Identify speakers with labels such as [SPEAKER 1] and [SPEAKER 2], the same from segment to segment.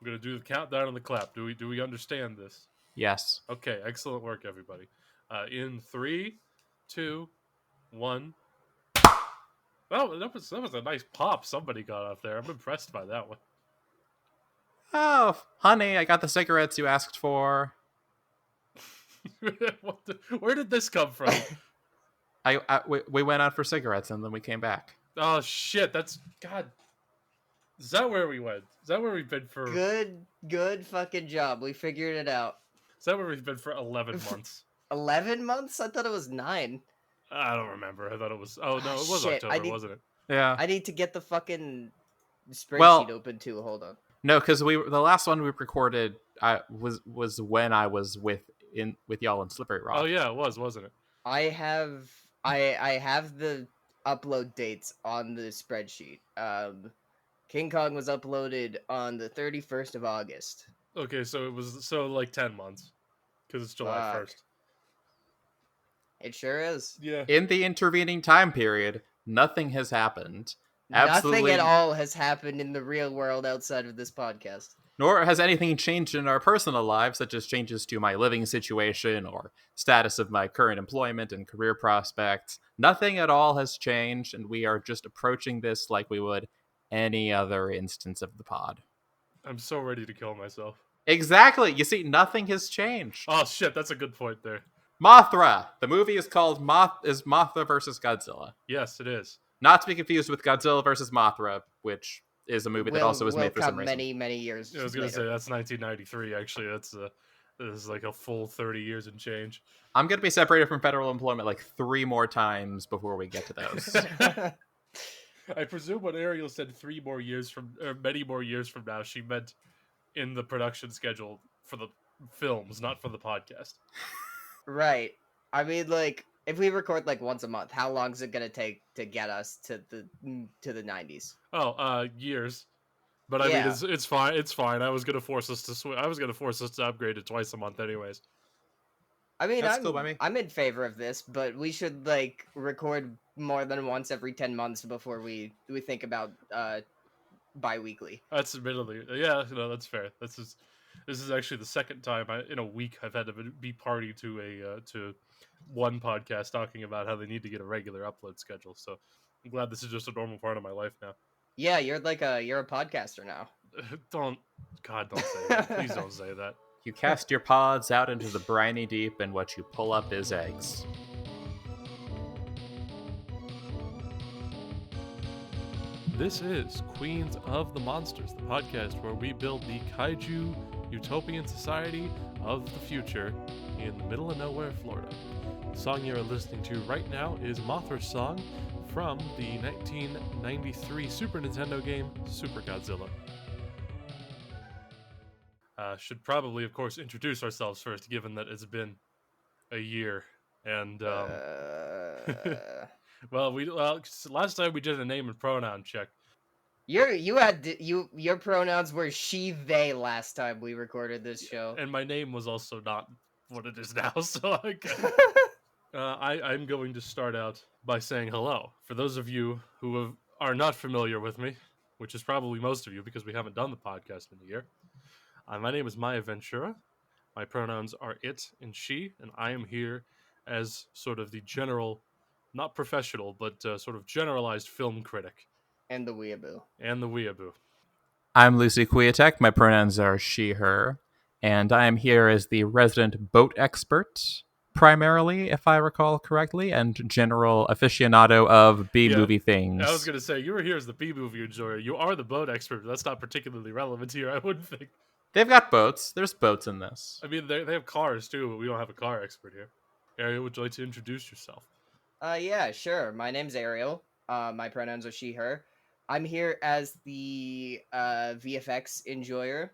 [SPEAKER 1] I'm gonna do the countdown and the clap. Do we understand this?
[SPEAKER 2] Yes.
[SPEAKER 1] Okay, excellent work, everybody. In 3, 2, 1. Oh, that was a nice pop somebody got off there. I'm impressed by that one.
[SPEAKER 2] Oh, honey, I got the cigarettes you asked for.
[SPEAKER 1] Where did this come from?
[SPEAKER 2] We went out for cigarettes and then we came back.
[SPEAKER 1] Oh shit! That's God. Is that where we went? Is that where we've been for?
[SPEAKER 3] Good fucking job. We figured it out.
[SPEAKER 1] Is that where we've been for 11 months?
[SPEAKER 3] 11 months? I thought it was 9.
[SPEAKER 1] I don't remember. I thought it was. Oh no, it was
[SPEAKER 3] Shit,
[SPEAKER 1] October, wasn't it?
[SPEAKER 2] Yeah.
[SPEAKER 3] I need to get the fucking spreadsheet open too. Hold on.
[SPEAKER 2] No, because the last one we recorded was when I was with y'all in Slippery Rock.
[SPEAKER 1] Oh yeah, it was, wasn't it?
[SPEAKER 3] I have the upload dates on the spreadsheet. King Kong was uploaded on the 31st of August.
[SPEAKER 1] Okay, so it was like 10 months because it's July 1st.
[SPEAKER 3] It sure is.
[SPEAKER 1] Yeah.
[SPEAKER 2] In the intervening time period, nothing has happened. Absolutely
[SPEAKER 3] nothing at all has happened in the real world outside of this podcast.
[SPEAKER 2] Nor has anything changed in our personal lives, such as changes to my living situation or status of my current employment and career prospects. Nothing at all has changed, and we are just approaching this like we would any other instance of the pod.
[SPEAKER 1] I'm so ready to kill myself.
[SPEAKER 2] Exactly. You see, nothing has changed.
[SPEAKER 1] Oh shit, that's a good point there.
[SPEAKER 2] Mothra. The movie is called Mothra versus Godzilla.
[SPEAKER 1] Yes, it is.
[SPEAKER 2] Not to be confused with Godzilla versus Mothra, which is a movie that also was made for some reason.
[SPEAKER 3] Many years.
[SPEAKER 1] I was gonna say that's 1993. Actually, this is like a full 30 years and change.
[SPEAKER 2] I'm gonna be separated from federal employment like 3 more times before we get to those.
[SPEAKER 1] I presume when Ariel said many more years from now, she meant in the production schedule for the films, not for the podcast.
[SPEAKER 3] Right. I mean, like, if we record like once a month, how long is it gonna take to get us to the 90s?
[SPEAKER 1] Oh, years. But I mean, it's fine. It's fine. I was gonna force us to upgrade it twice a month, anyways.
[SPEAKER 3] I mean, I'm in favor of this, but we should like record more than once every 10 months before we think about bi-weekly.
[SPEAKER 1] That's admittedly, yeah, no, that's fair. This is actually the second time in a week I've had to be party to one podcast talking about how they need to get a regular upload schedule. So I'm glad this is just a normal part of my life now.
[SPEAKER 3] Yeah, you're a podcaster now.
[SPEAKER 1] Don't say that. Please don't say that.
[SPEAKER 2] You cast your pods out into the briny deep, and what you pull up is eggs.
[SPEAKER 1] This is Queens of the Monsters, the podcast where we build the kaiju utopian society of the future in the middle of nowhere, Florida. The song you're listening to right now is Mothra's song from the 1993 Super Nintendo game Super Godzilla. Should probably, of course, introduce ourselves first, given that it's been a year. And last time we did a name and pronoun check.
[SPEAKER 3] Your pronouns were she, they last time we recorded this show,
[SPEAKER 1] and my name was also not what it is now. So I'm going to start out by saying hello. For those of you who are not familiar with me, which is probably most of you because we haven't done the podcast in a year. My name is Maya Ventura. My pronouns are it and she, and I am here as sort of the general, not professional, but sort of generalized film critic.
[SPEAKER 3] And the weeaboo.
[SPEAKER 2] I'm Lucy Kwiatek. My pronouns are she, her, and I am here as the resident boat expert, primarily, if I recall correctly, and general aficionado of B-movie things.
[SPEAKER 1] I was going to say, you were here as the B-movie enjoyer. You are the boat expert, but that's not particularly relevant here, I wouldn't think.
[SPEAKER 2] They've got boats. There's boats in this.
[SPEAKER 1] I mean, they have cars, too, but we don't have a car expert here. Ariel, would you like to introduce yourself?
[SPEAKER 3] Yeah, sure. My name's Ariel. My pronouns are she, her. I'm here as the VFX enjoyer.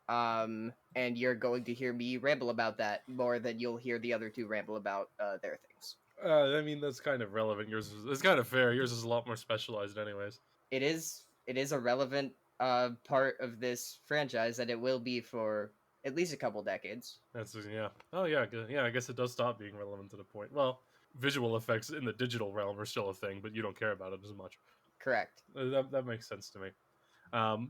[SPEAKER 3] And you're going to hear me ramble about that more than you'll hear the other two ramble about their things.
[SPEAKER 1] I mean, that's kind of relevant. It's kind of fair. Yours is a lot more specialized anyways.
[SPEAKER 3] It is a relevant part of this franchise, and it will be for at least a couple decades.
[SPEAKER 1] Yeah. Oh, yeah. I guess it does stop being relevant to the point. Well, visual effects in the digital realm are still a thing, but you don't care about it as much.
[SPEAKER 3] Correct.
[SPEAKER 1] That makes sense to me.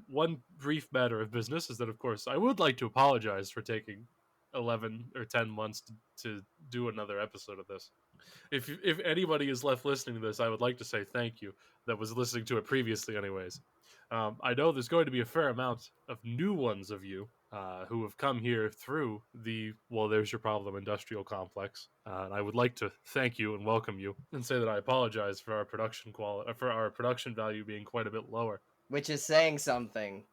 [SPEAKER 1] One brief matter of business is that, of course, I would like to apologize for taking 11 or 10 months to do another episode of this. If anybody is left listening to this, I would like to say thank you. That was listening to it previously, anyways. I know there's going to be a fair amount of new ones of you who have come here through the There's Your Problem industrial complex. And I would like to thank you and welcome you, and say that I apologize for our production value being quite a bit lower.
[SPEAKER 3] Which is saying something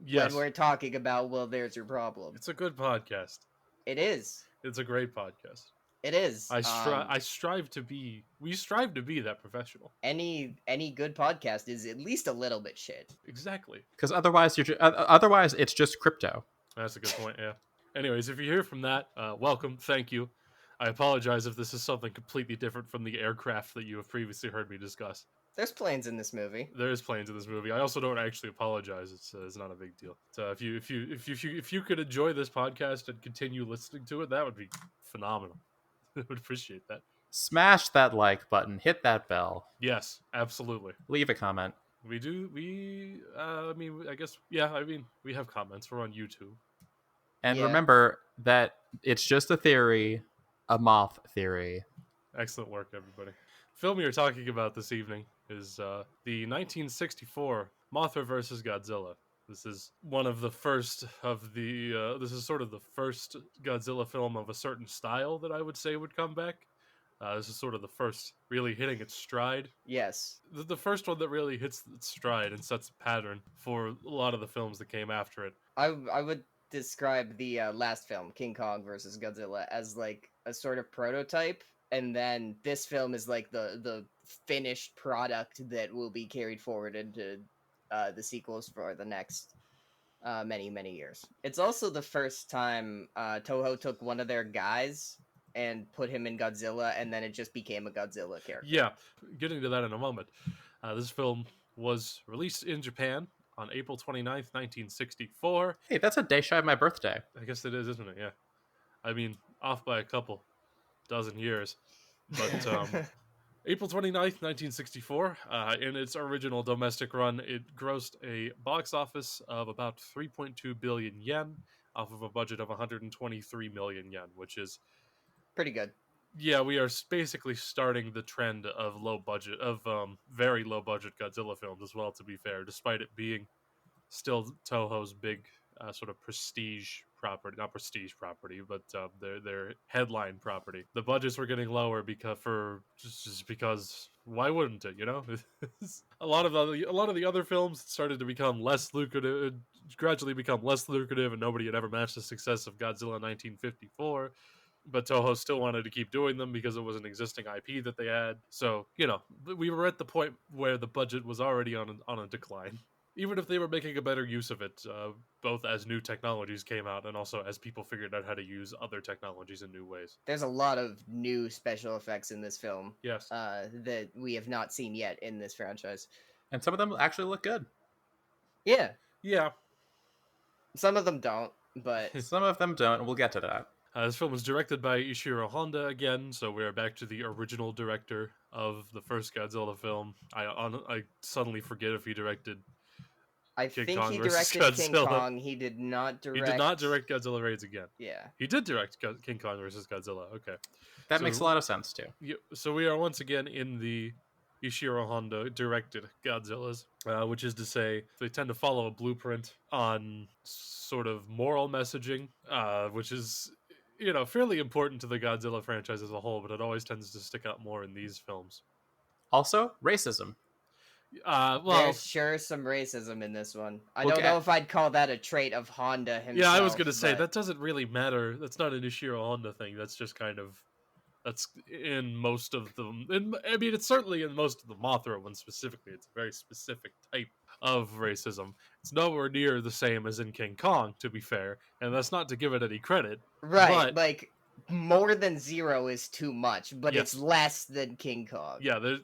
[SPEAKER 1] Yes,
[SPEAKER 3] when we're talking about There's Your Problem.
[SPEAKER 1] it's a good podcast.
[SPEAKER 3] It is.
[SPEAKER 1] It's a great podcast.
[SPEAKER 3] It is.
[SPEAKER 1] We strive to be that professional.
[SPEAKER 3] Any good podcast is at least a little bit shit.
[SPEAKER 1] Exactly.
[SPEAKER 2] Because otherwise, otherwise it's just crypto.
[SPEAKER 1] That's a good point. Yeah. Anyways, if you hear from that, welcome. Thank you. I apologize if this is something completely different from the aircraft that you have previously heard me discuss.
[SPEAKER 3] There's planes in this movie.
[SPEAKER 1] There is planes in this movie. I also don't actually apologize. It's not a big deal. So if you could enjoy this podcast and continue listening to it, that would be phenomenal. I would appreciate that.
[SPEAKER 2] Smash that like button. Hit that bell.
[SPEAKER 1] Yes, absolutely.
[SPEAKER 2] Leave a comment.
[SPEAKER 1] We do. I mean, I guess. Yeah. I mean, we have comments. We're on YouTube.
[SPEAKER 2] And
[SPEAKER 3] Yeah.
[SPEAKER 2] remember that it's just a theory, a moth theory.
[SPEAKER 1] Excellent work, everybody. The film we are talking about this evening is the 1964 Mothra vs. Godzilla. This is one of the first of the. This is sort of the first Godzilla film of a certain style that I would say would come back. This is sort of the first really hitting its stride.
[SPEAKER 3] Yes.
[SPEAKER 1] The first one that really hits its stride and sets a pattern for a lot of the films that came after it.
[SPEAKER 3] I would describe the last film, King Kong versus Godzilla, as like a sort of prototype, and then this film is like the finished product that will be carried forward into the sequels for the next many years. It's also the first time Toho took one of their guys and put him in Godzilla, and then it just became a Godzilla character.
[SPEAKER 1] Yeah, getting to that in a moment. This film was released in Japan on April 29th, 1964.
[SPEAKER 2] Hey, that's a day shy of my birthday.
[SPEAKER 1] I guess it is, isn't it? Yeah. I mean, off by a couple dozen years. But April 29th, 1964, in its original domestic run, it grossed a box office of about 3.2 billion yen off of a budget of 123 million yen, which is
[SPEAKER 3] pretty good.
[SPEAKER 1] Yeah, we are basically starting the trend of very low budget Godzilla films as well, to be fair, despite it being still Toho's big sort of prestige property, not prestige property, but their headline property. The budgets were getting lower because why wouldn't it? You know, a lot of the other films started to become less lucrative, gradually become less lucrative, and nobody had ever matched the success of Godzilla 1954. But Toho still wanted to keep doing them because it was an existing IP that they had. So, you know, we were at the point where the budget was already on a decline. Even if they were making a better use of it, both as new technologies came out and also as people figured out how to use other technologies in new ways.
[SPEAKER 3] There's a lot of new special effects in this film.
[SPEAKER 1] Yes.
[SPEAKER 3] That we have not seen yet in this franchise.
[SPEAKER 2] And some of them actually look good.
[SPEAKER 3] Yeah.
[SPEAKER 1] Yeah.
[SPEAKER 3] Some of them don't, but...
[SPEAKER 2] Some of them don't, and we'll get to that.
[SPEAKER 1] This film was directed by Ishiro Honda again, so we are back to the original director of the first Godzilla film. I suddenly forget if he directed
[SPEAKER 3] think
[SPEAKER 1] Kong
[SPEAKER 3] he
[SPEAKER 1] versus
[SPEAKER 3] directed King
[SPEAKER 1] Godzilla.
[SPEAKER 3] Kong. He did not direct...
[SPEAKER 1] He did not direct Godzilla Raids Again.
[SPEAKER 3] Yeah.
[SPEAKER 1] He did direct King Kong versus Godzilla. Okay.
[SPEAKER 2] That makes a lot of sense, too.
[SPEAKER 1] So we are once again in the Ishiro Honda directed Godzillas, which is to say they tend to follow a blueprint on sort of moral messaging, which is, you know, fairly important to the Godzilla franchise as a whole, but it always tends to stick out more in these films.
[SPEAKER 2] Also, racism.
[SPEAKER 3] There's sure some racism in this one. I don't know if I'd call that a trait of Honda himself.
[SPEAKER 1] Yeah, I was going to say, that doesn't really matter. That's not an Ishiro Honda thing. That's just kind of... That's in most of them. I mean, it's certainly in most of the Mothra ones specifically. It's a very specific type of racism. It's nowhere near the same as in King Kong, to be fair. And that's not to give it any credit.
[SPEAKER 3] Right,
[SPEAKER 1] but,
[SPEAKER 3] like, more than 0 is too much, but
[SPEAKER 1] yes.
[SPEAKER 3] It's less than King Kong.
[SPEAKER 1] Yeah, the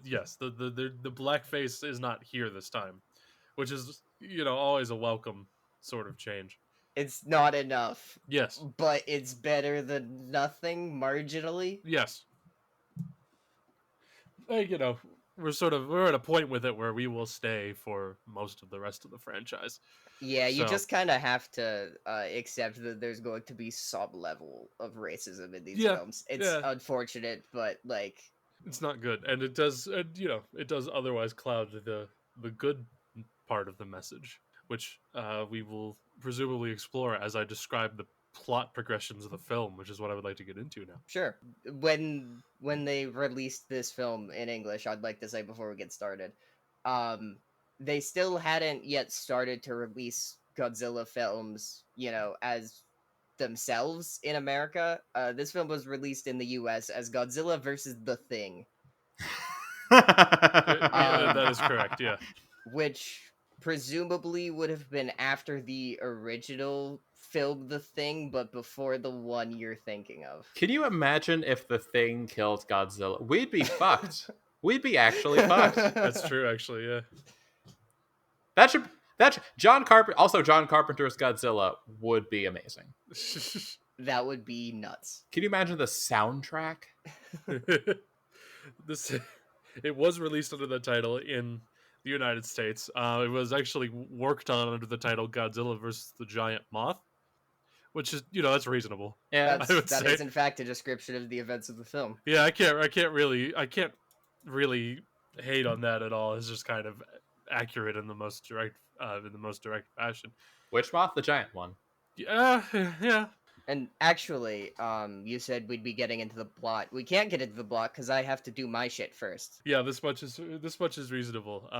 [SPEAKER 1] blackface is not here this time, which is, you know, always a welcome sort of change.
[SPEAKER 3] It's not enough.
[SPEAKER 1] Yes.
[SPEAKER 3] But it's better than nothing, marginally.
[SPEAKER 1] Yes. You know, we're at a point with it where we will stay for most of the rest of the franchise.
[SPEAKER 3] Yeah, you
[SPEAKER 1] So,
[SPEAKER 3] just kind of have to accept that there's going to be some level of racism in these
[SPEAKER 1] yeah,
[SPEAKER 3] films. It's
[SPEAKER 1] yeah,
[SPEAKER 3] unfortunate, but like,
[SPEAKER 1] it's not good, and it does, it does otherwise cloud the good part of the message, which we will presumably explore as I describe the plot progressions of the film, which is what I would like to get into now.
[SPEAKER 3] sure. When they released this film in English, I'd like to say before we get started, um, they still hadn't yet started to release Godzilla films, as themselves in America. This film was released in the U.S. as Godzilla versus the Thing,
[SPEAKER 1] Yeah, that is correct. Yeah.
[SPEAKER 3] which presumably would have been after the original film The Thing, but before the one you're thinking of.
[SPEAKER 2] Can you imagine if the Thing killed Godzilla? We'd be fucked. We'd be actually fucked.
[SPEAKER 1] That's true, actually. Yeah.
[SPEAKER 2] That John Carpenter. Also, John Carpenter's Godzilla would be amazing.
[SPEAKER 3] That would be nuts.
[SPEAKER 2] Can you imagine the soundtrack?
[SPEAKER 1] This it was released under the title in the United States. It was actually worked on under the title Godzilla versus the Giant Moth, which is, that's reasonable.
[SPEAKER 2] Yeah,
[SPEAKER 3] That is in fact a description of the events of the film.
[SPEAKER 1] Yeah, I can't really hate on that at all. It's just kind of accurate in the most direct fashion.
[SPEAKER 2] Which moth? The giant one.
[SPEAKER 1] Yeah, yeah.
[SPEAKER 3] And actually, you said we'd be getting into the plot. We can't get into the plot because I have to do my shit first.
[SPEAKER 1] Yeah, this much is reasonable.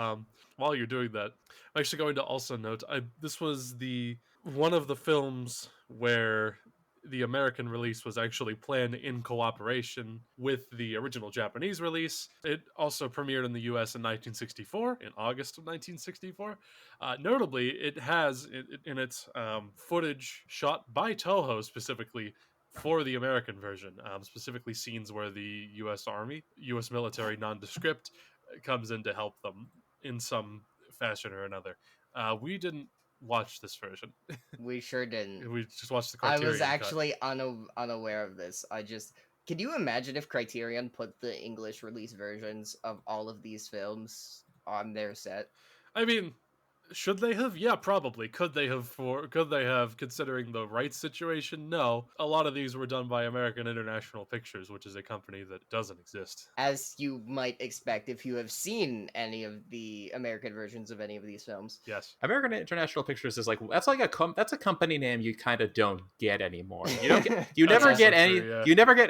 [SPEAKER 1] While you're doing that, I'm actually going to also note this was one of the films where the American release was actually planned in cooperation with the original Japanese release. It also premiered in the US in 1964, in August of 1964. Notably, it has in its footage shot by Toho specifically for the American version, specifically scenes where the U.S. military nondescript comes in to help them in some fashion or another. We didn't watch this version.
[SPEAKER 3] We sure didn't.
[SPEAKER 1] We just watched the
[SPEAKER 3] I
[SPEAKER 1] Criterion
[SPEAKER 3] was
[SPEAKER 1] cut.
[SPEAKER 3] actually unaware of this. Can you imagine if Criterion put the English release versions of all of these films on their set?
[SPEAKER 1] I mean, should they have? Yeah, probably. Could they have, considering the rights situation? No. A lot of these were done by American International Pictures, which is a company that doesn't exist.
[SPEAKER 3] As you might expect if you have seen any of the American versions of any of these films.
[SPEAKER 1] Yes.
[SPEAKER 2] American International Pictures is that's a company name you kind of don't get anymore. You don't get, you never get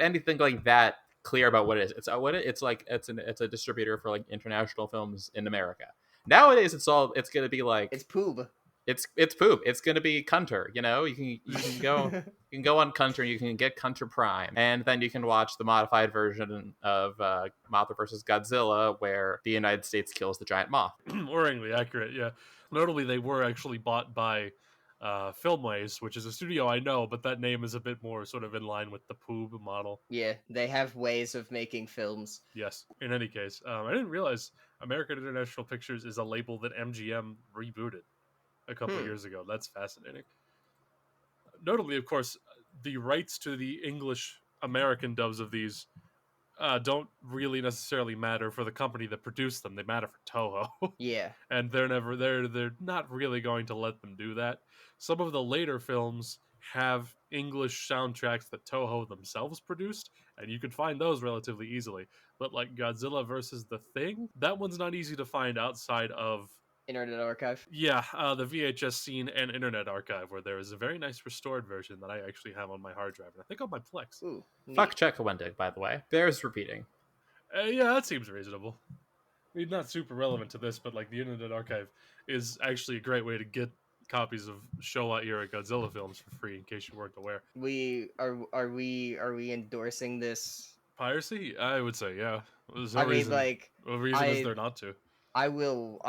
[SPEAKER 2] anything like that clear about what it is. It's a distributor for like international films in America. Nowadays, it's gonna be like
[SPEAKER 3] it's Poob.
[SPEAKER 2] It's Poop. It's gonna be Cunter. You can go on Cunter. You can get Cunter Prime, and then you can watch the modified version of Mothra vs. Godzilla, where the United States kills the giant moth.
[SPEAKER 1] Worryingly accurate, yeah. Notably, they were actually bought by Filmways, which is a studio I know, but that name is a bit more sort of in line with the Poob model.
[SPEAKER 3] Yeah, they have ways of making films.
[SPEAKER 1] Yes. In any case, I didn't realize American International Pictures is a label that MGM rebooted a couple years ago. That's fascinating. Notably, of course, the rights to the English American dubs of these don't really necessarily matter for the company that produced them. They matter for Toho.
[SPEAKER 3] Yeah.
[SPEAKER 1] And they're not really going to let them do that. Some of the later films have English soundtracks that Toho themselves produced, and you can find those relatively easily. But like Godzilla versus the Thing, that one's not easy to find outside of
[SPEAKER 3] Internet Archive.
[SPEAKER 1] Yeah, the VHS scene and Internet Archive, where there is a very nice restored version that I actually have on my hard drive, and I think on my Plex.
[SPEAKER 3] Ooh, neat.
[SPEAKER 2] Fuck Czech Wendig, by the way. Bears repeating.
[SPEAKER 1] Yeah, that seems reasonable. I mean, not super relevant to this, but like the Internet Archive is actually a great way to get copies of Showa era Godzilla films for free, in case you weren't aware.
[SPEAKER 3] Are we endorsing this
[SPEAKER 1] Piracy? I would say, yeah. There's
[SPEAKER 3] what reason
[SPEAKER 1] is there not to?
[SPEAKER 3] I will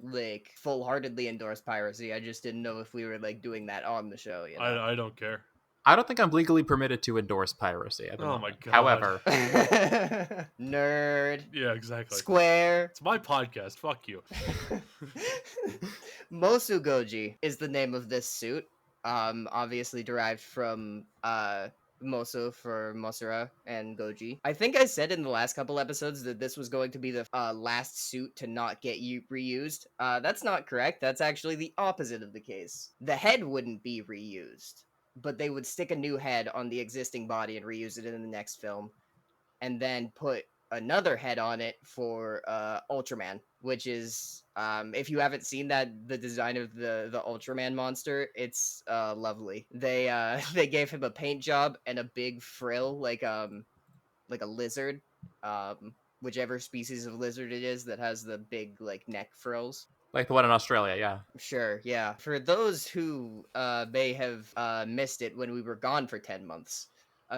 [SPEAKER 3] like full-heartedly endorse piracy. I just didn't know if we were like doing that on the show.
[SPEAKER 1] I don't care.
[SPEAKER 2] I don't think I'm legally permitted to endorse piracy at the moment.
[SPEAKER 1] My god.
[SPEAKER 2] However,
[SPEAKER 3] nerd.
[SPEAKER 1] Yeah, exactly.
[SPEAKER 3] Square.
[SPEAKER 1] It's my podcast. Fuck you.
[SPEAKER 3] Mosugoji is the name of this suit. Obviously derived from Moso for Mothra and Goji. I think I said in the last couple episodes that this was going to be the last suit to not get reused. That's not correct. That's actually the opposite of the case. The head wouldn't be reused, but they would stick a new head on the existing body and reuse it in the next film, and then put another head on it for Ultraman, which is if you haven't seen the design of the Ultraman monster, it's lovely. They they gave him a paint job and a big frill like a lizard, whichever species of lizard it is that has the big like neck frills.
[SPEAKER 2] Like the one in Australia, yeah.
[SPEAKER 3] Sure, yeah. For those who may have missed it when we were gone for 10 months,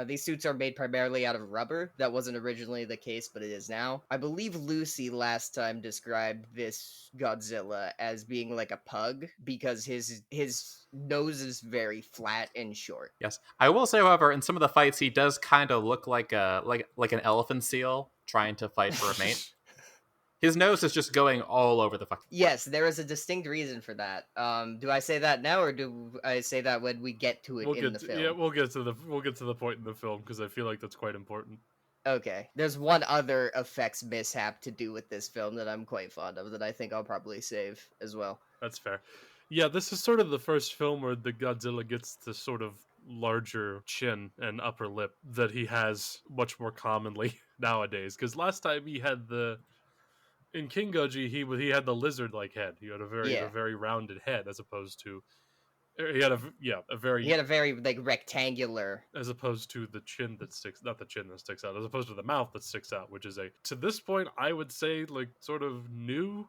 [SPEAKER 3] these suits are made primarily out of rubber. That wasn't originally the case, but it is now. I believe Lucy last time described this Godzilla as being like a pug because his nose is very flat and short.
[SPEAKER 2] Yes. I will say, however, in some of the fights, he does kind of look like an elephant seal trying to fight for a mate. His nose is just going all over the fucking place.
[SPEAKER 3] Yes, there is a distinct reason for that. Do I say that now, or do I say that when we get to it in the film?
[SPEAKER 1] Yeah, we'll get to the point in the film because I feel like that's quite important.
[SPEAKER 3] Okay. There's one other effects mishap to do with this film that I'm quite fond of that I think I'll probably save as well.
[SPEAKER 1] That's fair. Yeah, this is sort of the first film where the Godzilla gets the sort of larger chin and upper lip that he has much more commonly nowadays. Because last time he had in King Goji, he had the lizard-like head. He had a very rounded head, as opposed to he had a very
[SPEAKER 3] like rectangular,
[SPEAKER 1] as opposed to the chin that sticks, not the chin that sticks out, as opposed to the mouth that sticks out, which is to this point I would say like sort of new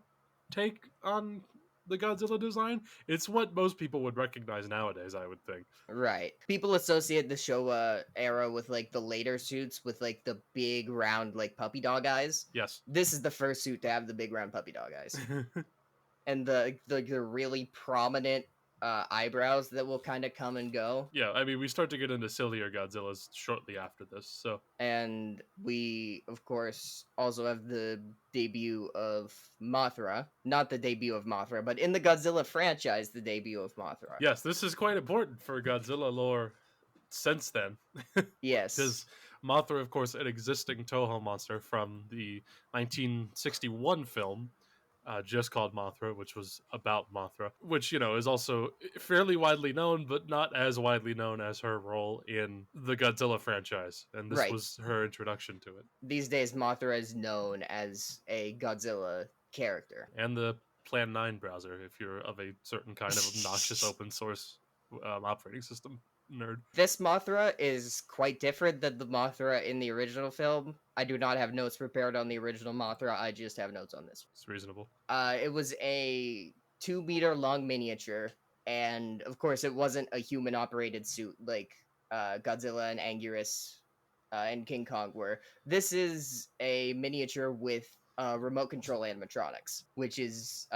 [SPEAKER 1] take on the Godzilla design. It's what most people would recognize nowadays, I would think.
[SPEAKER 3] Right. People associate the Showa era with like the later suits with like the big round like puppy dog eyes.
[SPEAKER 1] Yes.
[SPEAKER 3] This is the first suit to have the big round puppy dog eyes. And the really prominent eyebrows that will kind of come and go.
[SPEAKER 1] Yeah, I mean, we start to get into sillier Godzillas shortly after this, so.
[SPEAKER 3] And we, of course, also have the debut of Mothra. Not the debut of Mothra, but in the Godzilla franchise, the debut of Mothra.
[SPEAKER 1] Yes, this is quite important for Godzilla lore since then.
[SPEAKER 3] Yes.
[SPEAKER 1] Because Mothra, of course, an existing Toho monster from the 1961 film, just called Mothra, which was about Mothra, which, is also fairly widely known, but not as widely known as her role in the Godzilla franchise. And this was her introduction to it.
[SPEAKER 3] These days, Mothra is known as a Godzilla character.
[SPEAKER 1] And the Plan 9 browser, if you're of a certain kind of obnoxious open source operating system nerd.
[SPEAKER 3] This Mothra is quite different than the Mothra in the original film. I do not have notes prepared on the original Mothra. I just have notes on this.
[SPEAKER 1] It's reasonable.
[SPEAKER 3] It was a 2-meter long miniature, and of course it wasn't a human operated suit like Godzilla and Anguirus and King Kong were. This is a miniature with remote control animatronics, which is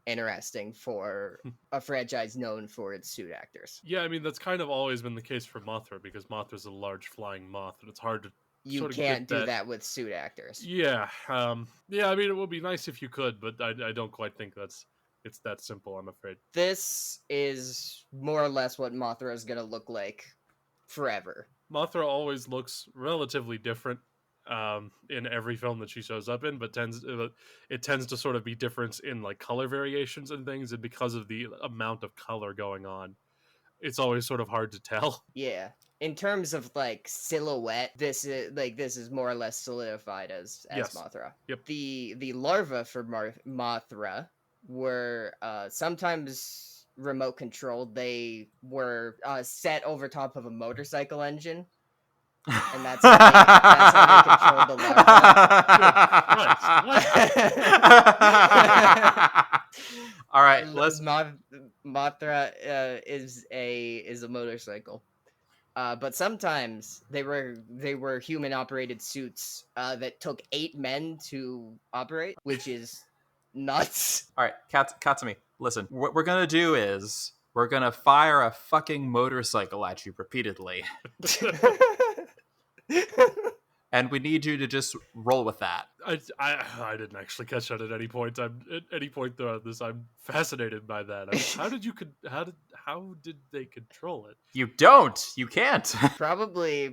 [SPEAKER 3] interesting for a franchise known for its suit actors.
[SPEAKER 1] Yeah, I mean, that's kind of always been the case for Mothra, because Mothra's a large flying moth, and it's hard to
[SPEAKER 3] You can't do that with suit actors.
[SPEAKER 1] Yeah, I mean, it would be nice if you could, but I don't quite think it's that simple, I'm afraid.
[SPEAKER 3] This is more or less what Mothra is going to look like forever.
[SPEAKER 1] Mothra always looks relatively different in every film that she shows up in, but it tends to sort of be different in like color variations and things, and because of the amount of color going on, it's always sort of hard to tell.
[SPEAKER 3] Yeah. In terms of like silhouette, this is more or less solidified as
[SPEAKER 1] yes.
[SPEAKER 3] Mothra.
[SPEAKER 1] Yep.
[SPEAKER 3] The larvae for Mothra were sometimes remote controlled. They were set over top of a motorcycle engine. And that's how they control the larva.
[SPEAKER 2] All right,
[SPEAKER 3] Mothra is a motorcycle, but sometimes they were human operated suits that took 8 men to operate, which is nuts.
[SPEAKER 2] All right, Katsumi, listen. What we're gonna do is we're gonna fire a fucking motorcycle at you repeatedly. And we need you to just roll with that.
[SPEAKER 1] I didn't actually catch that at any point. At any point throughout this, I'm fascinated by that. How how did they control it?
[SPEAKER 2] You don't. You can't.
[SPEAKER 3] Probably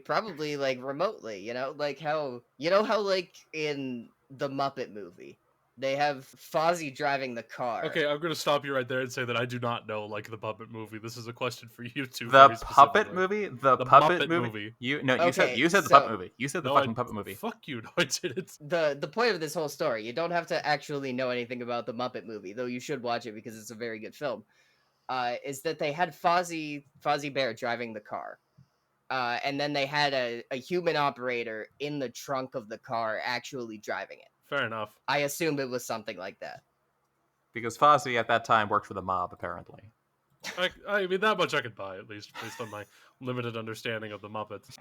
[SPEAKER 3] like remotely, like how like in the Muppet movie, they have Fozzie driving the car.
[SPEAKER 1] Okay, I'm going to stop you right there and say that I do not know like the Puppet movie. This is a question for you two.
[SPEAKER 2] The
[SPEAKER 1] very
[SPEAKER 2] Puppet
[SPEAKER 1] specifically.
[SPEAKER 2] movie?
[SPEAKER 1] The
[SPEAKER 2] Puppet
[SPEAKER 1] Muppet
[SPEAKER 2] movie?
[SPEAKER 1] movie.
[SPEAKER 2] You
[SPEAKER 3] Okay,
[SPEAKER 2] said the
[SPEAKER 3] so-
[SPEAKER 2] Puppet movie. You said the
[SPEAKER 1] No,
[SPEAKER 2] fucking Puppet movie.
[SPEAKER 1] Fuck you! No, I didn't.
[SPEAKER 3] The point of this whole story, you don't have to actually know anything about the Muppet movie, though you should watch it because it's a very good film. Is that they had Fozzie Bear driving the car. And then they had a human operator in the trunk of the car actually driving it.
[SPEAKER 1] Fair enough.
[SPEAKER 3] I assumed it was something like that.
[SPEAKER 2] Because Fozzie at that time worked for the mob, apparently.
[SPEAKER 1] I mean, that much I could buy, at least, based on my limited understanding of the Muppets.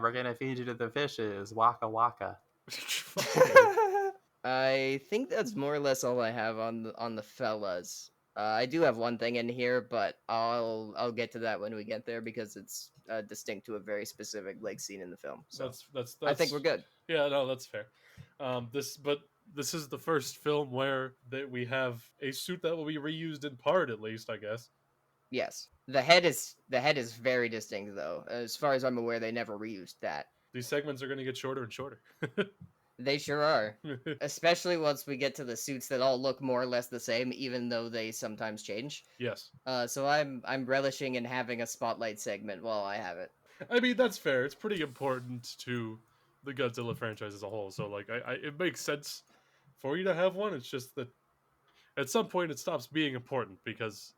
[SPEAKER 2] We're gonna feed you to the fishes. Waka waka.
[SPEAKER 3] I think that's more or less all I have on the fellas. I do have one thing in here, but I'll get to that when we get there because it's distinct to a very specific like scene in the film. So
[SPEAKER 1] That's
[SPEAKER 3] I think we're good.
[SPEAKER 1] Yeah, no, that's fair. This is the first film where we have a suit that will be reused in part, at least, I guess.
[SPEAKER 3] Yes, the head is very distinct though. As far as I'm aware, they never reused that.
[SPEAKER 1] These segments are going to get shorter and shorter.
[SPEAKER 3] They sure are. Especially once we get to the suits that all look more or less the same, even though they sometimes change.
[SPEAKER 1] Yes.
[SPEAKER 3] So I'm relishing in having a spotlight segment while I have it.
[SPEAKER 1] I mean, that's fair. It's pretty important to the Godzilla franchise as a whole. So, like, it makes sense for you to have one. It's just that at some point it stops being important because,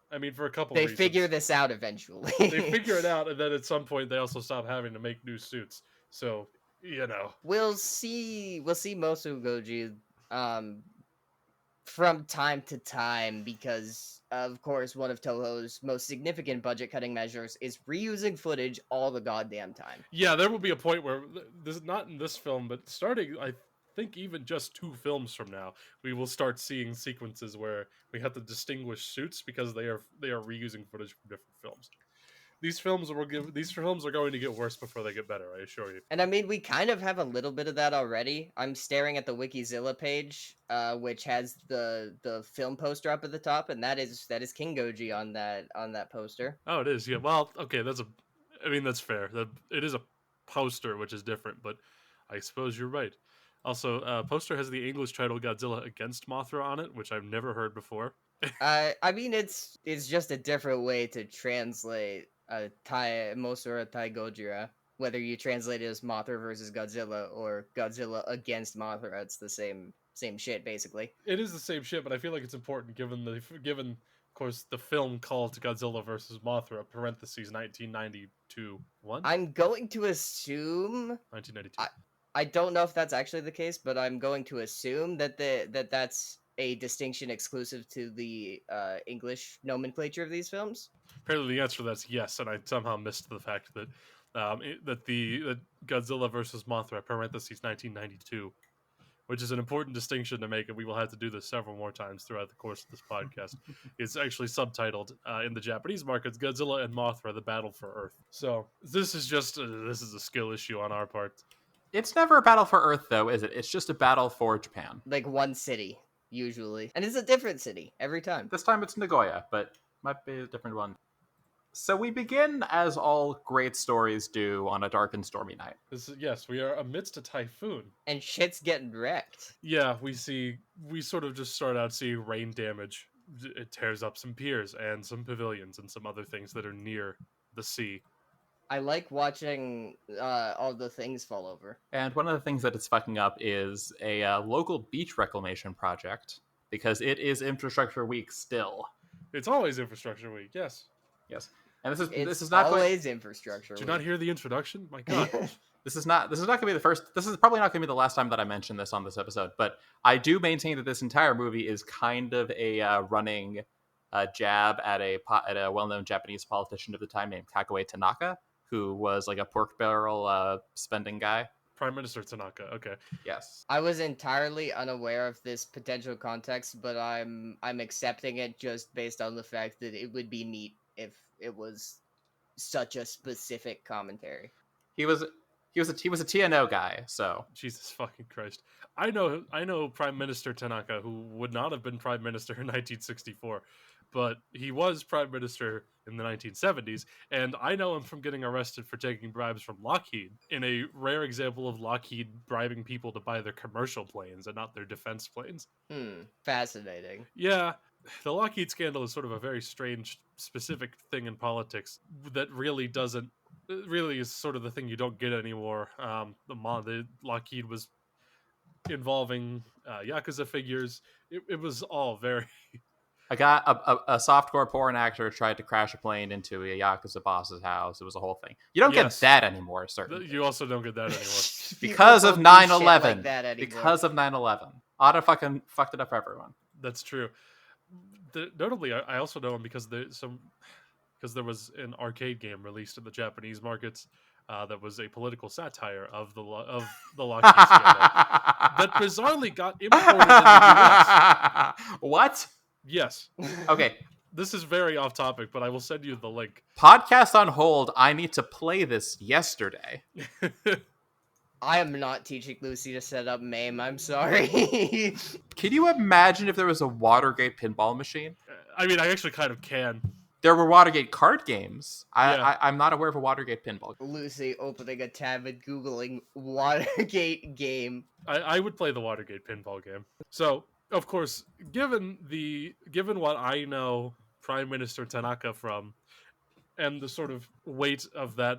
[SPEAKER 1] I mean, for a couple
[SPEAKER 3] They
[SPEAKER 1] reasons.
[SPEAKER 3] figure this out eventually.
[SPEAKER 1] They figure it out, and then at some point they also stop having to make new suits. So,
[SPEAKER 3] We'll see Mosu Goji from time to time because, of course, one of Toho's most significant budget-cutting measures is reusing footage all the goddamn time.
[SPEAKER 1] Yeah, there will be a point where, not in this film, but starting, I think even just 2 films from now, we will start seeing sequences where we have to distinguish suits because they are reusing footage from different films. These films are going to get worse before they get better, I assure you.
[SPEAKER 3] And I mean, we kind of have a little bit of that already. I'm staring at the Wikizilla page, which has the film poster up at the top, and that is King Goji on that poster.
[SPEAKER 1] Oh, it is. Yeah. Well, okay. That's fair. It is a poster, which is different, but I suppose you're right. Also, poster has the English title Godzilla Against Mothra on it, which I've never heard before.
[SPEAKER 3] I mean, it's just a different way to translate Mothra Tai Gojira. Whether you translate it as Mothra versus Godzilla or Godzilla against Mothra, it's the same shit basically.
[SPEAKER 1] It is the same shit, but I feel like it's important given of course the film called Godzilla versus Mothra (parentheses 1992 1).
[SPEAKER 3] I'm going to assume
[SPEAKER 1] 1992.
[SPEAKER 3] I don't know if that's actually the case, but I'm going to assume that that's a distinction exclusive to the English nomenclature of these films.
[SPEAKER 1] Apparently, the answer to that's yes, and I somehow missed the fact that that Godzilla versus Mothra (parentheses 1992), which is an important distinction to make, and we will have to do this several more times throughout the course of this podcast. It's actually subtitled in the Japanese markets, Godzilla and Mothra, the Battle for Earth. So this is just this is a skill issue on our part.
[SPEAKER 2] It's never a battle for Earth, though, is it? It's just a battle for Japan.
[SPEAKER 3] Like one city, usually. And it's a different city every time.
[SPEAKER 2] This time it's Nagoya, but might be a different one. So we begin, as all great stories do, on a dark and stormy night.
[SPEAKER 1] Yes, we are amidst a typhoon.
[SPEAKER 3] And shit's getting wrecked.
[SPEAKER 1] Yeah, we sort of just start out seeing rain damage. It tears up some piers and some pavilions and some other things that are near the sea.
[SPEAKER 3] I like watching all the things fall over.
[SPEAKER 2] And one of the things that it's fucking up is a local beach reclamation project, because it is Infrastructure Week still.
[SPEAKER 1] It's always Infrastructure Week, yes.
[SPEAKER 2] Yes. And this is
[SPEAKER 3] not
[SPEAKER 2] not
[SPEAKER 3] always infrastructure.
[SPEAKER 1] Did you not hear the introduction? My God.
[SPEAKER 2] This is not going to be the first. This is probably not going to be the last time that I mention this on this episode. But I do maintain that this entire movie is kind of a running jab at a well-known Japanese politician of the time named Kakue Tanaka, who was like a pork barrel spending guy.
[SPEAKER 1] Prime Minister Tanaka. Okay.
[SPEAKER 2] Yes.
[SPEAKER 3] I was entirely unaware of this potential context, but I'm accepting it just based on the fact that it would be neat if it was such a specific commentary.
[SPEAKER 2] He was a TNO guy, so
[SPEAKER 1] Jesus fucking Christ. I know Prime Minister Tanaka, who would not have been Prime Minister in 1964, but he was prime minister in the 1970s, and I know him from getting arrested for taking bribes from Lockheed, in a rare example of Lockheed bribing people to buy their commercial planes and not their defense planes.
[SPEAKER 3] Fascinating.
[SPEAKER 1] Yeah, the Lockheed scandal is sort of a very strange, specific thing in politics that really doesn't, it really is sort of the thing you don't get anymore. The Lockheed was involving Yakuza figures. It was all very...
[SPEAKER 2] I got a softcore porn actor tried to crash a plane into a Yakuza boss's house. It was a whole thing. You don't
[SPEAKER 1] Yes.
[SPEAKER 2] get that anymore, certainly.
[SPEAKER 1] You also don't get that anymore.
[SPEAKER 2] Because of
[SPEAKER 3] People don't do shit
[SPEAKER 2] 9/11.
[SPEAKER 3] like that anymore.
[SPEAKER 2] Because of 9/11. Otto fucking fucked it up for everyone.
[SPEAKER 1] That's true. Notably, I also know him because there was an arcade game released in the Japanese markets that was a political satire of the Lockheed scandal that bizarrely got imported in the US.
[SPEAKER 2] What?
[SPEAKER 1] Yes.
[SPEAKER 2] Okay.
[SPEAKER 1] This is very off topic, but I will send you the link.
[SPEAKER 2] Podcast on hold. I need to play this yesterday.
[SPEAKER 3] I am not teaching Lucy to set up MAME. I'm sorry.
[SPEAKER 2] Can you imagine if there was a Watergate pinball machine?
[SPEAKER 1] I mean, I actually kind of can.
[SPEAKER 2] There were Watergate card games.
[SPEAKER 1] Yeah.
[SPEAKER 2] I'm not aware of a Watergate pinball.
[SPEAKER 3] Lucy opening a tab and Googling Watergate game.
[SPEAKER 1] I would play the Watergate pinball game. So, of course, given what I know Prime Minister Tanaka from, and the sort of weight of the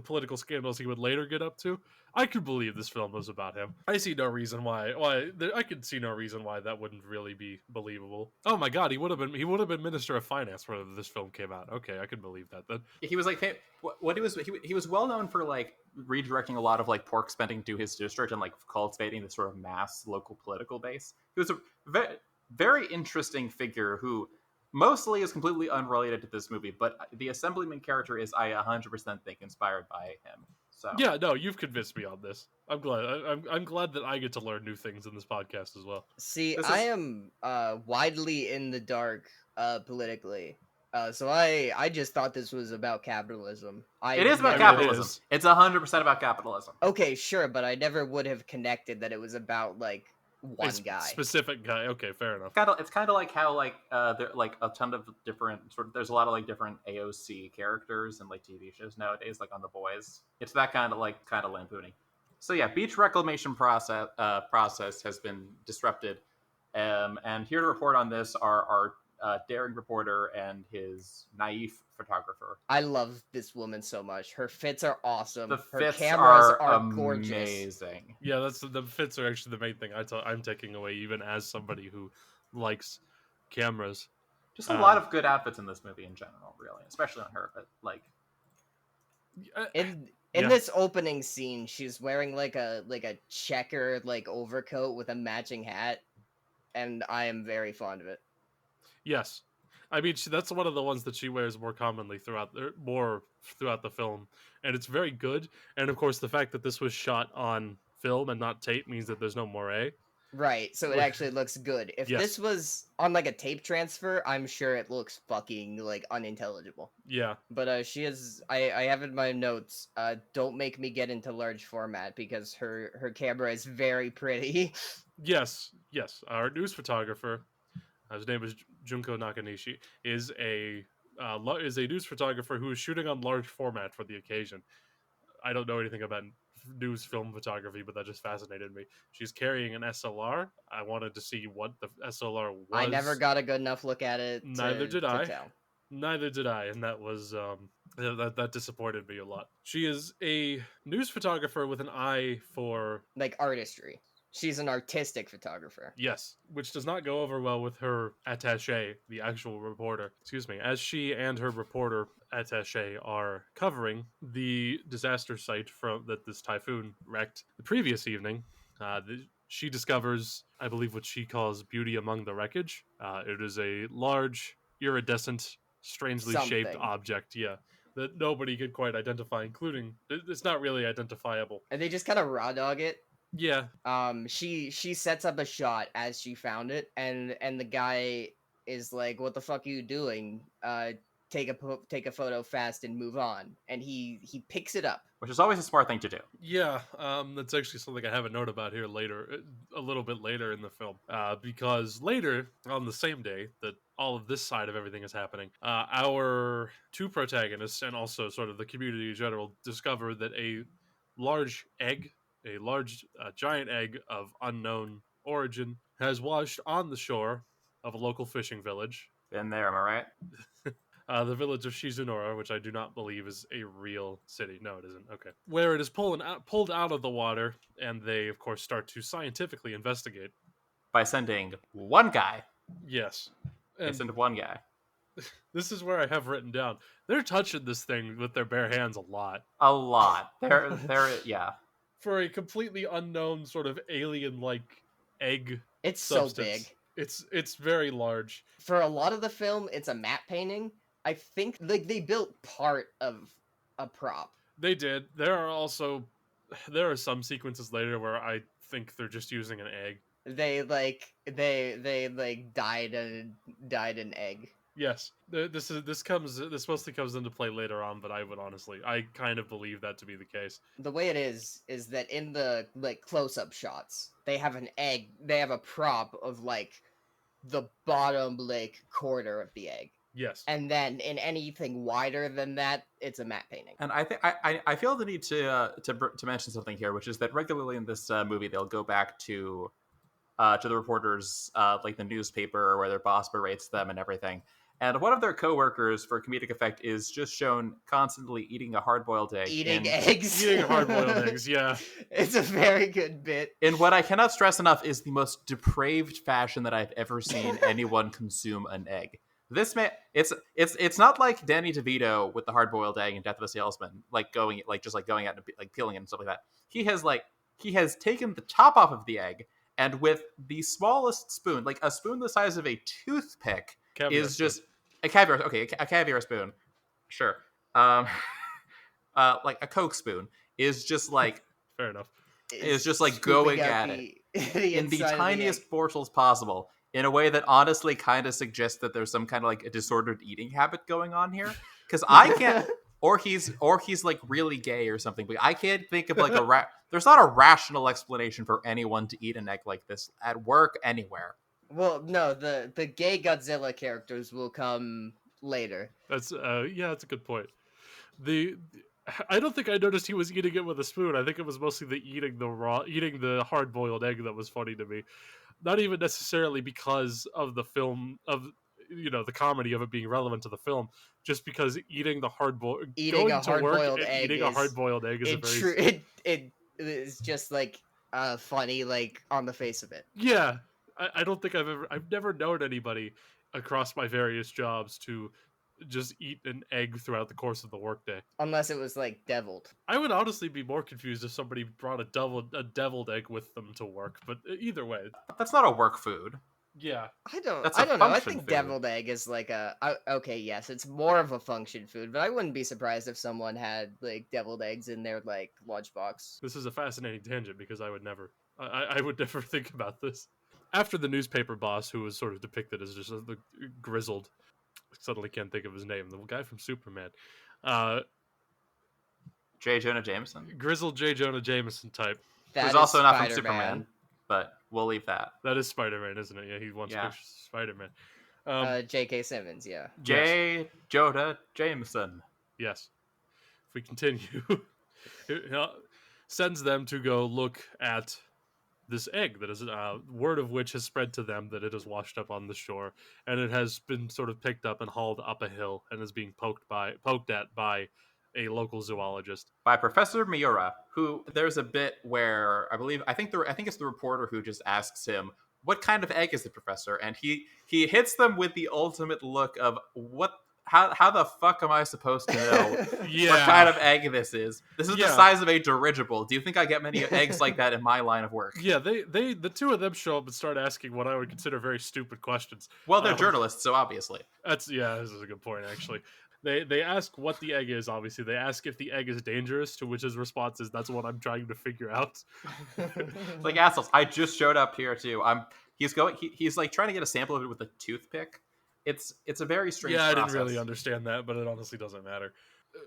[SPEAKER 1] political scandals he would later get up to, I could believe this film was about him. I see no reason why I could see no reason why that wouldn't really be believable. Oh my god, he would have been Minister of Finance when this film came out. Okay, I could believe that then.
[SPEAKER 2] He was like he was well known for like redirecting a lot of like pork spending to his district and like cultivating this sort of mass local political base. He was a very, very interesting figure who mostly is completely unrelated to this movie, but the Assemblyman character is, I 100% think, inspired by him. So
[SPEAKER 1] yeah, no, you've convinced me on this. I'm glad. I'm glad that I get to learn new things in this podcast as well.
[SPEAKER 3] See, I am widely in the dark politically. So I just thought this was about capitalism.
[SPEAKER 2] It is about
[SPEAKER 1] it
[SPEAKER 2] capitalism.
[SPEAKER 1] is.
[SPEAKER 2] It's 100% about capitalism.
[SPEAKER 3] Okay, sure, but I never would have connected that it was about like one guy.
[SPEAKER 1] Specific guy. Okay, fair enough.
[SPEAKER 2] It's kind of like how like there like a ton of different there's a lot of like different AOC characters and like TV shows nowadays, like on The Boys. It's that kind of lampooning. So yeah, beach reclamation process has been disrupted, and here to report on this are our daring reporter and his naive photographer.
[SPEAKER 3] I love this woman so much. Her fits are awesome.
[SPEAKER 2] The
[SPEAKER 3] Her
[SPEAKER 2] fits
[SPEAKER 3] cameras are
[SPEAKER 2] amazing.
[SPEAKER 3] gorgeous.
[SPEAKER 1] Yeah, the fits are actually the main thing I'm taking away, even as somebody who likes cameras.
[SPEAKER 2] Just a lot of good outfits in this movie in general, really, especially on her. But like
[SPEAKER 3] In
[SPEAKER 1] Yeah.
[SPEAKER 3] this opening scene, she's wearing like a checker like overcoat with a matching hat, and I am very fond of it.
[SPEAKER 1] Yes, I mean that's one of the ones that she wears more commonly throughout the film, and it's very good. And of course, the fact that this was shot on film and not tape means that there's no moire.
[SPEAKER 3] Right, so it actually looks good. If
[SPEAKER 1] Yes.
[SPEAKER 3] this was on like a tape transfer, I'm sure it looks fucking like unintelligible.
[SPEAKER 1] Yeah,
[SPEAKER 3] But she is. I have in my notes. Don't make me get into large format because her camera is very pretty.
[SPEAKER 1] yes. Our news photographer, his name is Junko Nakanishi, is a news photographer who is shooting on large format for the occasion. I don't know anything about news film photography, but that just fascinated me. She's carrying an SLR. I wanted to see what the SLR was.
[SPEAKER 3] I never got a good enough look at it.
[SPEAKER 1] Neither did
[SPEAKER 3] to
[SPEAKER 1] I.
[SPEAKER 3] tell.
[SPEAKER 1] Neither did I, and that was that disappointed me a lot. She is a news photographer with an eye for
[SPEAKER 3] Like artistry. She's an artistic photographer.
[SPEAKER 1] yes, which does not go over well with her attaché, the actual reporter. Excuse me, as she and her reporter attaché are covering the disaster site that this typhoon wrecked the previous evening. She discovers, I believe, what she calls beauty among the wreckage. It is a large, iridescent, strangely shaped
[SPEAKER 3] Something.
[SPEAKER 1] object, that nobody could quite identify, including, it's not really identifiable.
[SPEAKER 3] And they just kind of raw dog it.
[SPEAKER 1] Yeah,
[SPEAKER 3] She sets up a shot as she found it, and the guy is like, "What the fuck are you doing? Take a photo fast and move on." And he picks it up.
[SPEAKER 2] which is always a smart thing to do.
[SPEAKER 1] yeah. That's actually something I have a note about here later, a little bit later in the film, because later on the same day that all of this side of everything is happening, our two protagonists and also sort of the community in general discover that a large egg, a large giant egg of unknown origin, has washed on the shore of a local fishing village.
[SPEAKER 2] Been there, am I right?
[SPEAKER 1] The village of Shizunora, which I do not believe is a real city. No, it isn't. Okay. Where it is pulled out of the water, and they, of course, start to scientifically investigate.
[SPEAKER 2] By sending one guy.
[SPEAKER 1] Yes.
[SPEAKER 2] They
[SPEAKER 1] And
[SPEAKER 2] send one guy.
[SPEAKER 1] this is where I have written down. They're touching this thing with their bare hands a lot.
[SPEAKER 2] A lot. Yeah.
[SPEAKER 1] For a completely unknown sort of alien-like egg
[SPEAKER 3] It's
[SPEAKER 1] substance.
[SPEAKER 3] so big.
[SPEAKER 1] It's very large.
[SPEAKER 3] For a lot of the film, it's a matte painting. I think like they built part of a prop.
[SPEAKER 1] They did. There are some sequences later where I think they're just using an egg.
[SPEAKER 3] They dyed an egg.
[SPEAKER 1] Yes, this mostly comes into play later on, but I kind of believe that to be the case.
[SPEAKER 3] The way it is that in the like close-up shots, they have an egg. They have a prop of like the bottom like quarter of the egg.
[SPEAKER 1] Yes,
[SPEAKER 3] And then in anything wider than that, it's a matte painting.
[SPEAKER 2] And I think I feel the need to mention something here, which is that regularly in this movie they'll go back to the reporters, like the newspaper where their boss berates them and everything. And one of their coworkers, for comedic effect, is just shown constantly eating a hard-boiled egg.
[SPEAKER 3] Eating eggs.
[SPEAKER 1] eating hard-boiled eggs. Yeah,
[SPEAKER 3] It's a very good bit.
[SPEAKER 2] In what I cannot stress enough is the most depraved fashion that I've ever seen anyone consume an egg. This man, it's not like Danny DeVito with the hard-boiled egg in Death of a Salesman, going out and like peeling it and stuff like that. He has taken the top off of the egg, and with the smallest spoon, like a spoon the size of a toothpick,
[SPEAKER 1] Caviar
[SPEAKER 2] is
[SPEAKER 1] spoon.
[SPEAKER 2] just a caviar. Okay, a caviar spoon, sure. Like a Coke spoon is just like
[SPEAKER 1] Fair enough.
[SPEAKER 2] is just like
[SPEAKER 3] Scooping
[SPEAKER 2] going
[SPEAKER 3] out
[SPEAKER 2] at
[SPEAKER 3] the-
[SPEAKER 2] it in the
[SPEAKER 3] inside of
[SPEAKER 2] tiniest
[SPEAKER 3] egg.
[SPEAKER 2] morsels possible, in a way that honestly kind of suggests that there's some kind of like a disordered eating habit going on here. Because I can't, or he's like really gay or something. But I can't think of like there's not a rational explanation for anyone to eat an egg like this at work anywhere.
[SPEAKER 3] Well, no, the gay Godzilla characters will come later.
[SPEAKER 1] That's that's a good point. I don't think I noticed he was eating it with a spoon. I think it was mostly eating the hard-boiled egg that was funny to me. Not even necessarily because of the film the comedy of it being relevant to the film, just because eating a hard-boiled egg
[SPEAKER 3] Eating a hard-boiled egg
[SPEAKER 1] is a very
[SPEAKER 3] it is just like funny like on the face of it.
[SPEAKER 1] Yeah. I don't think I've never known anybody across my various jobs to just eat an egg throughout the course of the workday.
[SPEAKER 3] Unless it was like deviled.
[SPEAKER 1] I would honestly be more confused if somebody brought a deviled egg with them to work, but either way.
[SPEAKER 2] That's not a work food.
[SPEAKER 1] Yeah.
[SPEAKER 3] I don't
[SPEAKER 2] That's a
[SPEAKER 3] know. I
[SPEAKER 2] function
[SPEAKER 3] think
[SPEAKER 2] food.
[SPEAKER 3] deviled egg is like okay, yes, it's more of a function food, but I wouldn't be surprised if someone had like deviled eggs in their like lunchbox.
[SPEAKER 1] This is a fascinating tangent because I would never think about this. After the newspaper boss, who was sort of depicted as just the grizzled, I suddenly can't think of his name, the guy from Superman,
[SPEAKER 2] J. Jonah Jameson,
[SPEAKER 1] grizzled J. Jonah Jameson type.
[SPEAKER 3] That
[SPEAKER 2] who's
[SPEAKER 3] is
[SPEAKER 2] also not from
[SPEAKER 3] Spider-Man.
[SPEAKER 2] Superman, but we'll leave that.
[SPEAKER 1] That is Spider-Man, isn't it? Yeah, he wants pictures of Spider-Man.
[SPEAKER 3] J.K. Simmons, yeah.
[SPEAKER 2] J. Jonah Jameson.
[SPEAKER 1] Yes. If we continue, it sends them to go look at this egg that is word of which has spread to them that it is washed up on the shore, and it has been sort of picked up and hauled up a hill and is being poked at by a local zoologist.
[SPEAKER 2] By Professor Miura, who there's a bit where I think it's the reporter who just asks him, "What kind of egg is it, Professor?" And he hits them with the ultimate look of how the fuck am I supposed to know what kind of egg this is? This is the size of a dirigible. Do you think I get many eggs like that in my line of work?
[SPEAKER 1] Yeah, the two of them show up and start asking what I would consider very stupid questions.
[SPEAKER 2] Well, they're journalists, so obviously.
[SPEAKER 1] This is a good point, actually. They ask what the egg is, obviously. They ask if the egg is dangerous, to which his response is, "That's what I'm trying to figure out."
[SPEAKER 2] Like assholes. I just showed up here too. He's like trying to get a sample of it with a toothpick. It's a very strange process.
[SPEAKER 1] I didn't really understand that, but it honestly doesn't matter.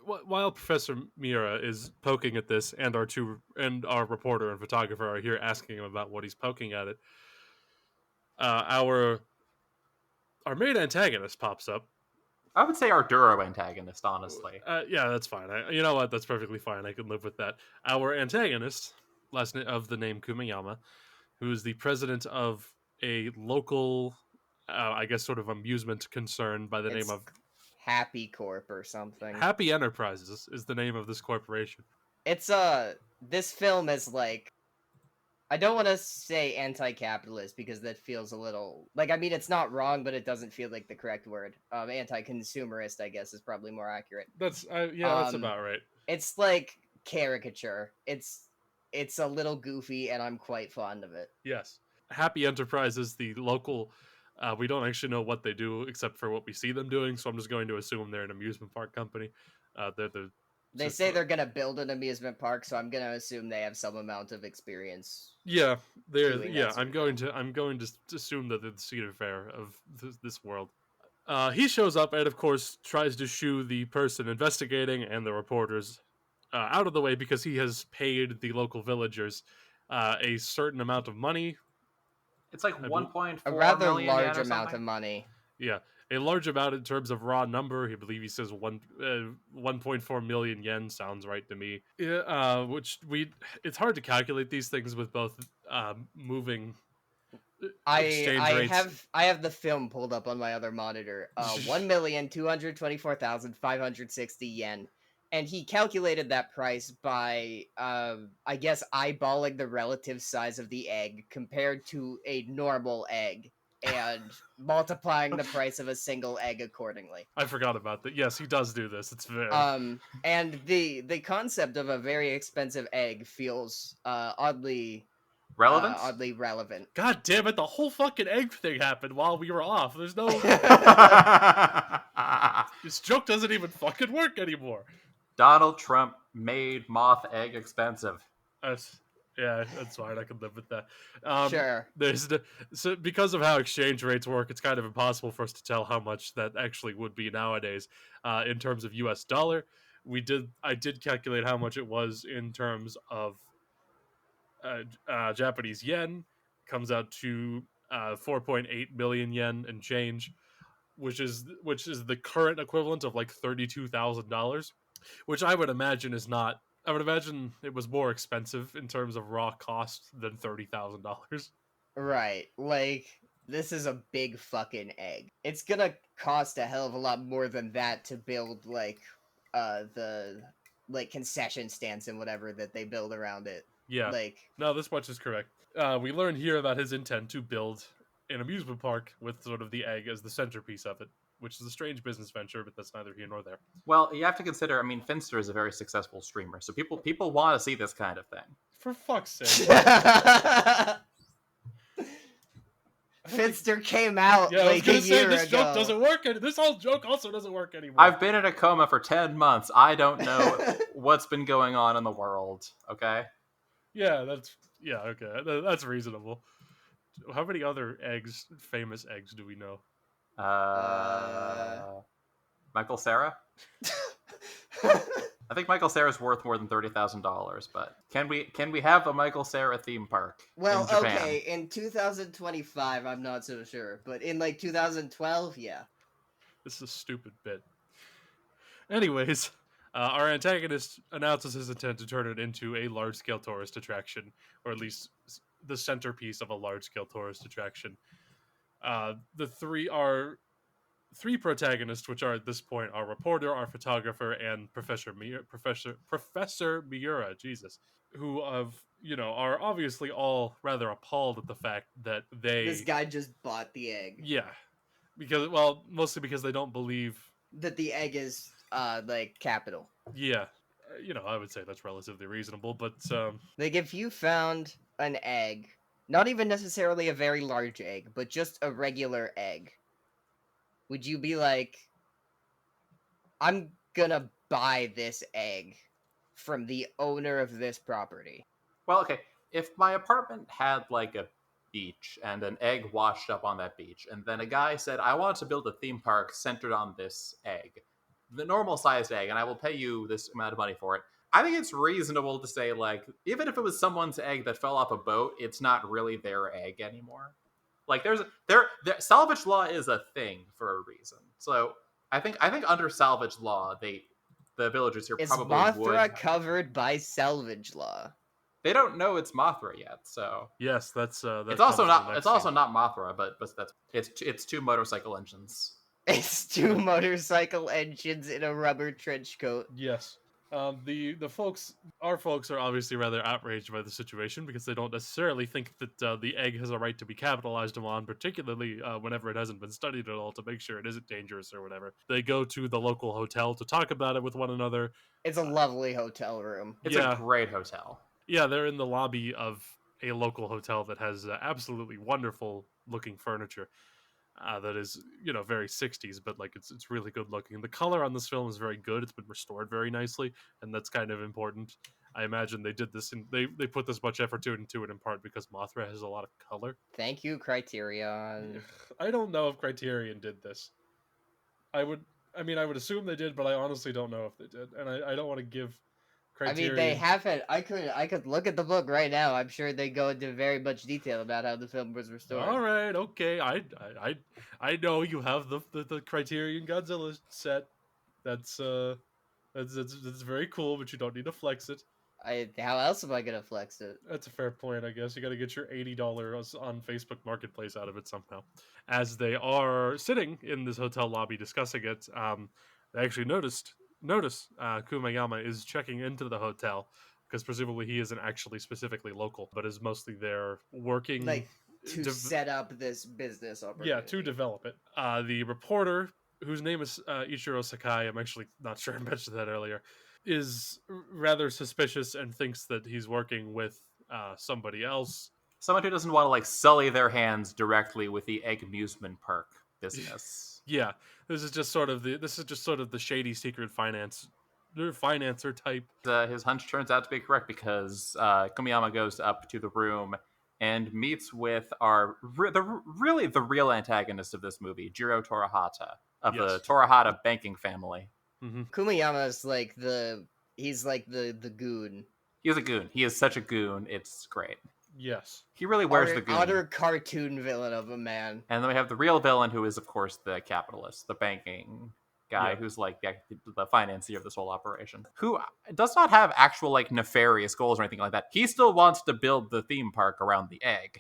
[SPEAKER 1] While Professor Miura is poking at this, and our reporter and photographer are here asking him about what he's poking at it, our our main antagonist pops up.
[SPEAKER 2] I would say our Duro antagonist, honestly.
[SPEAKER 1] Yeah, that's fine. You know what? That's perfectly fine. I can live with that. Our antagonist, last name of the name Kumayama, who is the president of a local, I guess, sort of amusement concern by the name
[SPEAKER 3] It's
[SPEAKER 1] of
[SPEAKER 3] Happy Corp or something.
[SPEAKER 1] Happy Enterprises is the name of this corporation.
[SPEAKER 3] It's this film is like, I don't want to say anti-capitalist because that feels a little like, I mean, it's not wrong, but it doesn't feel like the correct word. Anti-consumerist, I guess, is probably more accurate.
[SPEAKER 1] That's that's
[SPEAKER 3] Um,
[SPEAKER 1] about right.
[SPEAKER 3] It's like caricature. It's a little goofy, and I'm quite fond of it.
[SPEAKER 1] Yes, Happy Enterprises, the local. We don't actually know what they do except for what we see them doing, so I'm just going to assume they're an amusement park company. They're the
[SPEAKER 3] They say they're gonna build an amusement park, so I'm gonna assume they have some amount of experience.
[SPEAKER 1] yeah, they're
[SPEAKER 3] doing
[SPEAKER 1] yeah.
[SPEAKER 3] that sort
[SPEAKER 1] I'm going to assume that they're the Cedar Fair of this world. He shows up and, of course, tries to shoo the person investigating and the reporters out of the way because he has paid the local villagers a certain amount of money.
[SPEAKER 2] It's like
[SPEAKER 1] I
[SPEAKER 2] 1.4
[SPEAKER 3] A rather
[SPEAKER 2] million yen
[SPEAKER 3] large
[SPEAKER 2] or
[SPEAKER 3] amount
[SPEAKER 2] something.
[SPEAKER 3] of money.
[SPEAKER 1] Yeah, a large amount in terms of raw number. I believe he says 1.4 million yen sounds right to me. Yeah, it's hard to calculate these things with both moving exchange rates.
[SPEAKER 3] I have the film pulled up on my other monitor. 1,224,560 yen. And he calculated that price by I guess eyeballing the relative size of the egg compared to a normal egg and multiplying the price of a single egg accordingly.
[SPEAKER 1] I forgot about that. Yes, he does do this. It's very
[SPEAKER 3] And the concept of a very expensive egg feels oddly
[SPEAKER 2] Relevant?
[SPEAKER 3] oddly relevant.
[SPEAKER 1] God damn it! The whole fucking egg thing happened while we were off. There's no. This joke doesn't even fucking work anymore.
[SPEAKER 2] Donald Trump made moth egg expensive.
[SPEAKER 1] Yeah, that's fine. I can live with that.
[SPEAKER 3] Sure.
[SPEAKER 1] So because of how exchange rates work, it's kind of impossible for us to tell how much that actually would be nowadays in terms of U.S. dollar. I did calculate how much it was in terms of Japanese yen. Comes out to 4.8 million yen and change, which is the current equivalent of like $32,000, which I would imagine is not. I would imagine it was more expensive in terms of raw cost than $30,000.
[SPEAKER 3] Right. Like, this is a big fucking egg. It's gonna cost a hell of a lot more than that to build, like, the, like, concession stands and whatever that they build around it.
[SPEAKER 1] Yeah.
[SPEAKER 3] Like,
[SPEAKER 1] No, this much is correct. We learn here about his intent to build an amusement park with sort of the egg as the centerpiece of it, which is a strange business venture, but that's neither here nor there.
[SPEAKER 2] Well, you have to consider, I mean, Finster is a very successful streamer, so people want to see this kind of thing.
[SPEAKER 1] For fuck's sake.
[SPEAKER 3] Finster came out
[SPEAKER 1] Yeah,
[SPEAKER 3] like a year
[SPEAKER 1] this
[SPEAKER 3] ago.
[SPEAKER 1] joke doesn't work. This whole joke also doesn't work anymore.
[SPEAKER 2] I've been in a coma for 10 months. I don't know what's been going on in the world, okay?
[SPEAKER 1] Yeah, okay. That's reasonable. How many other famous eggs do we know?
[SPEAKER 2] Michael Cera? I think Michael Cera's worth more than $30,000, but can we have a Michael Cera theme park in Japan?
[SPEAKER 3] Okay, in 2025, I'm not so sure, but in like 2012, yeah.
[SPEAKER 1] This is a stupid bit. Anyways, our antagonist announces his intent to turn it into a large-scale tourist attraction, or at least the centerpiece of a large-scale tourist attraction. The three protagonists, which are at this point our reporter, our photographer, and Professor Miura, Jesus, who are obviously all rather appalled at the fact that
[SPEAKER 3] This guy just bought the egg.
[SPEAKER 1] Yeah, mostly because they don't believe
[SPEAKER 3] that the egg is like capital.
[SPEAKER 1] Yeah, I would say that's relatively reasonable, but
[SPEAKER 3] like if you found an egg, not even necessarily a very large egg, but just a regular egg, would you be like, I'm gonna buy this egg from the owner of this property?
[SPEAKER 2] Well, okay, if my apartment had like a beach and an egg washed up on that beach, and then a guy said, I want to build a theme park centered on this egg, the normal sized egg, and I will pay you this amount of money for it, I think it's reasonable to say, like, even if it was someone's egg that fell off a boat, it's not really their egg anymore. Like there salvage law is a thing for a reason. So I think under salvage law, the villagers here
[SPEAKER 3] Is
[SPEAKER 2] probably would.
[SPEAKER 3] Mothra covered by salvage law?
[SPEAKER 2] They don't know it's Mothra yet, so
[SPEAKER 1] Yes, that's that
[SPEAKER 2] it's
[SPEAKER 1] comes
[SPEAKER 2] also
[SPEAKER 1] in the
[SPEAKER 2] not
[SPEAKER 1] next
[SPEAKER 2] it's also
[SPEAKER 1] scene.
[SPEAKER 2] not Mothra, but that's it's two motorcycle engines.
[SPEAKER 3] It's two motorcycle engines in a rubber trench coat.
[SPEAKER 1] Yes. The folks, our folks, are obviously rather outraged by the situation because they don't necessarily think that the egg has a right to be capitalized on, particularly whenever it hasn't been studied at all to make sure it isn't dangerous or whatever. They go to the local hotel to talk about it with one another.
[SPEAKER 3] It's a lovely hotel room.
[SPEAKER 2] It's a
[SPEAKER 1] Yeah,
[SPEAKER 2] great hotel.
[SPEAKER 1] yeah, they're in the lobby of a local hotel that has absolutely wonderful looking furniture. That is, very 60s, but like it's really good looking. The color on this film is very good. It's been restored very nicely, and that's kind of important. I imagine they did this and they put this much effort into it in part because Mothra has a lot of color.
[SPEAKER 3] Thank you, Criterion.
[SPEAKER 1] I don't know if Criterion did this. I would, I would assume they did, but I honestly don't know if they did, and I don't want to give
[SPEAKER 3] I mean, they
[SPEAKER 1] Criterion.
[SPEAKER 3] haven't. I could look at the book right now. I'm sure they go into very much detail about how the film was restored.
[SPEAKER 1] All right, okay. I know you have the Criterion Godzilla set. That's that's very cool, but you don't need to flex it.
[SPEAKER 3] How else am I gonna flex it?
[SPEAKER 1] That's a fair point, I guess. You got to get your $80 on Facebook Marketplace out of it somehow. As they are sitting in this hotel lobby discussing it, they actually notice Kumayama is checking into the hotel because presumably he isn't actually specifically local, but is mostly there working.
[SPEAKER 3] Like to set up this business opportunity.
[SPEAKER 1] Yeah, to develop it. The reporter, whose name is Ichiro Sakai, I'm actually not sure I mentioned that earlier, is rather suspicious and thinks that he's working with somebody else.
[SPEAKER 2] Someone who doesn't want to like sully their hands directly with the egg amusement park business.
[SPEAKER 1] Yeah, this is just sort of the shady secret financer type.
[SPEAKER 2] His hunch turns out to be correct because Komiyama goes up to the room and meets with the real antagonist of this movie, Jiro Torahata of the Torahata banking family.
[SPEAKER 1] Mm-hmm.
[SPEAKER 3] Kumiyama's like he's like the goon.
[SPEAKER 2] He's a goon. He is such a goon. It's great.
[SPEAKER 1] Yes.
[SPEAKER 2] He really wears the goon.
[SPEAKER 3] Utter cartoon villain of a man.
[SPEAKER 2] And then we have the real villain, who is, of course, the capitalist, the banking guy, who's like the financier of this whole operation, who does not have actual like nefarious goals or anything like that. He still wants to build the theme park around the egg.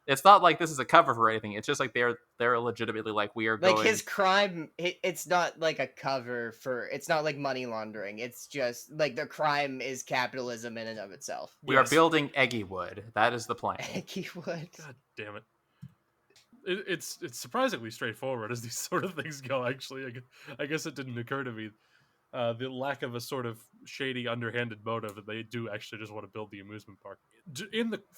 [SPEAKER 2] It's not like this is a cover for anything. It's just like they're legitimately like, we are
[SPEAKER 3] like
[SPEAKER 2] going.
[SPEAKER 3] His crime. It's not like a cover for. It's not like money laundering. It's just like the crime is capitalism in and of itself.
[SPEAKER 2] We are building Eggywood. That is the plan.
[SPEAKER 3] Eggywood.
[SPEAKER 1] God damn it. It's surprisingly straightforward as these sort of things go. Actually, I guess it didn't occur to me. The lack of a sort of shady, underhanded motive, and they do actually just want to build the amusement park.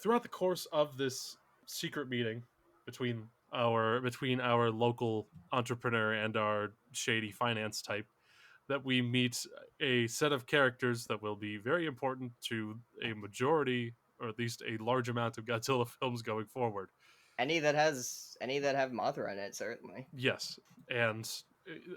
[SPEAKER 1] Throughout the course of this secret meeting between our local entrepreneur and our shady finance type, that we meet a set of characters that will be very important to a majority, or at least a large amount of Godzilla films going forward.
[SPEAKER 3] Any that have Mothra in it, certainly.
[SPEAKER 1] Yes, and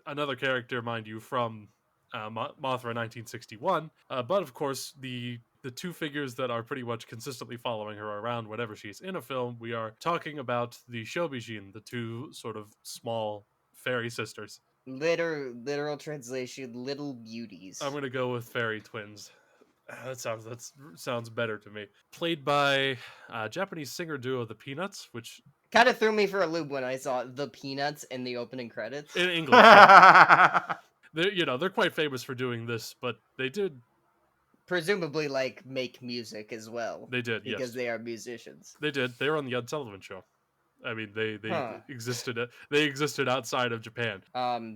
[SPEAKER 1] another character, mind you, from Mothra 1961. But of course, the two figures that are pretty much consistently following her around whenever she's in a film, we are talking about the Shobijin, the two sort of small fairy sisters.
[SPEAKER 3] Literal translation, little beauties.
[SPEAKER 1] I'm gonna go with fairy twins. That sounds better to me. Played by Japanese singer duo The Peanuts, which
[SPEAKER 3] kind of threw me for a loop when I saw The Peanuts in the opening credits.
[SPEAKER 1] In English. Yeah. They're quite famous for doing this, but they did
[SPEAKER 3] presumably like make music as well.
[SPEAKER 1] They did,
[SPEAKER 3] because
[SPEAKER 1] yes.
[SPEAKER 3] they are musicians.
[SPEAKER 1] They did. They were on the Ed Sullivan Show. I mean, they existed. They existed outside of Japan.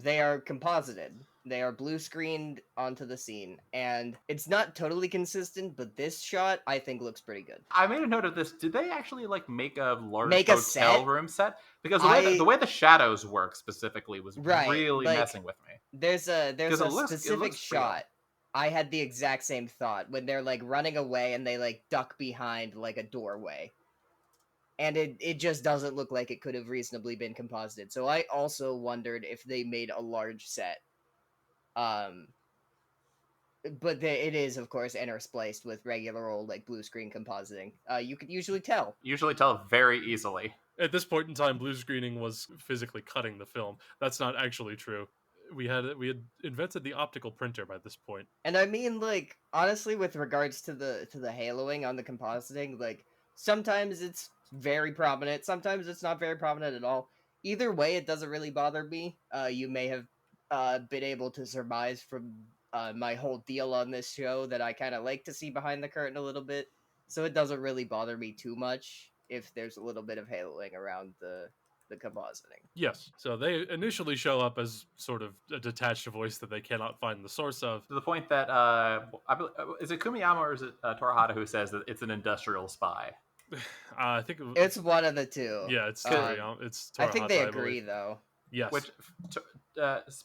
[SPEAKER 3] They are composited. They are blue screened onto the scene, and it's not totally consistent, but this shot I think looks pretty good.
[SPEAKER 2] I made a note of this. Did they actually like make a large
[SPEAKER 3] hotel
[SPEAKER 2] room set? Because the way the shadows work specifically was really messing with me.
[SPEAKER 3] There's a specific shot. I had the exact same thought when they're like running away and they like duck behind like a doorway. And it just doesn't look like it could have reasonably been composited. So I also wondered if they made a large set. but it is of course interspliced with regular old like blue screen compositing. You could usually tell.
[SPEAKER 2] Usually tell very easily.
[SPEAKER 1] At this point in time, blue screening was physically cutting the film. That's not actually true. We had invented the optical printer by this point.
[SPEAKER 3] And I mean, like, honestly, with regards to the haloing on the compositing, like, sometimes it's very prominent, sometimes it's not very prominent at all. Either way, it doesn't really bother me. You may have been able to surmise from my whole deal on this show that I kind of like to see behind the curtain a little bit, so it doesn't really bother me too much if there's a little bit of haloing around the compositing.
[SPEAKER 1] Yes. So they initially show up as sort of a detached voice that they cannot find the source of.
[SPEAKER 2] To the point that, is it Kumiyama or is it Torahata who says that it's an industrial spy?
[SPEAKER 1] I think
[SPEAKER 3] It's one of the two.
[SPEAKER 1] Yeah, it's it's
[SPEAKER 3] I think they
[SPEAKER 1] Torahata,
[SPEAKER 3] agree
[SPEAKER 1] believe.
[SPEAKER 3] though.
[SPEAKER 1] Yes.
[SPEAKER 2] Which,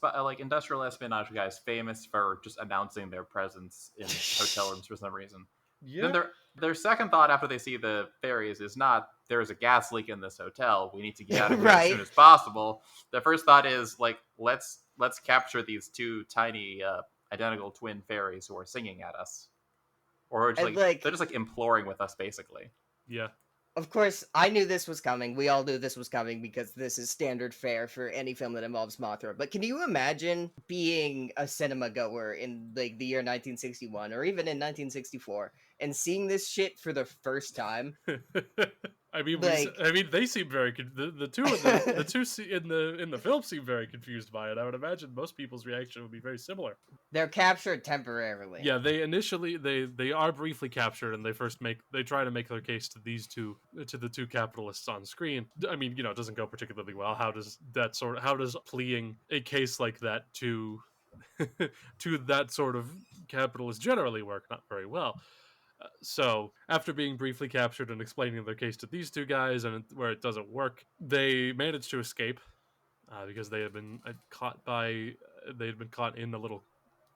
[SPEAKER 2] like industrial espionage guys, famous for just announcing their presence in hotel rooms for some reason.
[SPEAKER 1] Yeah.
[SPEAKER 2] Then their second thought after they see the fairies is not, there's a gas leak in this hotel, we need to get out of here
[SPEAKER 3] Right.
[SPEAKER 2] as soon as possible. Their first thought is like, let's capture these two tiny identical twin fairies who are singing at us, or just,
[SPEAKER 3] like
[SPEAKER 2] they're just like imploring with us basically.
[SPEAKER 1] Yeah.
[SPEAKER 3] Of course, I knew this was coming. We all knew this was coming because this is standard fare for any film that involves Mothra. But can you imagine being a cinema goer in like the year 1961 or even in 1964 and seeing this shit for the first time?
[SPEAKER 1] I mean,
[SPEAKER 3] Like-
[SPEAKER 1] they seem very the two in the film seem very confused by it. I would imagine most people's reaction would be very similar.
[SPEAKER 3] They're captured temporarily.
[SPEAKER 1] Yeah, they initially they are briefly captured, and they try to make their case to the two capitalists on screen. I mean, it doesn't go particularly well. How does pleading a case like that to to that sort of capitalist generally work? Not very well. So, after being briefly captured and explaining their case to these two guys, and where it doesn't work, they managed to escape because they had been caught in a little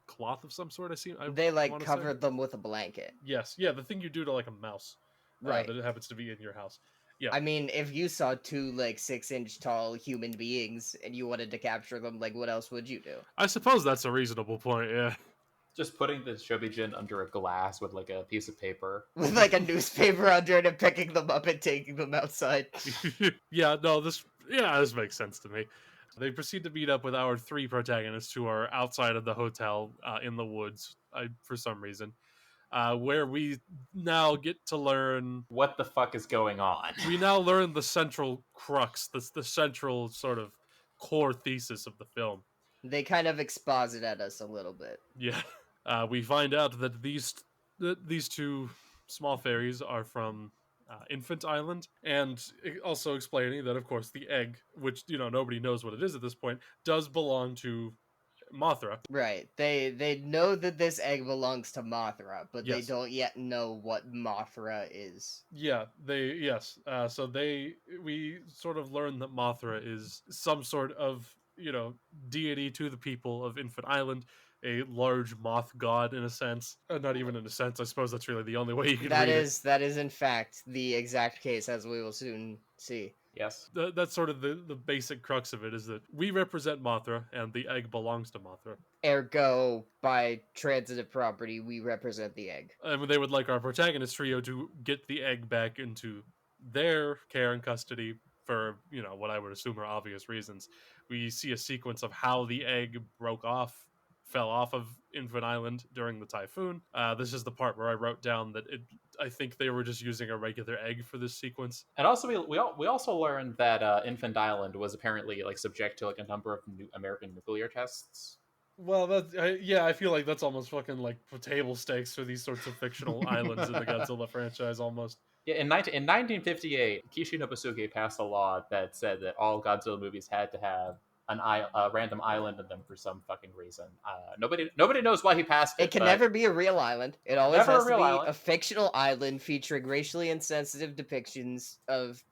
[SPEAKER 1] cloth of some sort.
[SPEAKER 3] They like covered them with a blanket.
[SPEAKER 1] Yes, yeah, the thing you do to like a mouse,
[SPEAKER 3] Right.
[SPEAKER 1] that happens to be in your house. Yeah,
[SPEAKER 3] I mean, if you saw two like 6-inch tall human beings and you wanted to capture them, like what else would you do?
[SPEAKER 1] I suppose that's a reasonable point. Yeah.
[SPEAKER 2] Just putting the Shobijin under a glass with like a piece of paper.
[SPEAKER 3] With like a newspaper under it and picking them up and taking them outside.
[SPEAKER 1] This makes sense to me. They proceed to meet up with our three protagonists who are outside of the hotel in the woods for some reason, where we now get to learn
[SPEAKER 2] what the fuck is going on.
[SPEAKER 1] We now learn the central crux, the central sort of core thesis of the film.
[SPEAKER 3] They kind of exposit at us a little bit.
[SPEAKER 1] Yeah. We find out that these two small fairies are from Infant Island, and also explaining that, of course, the egg, which nobody knows what it is at this point, does belong to Mothra.
[SPEAKER 3] Right. They know that this egg belongs to Mothra, but
[SPEAKER 1] Yes.
[SPEAKER 3] they don't yet know what Mothra is.
[SPEAKER 1] Yeah. So we sort of learn that Mothra is some sort of deity to the people of Infant Island. A large moth god, in a sense. Not even in a sense. I suppose that's really the only way you can read it.
[SPEAKER 3] That is in fact the exact case, as we will soon see.
[SPEAKER 2] Yes.
[SPEAKER 1] That's sort of the basic crux of it, is that we represent Mothra, and the egg belongs to Mothra.
[SPEAKER 3] Ergo, by transitive property, we represent the egg.
[SPEAKER 1] And they would like our protagonist trio to get the egg back into their care and custody for, what I would assume are obvious reasons. We see a sequence of how the egg fell off of Infant Island during the typhoon. This is the part where I wrote down that I think they were just using a regular egg for this sequence.
[SPEAKER 2] And also, we also learned that Infant Island was apparently like subject to like a number of American nuclear tests.
[SPEAKER 1] Well, I feel like that's almost fucking like table stakes for these sorts of fictional islands in the Godzilla franchise, almost.
[SPEAKER 2] Yeah, in 1958, Kishi Nobusuke passed a law that said that all Godzilla movies had to have a random island in them for some fucking reason. Nobody knows why he passed it.
[SPEAKER 3] It can never be a real island. It always
[SPEAKER 2] Never
[SPEAKER 3] has
[SPEAKER 2] a
[SPEAKER 3] to
[SPEAKER 2] real
[SPEAKER 3] be
[SPEAKER 2] island.
[SPEAKER 3] a fictional island featuring racially insensitive depictions of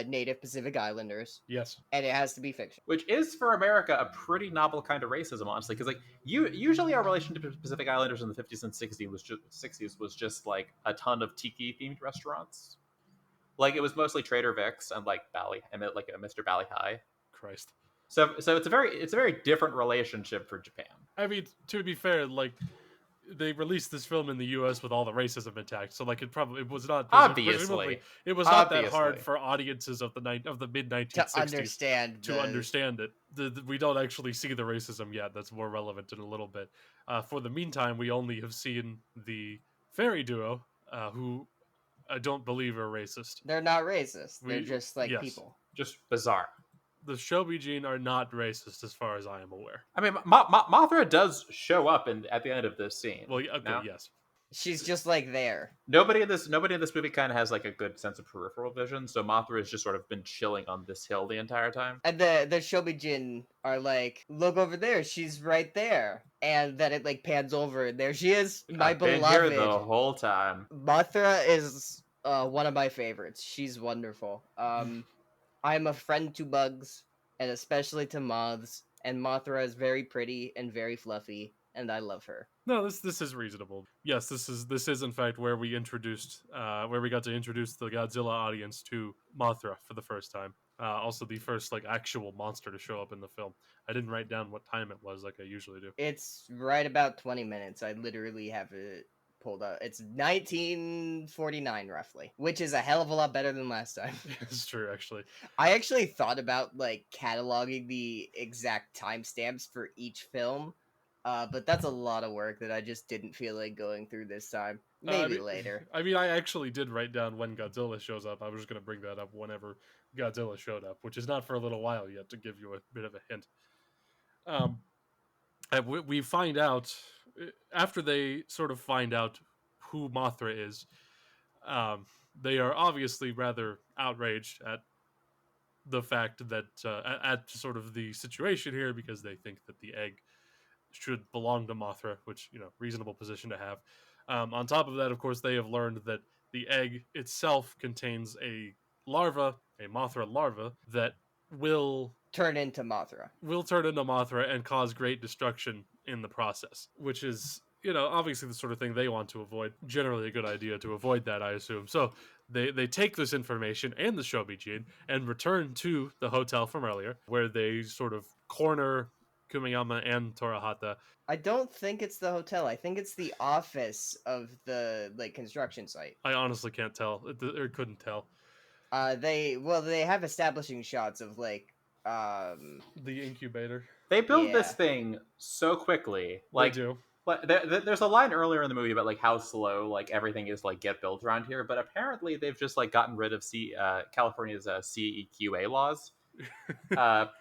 [SPEAKER 3] native Pacific Islanders,
[SPEAKER 1] Yes.
[SPEAKER 3] and it has to be fiction.
[SPEAKER 2] Which is for America a pretty novel kind of racism, honestly, because like usually our relationship to Pacific Islanders in the 50s and 60s was just like a ton of tiki themed restaurants. Like it was mostly Trader Vic's and like Mr. Bally High.
[SPEAKER 1] Christ.
[SPEAKER 2] So it's a very different relationship for Japan.
[SPEAKER 1] I mean, to be fair, like they released this film in the U.S. with all the racism intact, so like it was not
[SPEAKER 2] Obviously.
[SPEAKER 1] it was not that
[SPEAKER 2] Obviously.
[SPEAKER 1] hard for audiences of the mid 1960s
[SPEAKER 3] To understand
[SPEAKER 1] to understand it. We don't actually see the racism yet. That's more relevant in a little bit. For the meantime, we only have seen the fairy duo, who I don't believe are racist.
[SPEAKER 3] They're not racist. They're
[SPEAKER 1] We-
[SPEAKER 3] just like
[SPEAKER 1] yes.
[SPEAKER 3] people.
[SPEAKER 2] Just bizarre.
[SPEAKER 1] The Shobijin are not racist, as far as I am aware.
[SPEAKER 2] I mean, Mothra does show up at the end of this scene.
[SPEAKER 1] Well, okay,
[SPEAKER 2] no?
[SPEAKER 1] yes.
[SPEAKER 3] She's just like there.
[SPEAKER 2] Nobody in this movie kind of has like a good sense of peripheral vision, so Mothra has just sort of been chilling on this hill the entire time.
[SPEAKER 3] And the Shobijin are like, look over there, she's right there. And then it like pans over, and there she is, my
[SPEAKER 2] I've been
[SPEAKER 3] beloved.
[SPEAKER 2] here the whole time.
[SPEAKER 3] Mothra is one of my favorites. She's wonderful. I'm a friend to bugs, and especially to moths. And Mothra is very pretty and very fluffy, and I love her.
[SPEAKER 1] No, this is reasonable. Yes, this is in fact where we got to introduce the Godzilla audience to Mothra for the first time. Also, the first like actual monster to show up in the film. I didn't write down what time it was like I usually do.
[SPEAKER 3] It's right about 20 minutes. I literally have it pulled up. It's 1949 roughly, which is a hell of a lot better than last time.
[SPEAKER 1] It's true, actually.
[SPEAKER 3] I actually thought about like cataloging the exact timestamps for each film, but that's a lot of work that I just didn't feel like going through this time. Maybe later.
[SPEAKER 1] I mean, I actually did write down when Godzilla shows up. I was just going to bring that up whenever Godzilla showed up, which is not for a little while yet, to give you a bit of a hint. We find out, after they sort of find out who Mothra is, they are obviously rather outraged at the fact that, at sort of the situation here, because they think that the egg should belong to Mothra, which, reasonable position to have. On top of that, of course, they have learned that the egg itself contains a Mothra larva, that will
[SPEAKER 3] turn into Mothra
[SPEAKER 1] and cause great destruction in the process, which is, obviously the sort of thing they want to avoid. Generally a good idea to avoid that, I assume. So they take this information and the Shobijin and return to the hotel from earlier, where they sort of corner Kumiyama and Torahata.
[SPEAKER 3] I don't think it's the hotel. I think it's the office of the construction site.
[SPEAKER 1] I honestly can't tell, or couldn't tell.
[SPEAKER 3] They have establishing shots of the
[SPEAKER 1] incubator.
[SPEAKER 2] They build this thing so quickly. Like,
[SPEAKER 1] they do.
[SPEAKER 2] There's a line earlier in the movie about like how slow like everything is like get built around here, but apparently they've just like gotten rid of California's CEQA laws.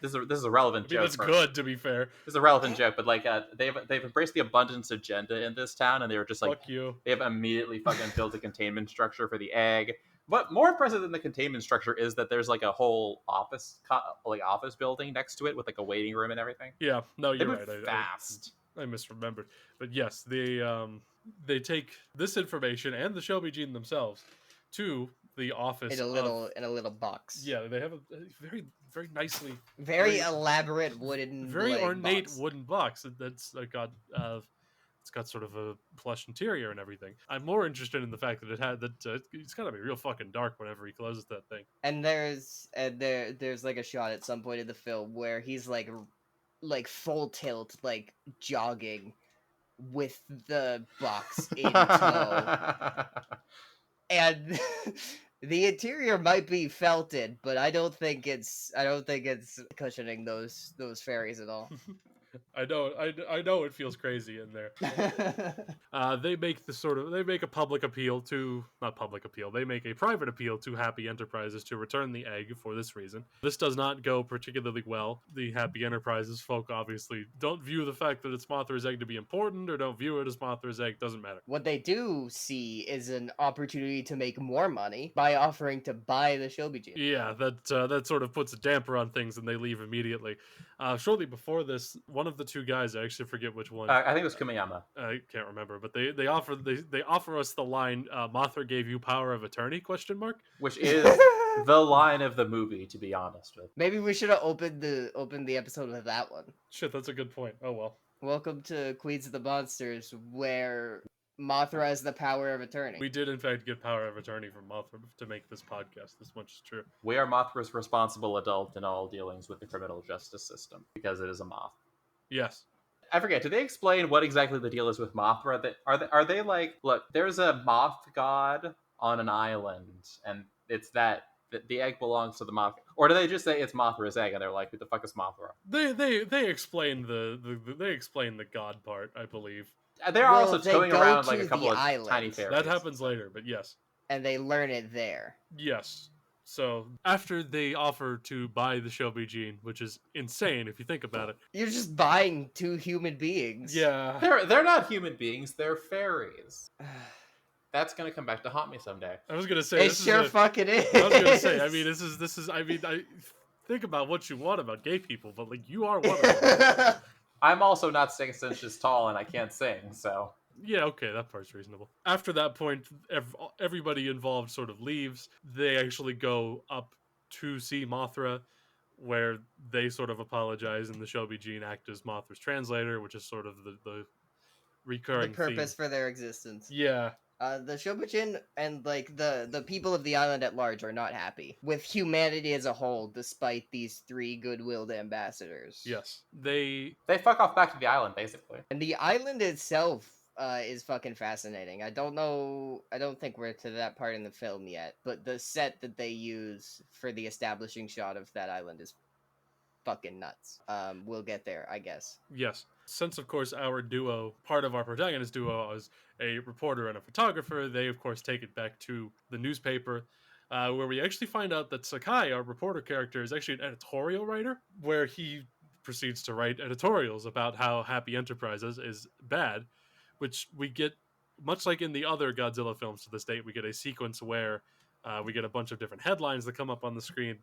[SPEAKER 2] This is a relevant joke.
[SPEAKER 1] That's good, to be fair.
[SPEAKER 2] This is a relevant joke, but like they've embraced the abundance agenda in this town, and they were just like,
[SPEAKER 1] fuck you.
[SPEAKER 2] They have immediately fucking built a containment structure for the egg. But more impressive than the containment structure is that there's like a whole office building next to it with like a waiting room and everything.
[SPEAKER 1] Yeah, no, you're right.
[SPEAKER 2] Fast.
[SPEAKER 1] I misremembered, but yes, they take this information and the Shobijin themselves to the office
[SPEAKER 3] in a little box.
[SPEAKER 1] Yeah, they have a very, very nicely,
[SPEAKER 3] very elaborate wooden,
[SPEAKER 1] very ornate
[SPEAKER 3] box.
[SPEAKER 1] wooden box that's it's got sort of a plush interior and everything. I'm more interested in the fact that it's gotta be real fucking dark whenever he closes that thing.
[SPEAKER 3] And there's like a shot at some point in the film where he's like full tilt, like jogging with the box in tow. And the interior might be felted, but I don't think it's cushioning those fairies at all.
[SPEAKER 1] I know it feels crazy in there. They make a public appeal they make a private appeal to Happy Enterprises to return the egg for this reason. This does not go particularly well. The Happy Enterprises folk obviously don't view the fact that it's Mothra's egg to be important, or don't view it as Mothra's egg. Doesn't matter.
[SPEAKER 3] What they do see is an opportunity to make more money by offering to buy the Shobijin.
[SPEAKER 1] Yeah, that sort of puts a damper on things, and they leave immediately. Shortly before this, one of the two guys, I actually forget which one.
[SPEAKER 2] I think it was Kumiyama.
[SPEAKER 1] I can't remember, but they offer us the line, "Mothra gave you power of attorney?" ?
[SPEAKER 2] Which is the line of the movie, to be honest with.
[SPEAKER 3] Maybe we should have opened the episode with that one.
[SPEAKER 1] Shit, that's a good point. Oh well.
[SPEAKER 3] Welcome to Queens of the Monsters, where Mothra has the power of attorney.
[SPEAKER 1] We did, in fact, get power of attorney from Mothra to make this podcast. This much is true.
[SPEAKER 2] We are Mothra's responsible adult in all dealings with the criminal justice system, because it is a moth.
[SPEAKER 1] Yes.
[SPEAKER 2] I forget. Do they explain what exactly the deal is with Mothra? Are they like, look, there's a moth god on an island, and it's that the egg belongs to the moth, or do they just say it's Mothra's egg, and they're like, who the fuck is Mothra?
[SPEAKER 1] They explain they explain the god part, I believe.
[SPEAKER 2] They're
[SPEAKER 3] Well,
[SPEAKER 2] also
[SPEAKER 3] they
[SPEAKER 2] towing
[SPEAKER 3] go
[SPEAKER 2] around like
[SPEAKER 3] to
[SPEAKER 2] a couple
[SPEAKER 3] the
[SPEAKER 2] of tiny
[SPEAKER 3] island.
[SPEAKER 2] fairies.
[SPEAKER 1] That happens later, but yes.
[SPEAKER 3] And they learn it there.
[SPEAKER 1] Yes. So after they offer to buy the Shelby gene, which is insane if you think about it.
[SPEAKER 3] You're just buying two human beings.
[SPEAKER 1] Yeah.
[SPEAKER 2] They're not human beings. They're fairies. That's gonna come back to haunt me someday.
[SPEAKER 1] I was gonna say
[SPEAKER 3] It sure fucking is.
[SPEAKER 1] I was gonna say, I mean, this is I mean, I think about what you want about gay people, but like you are one of them.
[SPEAKER 2] I'm also not 6 inches tall and I can't sing, so
[SPEAKER 1] Yeah, okay, that part's reasonable. After that point, everybody involved sort of leaves. They actually go up to see Mothra, where they sort of apologize, and the Shelby Gene act as Mothra's translator, which is sort of the
[SPEAKER 3] the
[SPEAKER 1] recurring
[SPEAKER 3] purpose
[SPEAKER 1] theme.
[SPEAKER 3] for their existence.
[SPEAKER 1] Yeah.
[SPEAKER 3] The Shobujin and like the people of the island at large are not happy with humanity as a whole, despite these three good-willed ambassadors.
[SPEAKER 1] Yes. They
[SPEAKER 2] fuck off back to the island, basically.
[SPEAKER 3] And the island itself is fucking fascinating. I don't think we're to that part in the film yet, but the set that they use for the establishing shot of that island is fucking nuts. We'll get there, I guess.
[SPEAKER 1] Yes. Since, of course, our duo, part of our protagonist duo, is a reporter and a photographer, they, of course, take it back to the newspaper, where we actually find out that Sakai, our reporter character, is actually an editorial writer, where he proceeds to write editorials about how Happy Enterprises is bad, which we get, much like in the other Godzilla films to this date, we get a sequence where we get a bunch of different headlines that come up on the screen.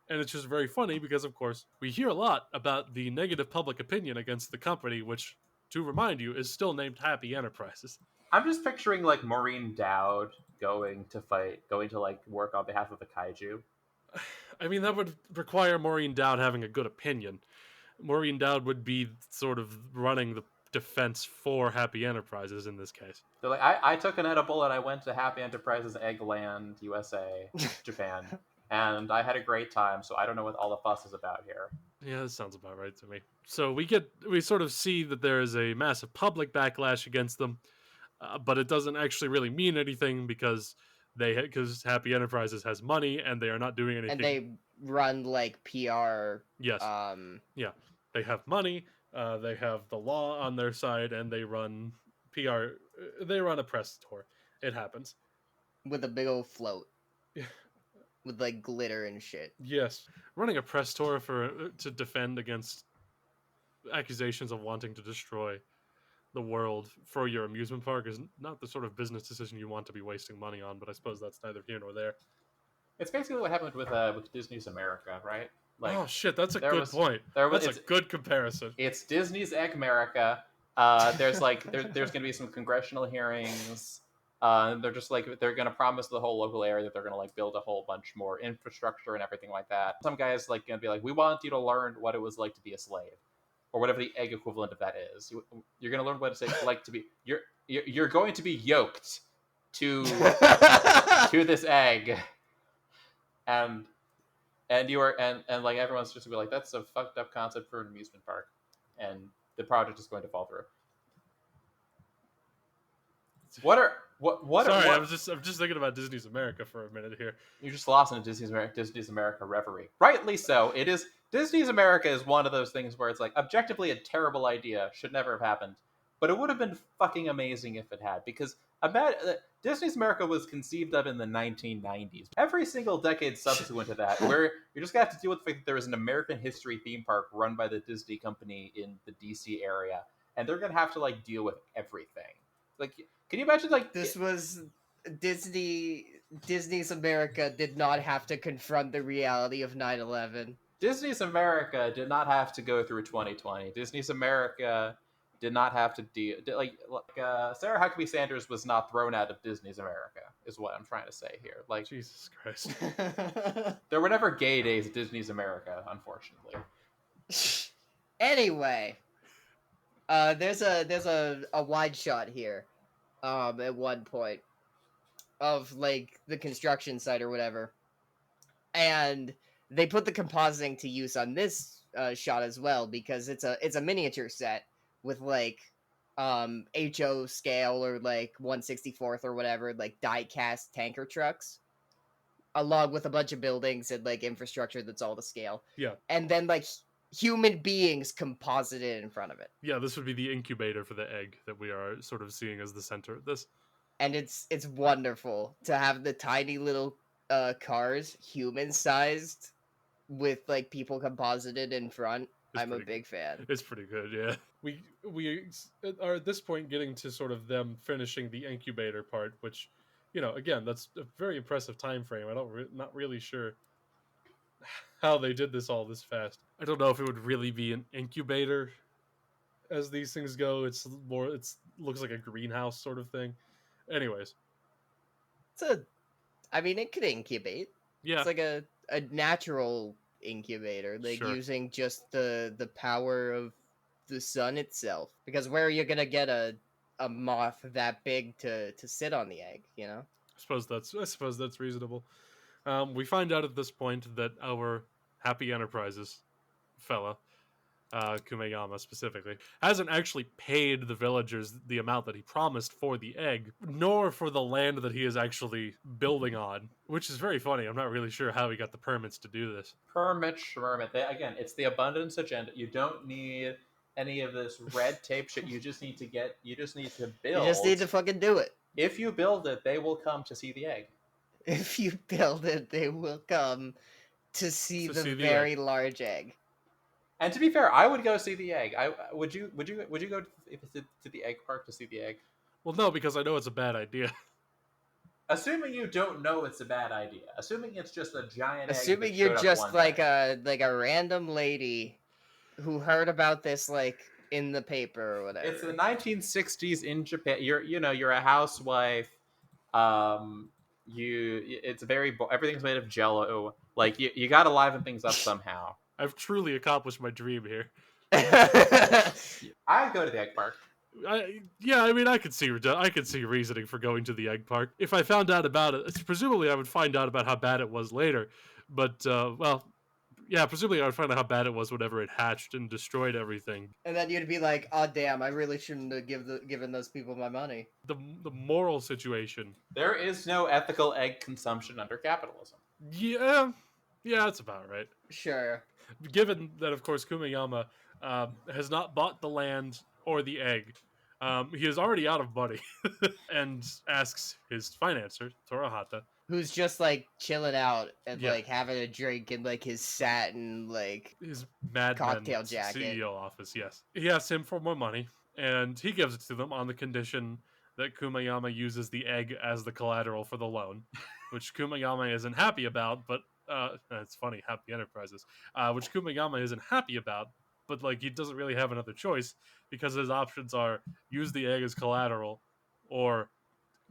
[SPEAKER 1] And it's just very funny because, of course, we hear a lot about the negative public opinion against the company, which, to remind you, is still named Happy Enterprises.
[SPEAKER 2] I'm just picturing like Maureen Dowd going to like work on behalf of the kaiju.
[SPEAKER 1] I mean, that would require Maureen Dowd having a good opinion. Maureen Dowd would be sort of running the defense for Happy Enterprises in this case.
[SPEAKER 2] They're like, I took an edible and I went to Happy Enterprises Eggland, USA, Japan. And I had a great time, so I don't know what all the fuss is about here.
[SPEAKER 1] Yeah, that sounds about right to me. So we sort of see that there is a massive public backlash against them, but it doesn't actually really mean anything because Happy Enterprises has money and they are not doing anything.
[SPEAKER 3] And they run like PR.
[SPEAKER 1] Yes. Yeah, they have money. They have the law on their side, and they run PR. They run a press tour. It happens
[SPEAKER 3] with a big old float. With like glitter and shit.
[SPEAKER 1] Yes, running a press tour to defend against accusations of wanting to destroy the world for your amusement park is not the sort of business decision you want to be wasting money on. But I suppose that's neither here nor there.
[SPEAKER 2] It's basically what happened with Disney's America, right?
[SPEAKER 1] Like, oh shit, that's a good point. That's a good comparison.
[SPEAKER 2] It's Disney's Egg America. There's going to be some congressional hearings. They're just like, they're going to promise the whole local area that they're going to like build a whole bunch more infrastructure and everything like that. Some guys like going to be like, we want you to learn what it was like to be a slave, or whatever the egg equivalent of that is. You're going to learn what it's like to be. You're going to be yoked to to this egg, and you are and like everyone's just going to be like, that's a fucked up concept for an amusement park, and the project is going to fall through.
[SPEAKER 1] Sorry, I'm just thinking about Disney's America for a minute here.
[SPEAKER 2] You're just lost in a Disney's America reverie. Rightly so. It is. Disney's America is one of those things where it's like, objectively a terrible idea, should never have happened, but it would have been fucking amazing if it had, because Disney's America was conceived of in the 1990s. Every single decade subsequent to that, where you're just going to have to deal with the fact that there is an American history theme park run by the Disney company in the DC area, and they're going to have to like deal with everything. Like, can you imagine, like...
[SPEAKER 3] This was... Disney's America did not have to confront the reality of 9/11.
[SPEAKER 2] Disney's America did not have to go through 2020. Disney's America did not have to deal... Sarah Huckabee Sanders was not thrown out of Disney's America, is what I'm trying to say here. Like,
[SPEAKER 1] Jesus Christ.
[SPEAKER 2] There were never gay days at Disney's America, unfortunately.
[SPEAKER 3] Anyway... there's a wide shot here, at one point, of like the construction site or whatever, and they put the compositing to use on this shot as well, because it's a miniature set, with like HO scale or like 1/64th or whatever, like die cast tanker trucks, along with a bunch of buildings and like infrastructure that's all to scale.
[SPEAKER 1] Yeah.
[SPEAKER 3] And then like human beings composited in front of it.
[SPEAKER 1] Yeah, this would be the incubator for the egg that we are sort of seeing as the center of this.
[SPEAKER 3] And it's wonderful to have the tiny little cars human sized with like people composited in front. I'm a big fan.
[SPEAKER 1] It's pretty good, yeah. We are at this point getting to sort of them finishing the incubator part, which, again, that's a very impressive time frame. Not really sure how they did this all this fast. I don't know if it would really be an incubator as these things go. It's looks like a greenhouse sort of thing. Anyways,
[SPEAKER 3] it could incubate.
[SPEAKER 1] Yeah,
[SPEAKER 3] it's like a natural incubator, like
[SPEAKER 1] Sure.
[SPEAKER 3] using just the power of the sun itself. Because where are you gonna get a moth that big to sit on the egg?
[SPEAKER 1] I suppose that's reasonable. We find out at this point that our Happy Enterprises fella, Kumeyama specifically, hasn't actually paid the villagers the amount that he promised for the egg, nor for the land that he is actually building on, which is very funny. I'm not really sure how he got the permits to do this.
[SPEAKER 2] Permit. Again, it's the abundance agenda. You don't need any of this red tape shit. You just need to build.
[SPEAKER 3] You just need to fucking do it.
[SPEAKER 2] If you build it, they will come to see the egg.
[SPEAKER 3] If you build it, they will come to see the very large egg.
[SPEAKER 2] And to be fair, I would go see the egg. Would you go to the egg park to see the egg?
[SPEAKER 1] Well, no, because I know it's a bad idea.
[SPEAKER 2] Assuming you don't know it's a bad idea. Assuming it's just a giant egg.
[SPEAKER 3] Assuming you're just like a random lady who heard about this like in the paper or whatever.
[SPEAKER 2] It's the 1960s in Japan. You're a housewife. Everything's made of Jello. Like you got to liven things up somehow.
[SPEAKER 1] I've truly accomplished my dream here.
[SPEAKER 2] I'd go to the egg park.
[SPEAKER 1] I could see reasoning for going to the egg park. If I found out about it, presumably I would find out about how bad it was later. But presumably I would find out how bad it was whenever it hatched and destroyed everything.
[SPEAKER 3] And then you'd be like, "Oh damn, I really shouldn't have given those people my money."
[SPEAKER 1] The moral situation.
[SPEAKER 2] There is no ethical egg consumption under capitalism.
[SPEAKER 1] Yeah, that's about right.
[SPEAKER 3] Sure.
[SPEAKER 1] Given that, of course, Kumeyama has not bought the land or the egg, he is already out of money and asks his financer, Torahata,
[SPEAKER 3] who's just like chilling out and like having a drink in like his satin like
[SPEAKER 1] his Mad
[SPEAKER 3] cocktail
[SPEAKER 1] Men
[SPEAKER 3] jacket
[SPEAKER 1] CEO office. Yes, he asks him for more money, and he gives it to them on the condition that Kumeyama uses the egg as the collateral for the loan, which Kumeyama isn't happy about. But it's funny, Happy Enterprises, which Kumeyama isn't happy about. But like he doesn't really have another choice because his options are use the egg as collateral, or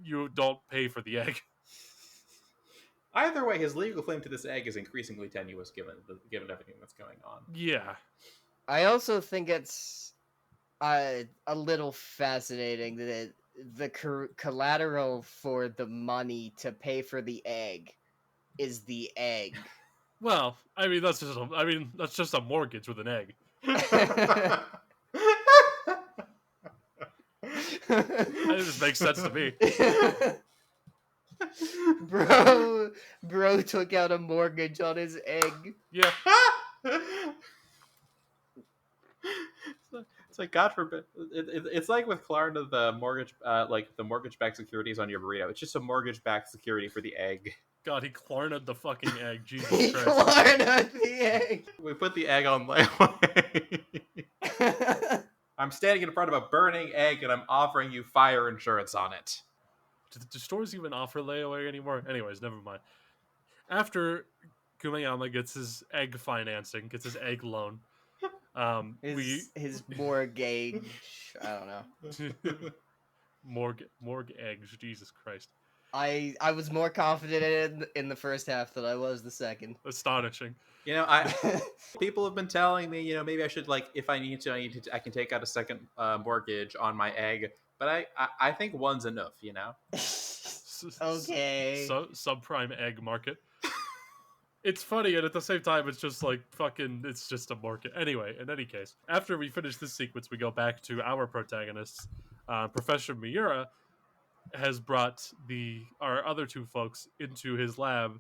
[SPEAKER 1] you don't pay for the egg.
[SPEAKER 2] Either way, his legal claim to this egg is increasingly tenuous given everything that's going on.
[SPEAKER 1] Yeah.
[SPEAKER 3] I also think it's a little fascinating that the collateral for the money to pay for the egg is the egg.
[SPEAKER 1] Well, that's just a mortgage with an egg. That just makes sense to me.
[SPEAKER 3] Bro took out a mortgage on his egg.
[SPEAKER 1] Yeah.
[SPEAKER 2] It's like, God forbid. It's like with Klarna, the mortgage-backed securities on your burrito. It's just a mortgage-backed security for the egg.
[SPEAKER 1] God, he Klarna'd the fucking egg. Jesus
[SPEAKER 3] he
[SPEAKER 1] Christ.
[SPEAKER 3] Klarna'd the egg.
[SPEAKER 2] We put the egg on layaway. I'm standing in front of a burning egg and I'm offering you fire insurance on it.
[SPEAKER 1] Do stores even offer layaway anymore? Anyways, never mind. After Kumeyama gets his egg financing, gets his egg loan,
[SPEAKER 3] his mortgage, I don't know.
[SPEAKER 1] Morgue eggs, Jesus Christ.
[SPEAKER 3] I was more confident in the first half than I was the second.
[SPEAKER 1] Astonishing.
[SPEAKER 2] People have been telling me, maybe I should, like, if I need to, I can take out a second mortgage on my egg. But I think one's enough,
[SPEAKER 3] Okay.
[SPEAKER 1] Subprime egg market. It's funny, and at the same time, it's just like fucking. It's just a market. Anyway, in any case, after we finish this sequence, we go back to our protagonists. Professor Miura has brought our other two folks into his lab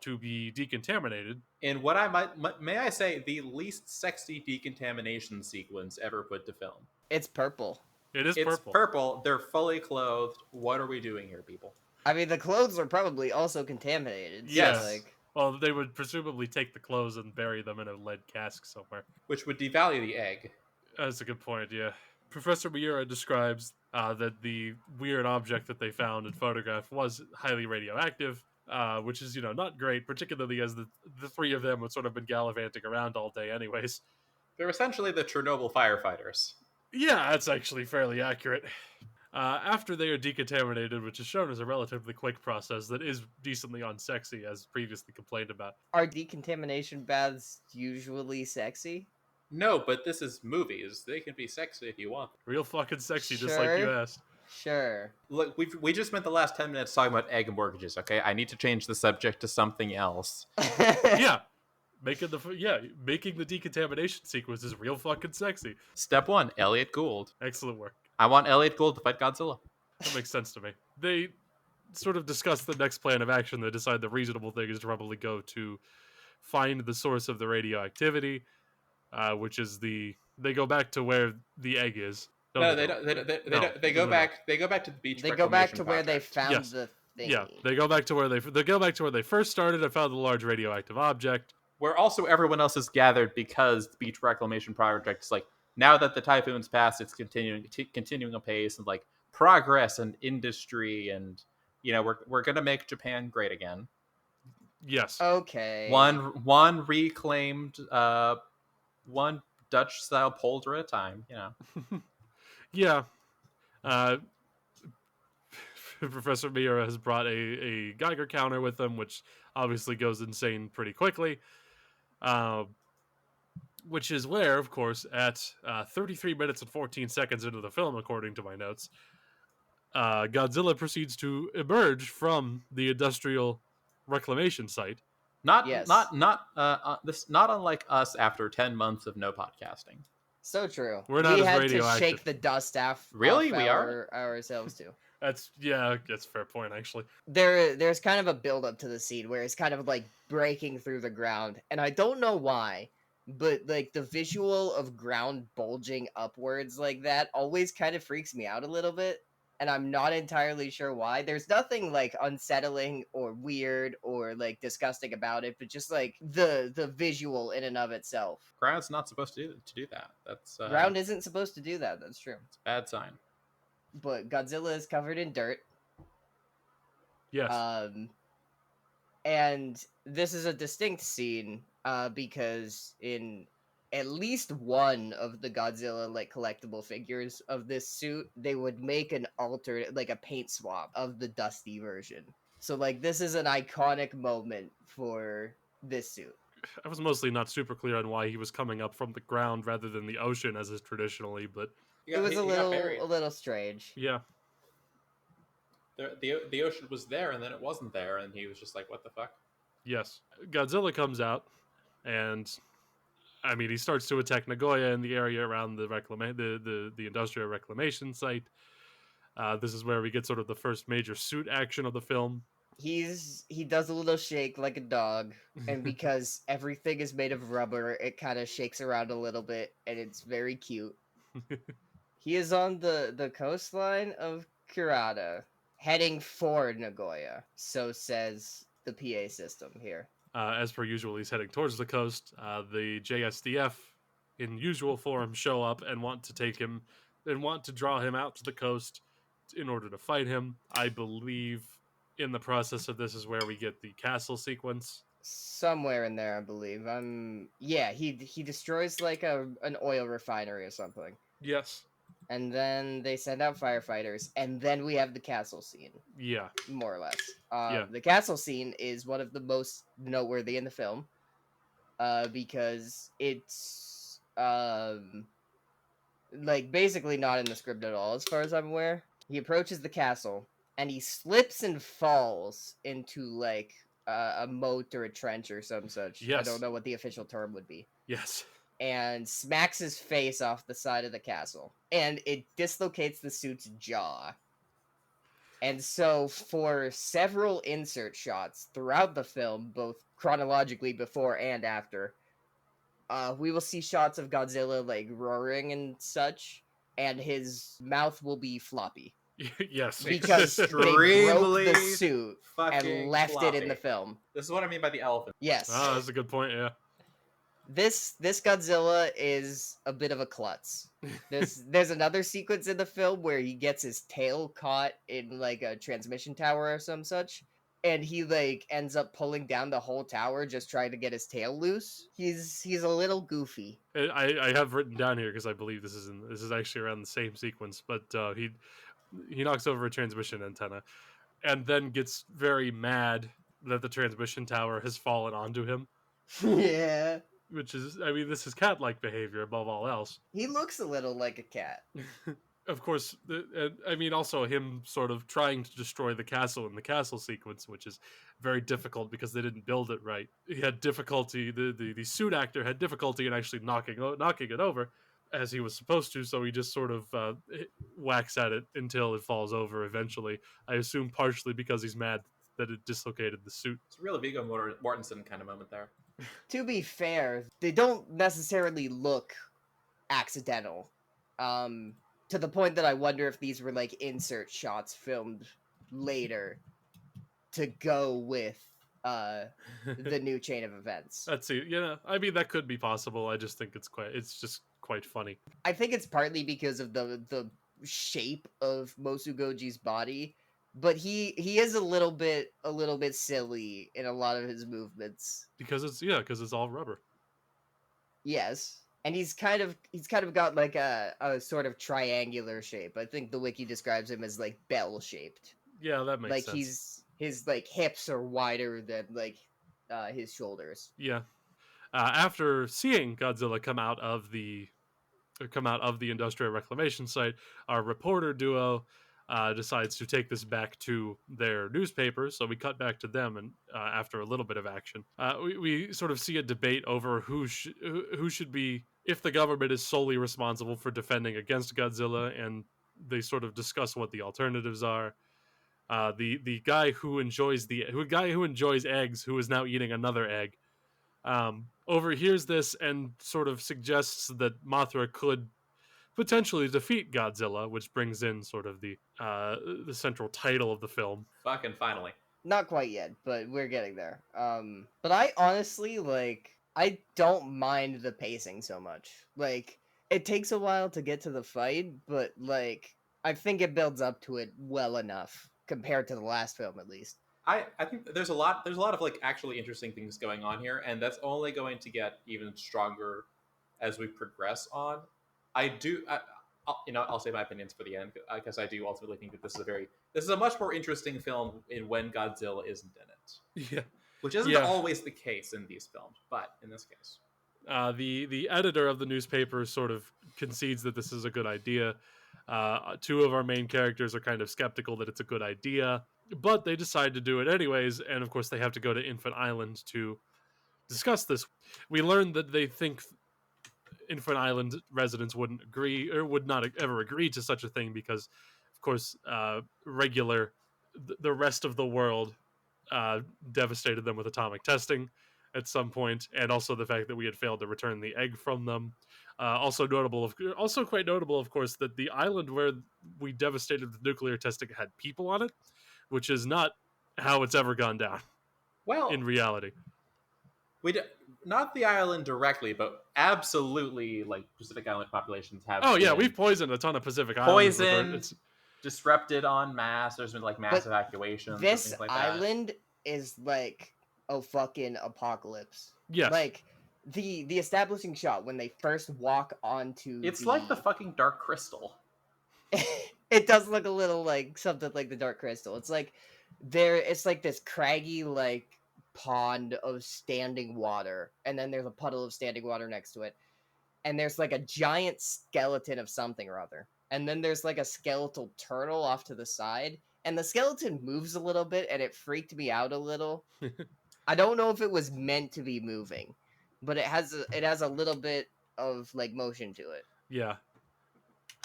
[SPEAKER 1] to be decontaminated.
[SPEAKER 2] In what may I say, the least sexy decontamination sequence ever put to film.
[SPEAKER 3] It's purple.
[SPEAKER 1] It is
[SPEAKER 2] It's
[SPEAKER 1] purple.
[SPEAKER 2] purple. They're fully clothed. What are we doing here, people?
[SPEAKER 3] I mean, the clothes are probably also contaminated.
[SPEAKER 1] Yes.
[SPEAKER 3] So, like,
[SPEAKER 1] Well, they would presumably take the clothes and bury them in a lead cask somewhere.
[SPEAKER 2] Which would devalue the egg.
[SPEAKER 1] That's a good point, yeah. Professor Miura describes that the weird object that they found and photographed was highly radioactive, which is, not great, particularly as the three of them had sort of been gallivanting around all day anyways.
[SPEAKER 2] They're essentially the Chernobyl firefighters.
[SPEAKER 1] Yeah, that's actually fairly accurate. After they are decontaminated, which is shown as a relatively quick process that is decently unsexy, as previously complained about.
[SPEAKER 3] are decontamination baths usually sexy?
[SPEAKER 2] No, but this is movies. They can be sexy if you want.
[SPEAKER 1] Real fucking sexy, just like you
[SPEAKER 3] Sure.
[SPEAKER 1] asked.
[SPEAKER 3] Sure.
[SPEAKER 2] Look, we just spent the last 10 minutes talking about egg mortgages, okay? I need to change the subject to something else.
[SPEAKER 1] Yeah. Making the decontamination sequence is real fucking sexy.
[SPEAKER 2] Step 1, Elliot Gould.
[SPEAKER 1] Excellent work.
[SPEAKER 2] I want Elliot Gould to fight Godzilla.
[SPEAKER 1] That makes sense to me. They sort of discuss the next plan of action. They decide the reasonable thing is to probably go to find the source of the radioactivity, which is they go back to where the egg is.
[SPEAKER 2] No, they don't. They go back. They go back to the beach.
[SPEAKER 3] They go back to
[SPEAKER 2] reclamation
[SPEAKER 3] where they
[SPEAKER 2] project.
[SPEAKER 3] found
[SPEAKER 1] Yes.
[SPEAKER 3] the thing.
[SPEAKER 1] Yeah, they go back to where they first started and found the large radioactive object.
[SPEAKER 2] Where also everyone else is gathered because the beach reclamation project is like, now that the typhoon's passed, it's continuing apace and like progress and industry, and we're gonna make Japan great again.
[SPEAKER 1] Yes.
[SPEAKER 3] Okay.
[SPEAKER 2] One reclaimed one Dutch style polder at a time.
[SPEAKER 1] Yeah. Professor Miura has brought a Geiger counter with him, which obviously goes insane pretty quickly. Which is where, of course, at 33 minutes and 14 seconds into the film, according to my notes, Godzilla proceeds to emerge from the industrial reclamation site.
[SPEAKER 2] Not
[SPEAKER 3] Yes.
[SPEAKER 2] not unlike us after 10 months of no podcasting.
[SPEAKER 3] So true.
[SPEAKER 1] We're not
[SPEAKER 3] we
[SPEAKER 1] as
[SPEAKER 3] had
[SPEAKER 1] radioactive.
[SPEAKER 3] to shake the dust off.
[SPEAKER 2] Really?
[SPEAKER 3] off
[SPEAKER 2] We are?
[SPEAKER 3] ourselves too.
[SPEAKER 1] That's a fair point, actually.
[SPEAKER 3] There's kind of a build up to the scene where it's kind of like breaking through the ground, and I don't know why, but like the visual of ground bulging upwards like that always kind of freaks me out a little bit, and I'm not entirely sure why. There's nothing like unsettling or weird or like disgusting about it, but just like the visual in and of itself.
[SPEAKER 2] Ground's not supposed to do that. That's
[SPEAKER 3] Ground isn't supposed to do that. That's true.
[SPEAKER 2] it's a bad sign.
[SPEAKER 3] But Godzilla is covered in dirt.
[SPEAKER 1] Yes.
[SPEAKER 3] And this is a distinct scene because in at least one of the Godzilla like collectible figures of this suit, they would make an alternate, like a paint swap of the dusty version. So like this is an iconic moment for this suit.
[SPEAKER 1] I was mostly not super clear on why he was coming up from the ground rather than the ocean as is traditionally, but
[SPEAKER 3] It was a little strange.
[SPEAKER 1] yeah.
[SPEAKER 2] The ocean was there and then it wasn't there, and he was just like, what the fuck?
[SPEAKER 1] Yes. Godzilla comes out, and I mean, he starts to attack Nagoya in the area around the industrial reclamation site. This is where we get sort of the first major suit action of the film.
[SPEAKER 3] He does a little shake like a dog, and because everything is made of rubber, it kind of shakes around a little bit, and it's very cute. He is on the coastline of Kurata, heading for Nagoya. So says the PA system here.
[SPEAKER 1] As per usual, he's heading towards the coast. The JSDF, in usual form, show up and want to take him and want to draw him out to the coast in order to fight him. I believe in the process of this is where we get the castle sequence.
[SPEAKER 3] Somewhere in there, I believe. He destroys like an oil refinery or something.
[SPEAKER 1] Yes.
[SPEAKER 3] And then they send out firefighters, and then we have the castle scene.
[SPEAKER 1] Yeah.
[SPEAKER 3] More or less.
[SPEAKER 1] Yeah.
[SPEAKER 3] The castle scene is one of the most noteworthy in the film, because it's like basically not in the script at all, as far as I'm aware. He approaches the castle, and he slips and falls into like a moat or a trench or some such. I
[SPEAKER 1] Yes.
[SPEAKER 3] don't know what the official term would be.
[SPEAKER 1] Yes.
[SPEAKER 3] And smacks his face off the side of the castle. And it dislocates the suit's jaw. And so, for several insert shots throughout the film, both chronologically before and after, we will see shots of Godzilla like roaring and such, and his mouth will be floppy
[SPEAKER 1] Yes.
[SPEAKER 3] because they broke the
[SPEAKER 2] Extremely
[SPEAKER 3] suit and
[SPEAKER 2] fucking
[SPEAKER 3] left it in the
[SPEAKER 2] floppy.
[SPEAKER 3] film.
[SPEAKER 2] This is what I mean by the elephant.
[SPEAKER 3] Yes,
[SPEAKER 1] Oh, that's a good point. Yeah.
[SPEAKER 3] this Godzilla is a bit of a klutz. There's another sequence in the film where he gets his tail caught in like a transmission tower or some such, and he like ends up pulling down the whole tower just trying to get his tail loose. He's a little goofy.
[SPEAKER 1] I have written down here because I believe this is actually around the same sequence, but he knocks over a transmission antenna, and then gets very mad that the transmission tower has fallen onto him,
[SPEAKER 3] Yeah,
[SPEAKER 1] which is, I mean, this is cat-like behavior above all else.
[SPEAKER 3] he looks a little like a cat.
[SPEAKER 1] Of course, I mean, also him sort of trying to destroy the castle in the castle sequence, which is very difficult because they didn't build it right. He had difficulty. The suit actor had difficulty in actually knocking it over, as he was supposed to. So he just sort of whacks at it until it falls over eventually. I assume partially because he's mad that it dislocated the suit.
[SPEAKER 2] It's a real Viggo Mortensen kind of moment there.
[SPEAKER 3] To be fair, they don't necessarily look accidental. To the point that I wonder if these were like insert shots filmed later to go with the new chain of events.
[SPEAKER 1] Let's see. Yeah, I mean that could be possible. I just think it's just quite funny.
[SPEAKER 3] I think it's partly because of the shape of Mosugoji's body, but he is a little bit silly in a lot of his movements.
[SPEAKER 1] Because it's all rubber.
[SPEAKER 3] Yes. And he's kind of got like a sort of triangular shape. I think the wiki describes him as like bell shaped.
[SPEAKER 1] Yeah, that makes
[SPEAKER 3] Like
[SPEAKER 1] sense.
[SPEAKER 3] his like hips are wider than like his shoulders.
[SPEAKER 1] Yeah. After seeing Godzilla come out of the industrial reclamation site, our reporter duo decides to take this back to their newspaper. So we cut back to them, and after a little bit of action, we sort of see a debate over who should be, if the government is solely responsible for defending against Godzilla, and they sort of discuss what the alternatives are. The guy who enjoys eggs, who is now eating another egg, overhears this and sort of suggests that Mothra could potentially defeat Godzilla, which brings in sort of the central title of the film.
[SPEAKER 2] Fucking finally.
[SPEAKER 3] Not quite yet, but we're getting there. But I honestly I don't mind the pacing so much. Like, it takes a while to get to the fight, but like I think it builds up to it well enough compared to the last film, at least.
[SPEAKER 2] I think there's a lot of like actually interesting things going on here, and that's only going to get even stronger as we progress on. I'll say my opinions for the end, because I do ultimately think that this is a much more interesting film in when Godzilla isn't in it.
[SPEAKER 1] Yeah,
[SPEAKER 2] Which isn't always the case in these films, but in this case.
[SPEAKER 1] The editor of the newspaper sort of concedes that this is a good idea. Two of our main characters are kind of skeptical that it's a good idea, but they decide to do it anyways, and of course they have to go to Infant Island to discuss this. We learn that they think Infant Island residents wouldn't agree, or would not ever agree to such a thing, because of course the rest of the world devastated them with atomic testing at some point, and also the fact that we had failed to return the egg from them. Also quite notable, of course, that the island where we devastated the nuclear testing had people on it, which is not how it's ever gone down.
[SPEAKER 2] Well,
[SPEAKER 1] in reality,
[SPEAKER 2] not the island directly, but absolutely, like Pacific Island populations have.
[SPEAKER 1] Oh yeah, we've poisoned a ton of Pacific Islands.
[SPEAKER 2] Poisoned, disrupted en masse. There's been like mass evacuations.
[SPEAKER 3] This
[SPEAKER 2] and things like
[SPEAKER 3] island is like a fucking apocalypse.
[SPEAKER 1] Yes.
[SPEAKER 3] Like the establishing shot when they first walk onto
[SPEAKER 2] it's like the fucking Dark Crystal.
[SPEAKER 3] It does look a little like something like the Dark Crystal. It's like it's like this craggy like pond of standing water, and then there's a puddle of standing water next to it, and there's like a giant skeleton of something or other, and then there's like a skeletal turtle off to the side, and the skeleton moves a little bit, and it freaked me out a little. I don't know if it was meant to be moving, but it has a little bit of like motion to it.
[SPEAKER 1] Yeah.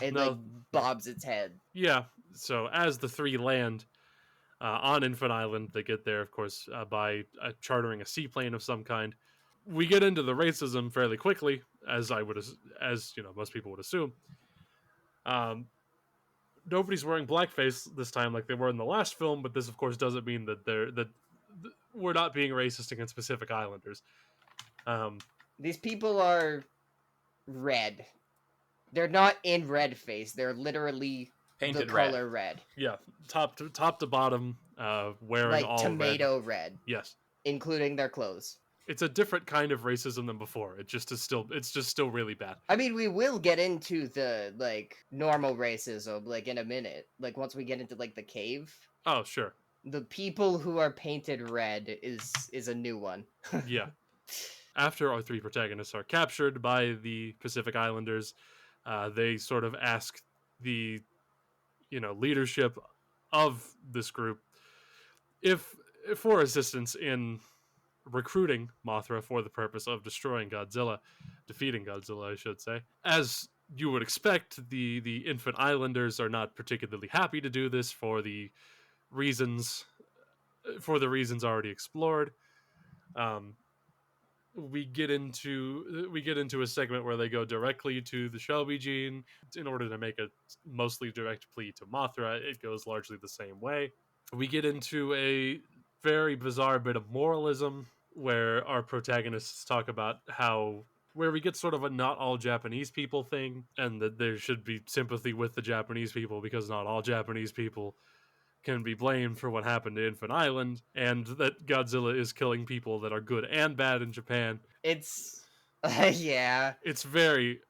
[SPEAKER 3] It like
[SPEAKER 1] No.
[SPEAKER 3] bobs its head.
[SPEAKER 1] Yeah. So as the three land on Infant Island, they get there, of course, by chartering a seaplane of some kind. We get into the racism fairly quickly, as most people would assume. Nobody's wearing blackface this time like they were in the last film, but this, of course, doesn't mean that we're not being racist against Pacific Islanders.
[SPEAKER 3] These people are red. They're not in red face. They're literally
[SPEAKER 2] Painted
[SPEAKER 3] the color red.
[SPEAKER 1] Yeah, top to bottom, wearing
[SPEAKER 3] like
[SPEAKER 1] all
[SPEAKER 3] tomato red.
[SPEAKER 1] Yes,
[SPEAKER 3] including their clothes.
[SPEAKER 1] It's a different kind of racism than before. It's just still really bad.
[SPEAKER 3] I mean, we will get into the like normal racism like in a minute. Like once we get into like the cave.
[SPEAKER 1] Oh, sure.
[SPEAKER 3] The people who are painted red is a new one.
[SPEAKER 1] Yeah. After our three protagonists are captured by the Pacific Islanders, they sort of ask the leadership of this group if for assistance in recruiting Mothra for the purpose of defeating Godzilla, I should say. As you would expect, the Infant Islanders are not particularly happy to do this for the reasons already explored. We get into a segment where they go directly to the Shelby gene in order to make a mostly direct plea to Mothra. It goes largely the same way. We get into a very bizarre bit of moralism where our protagonists talk about where we get sort of a not all Japanese people thing, and that there should be sympathy with the Japanese people because not all Japanese people can be blamed for what happened to Infant Island, and that Godzilla is killing people that are good and bad in Japan.
[SPEAKER 3] It's yeah.
[SPEAKER 1] It's very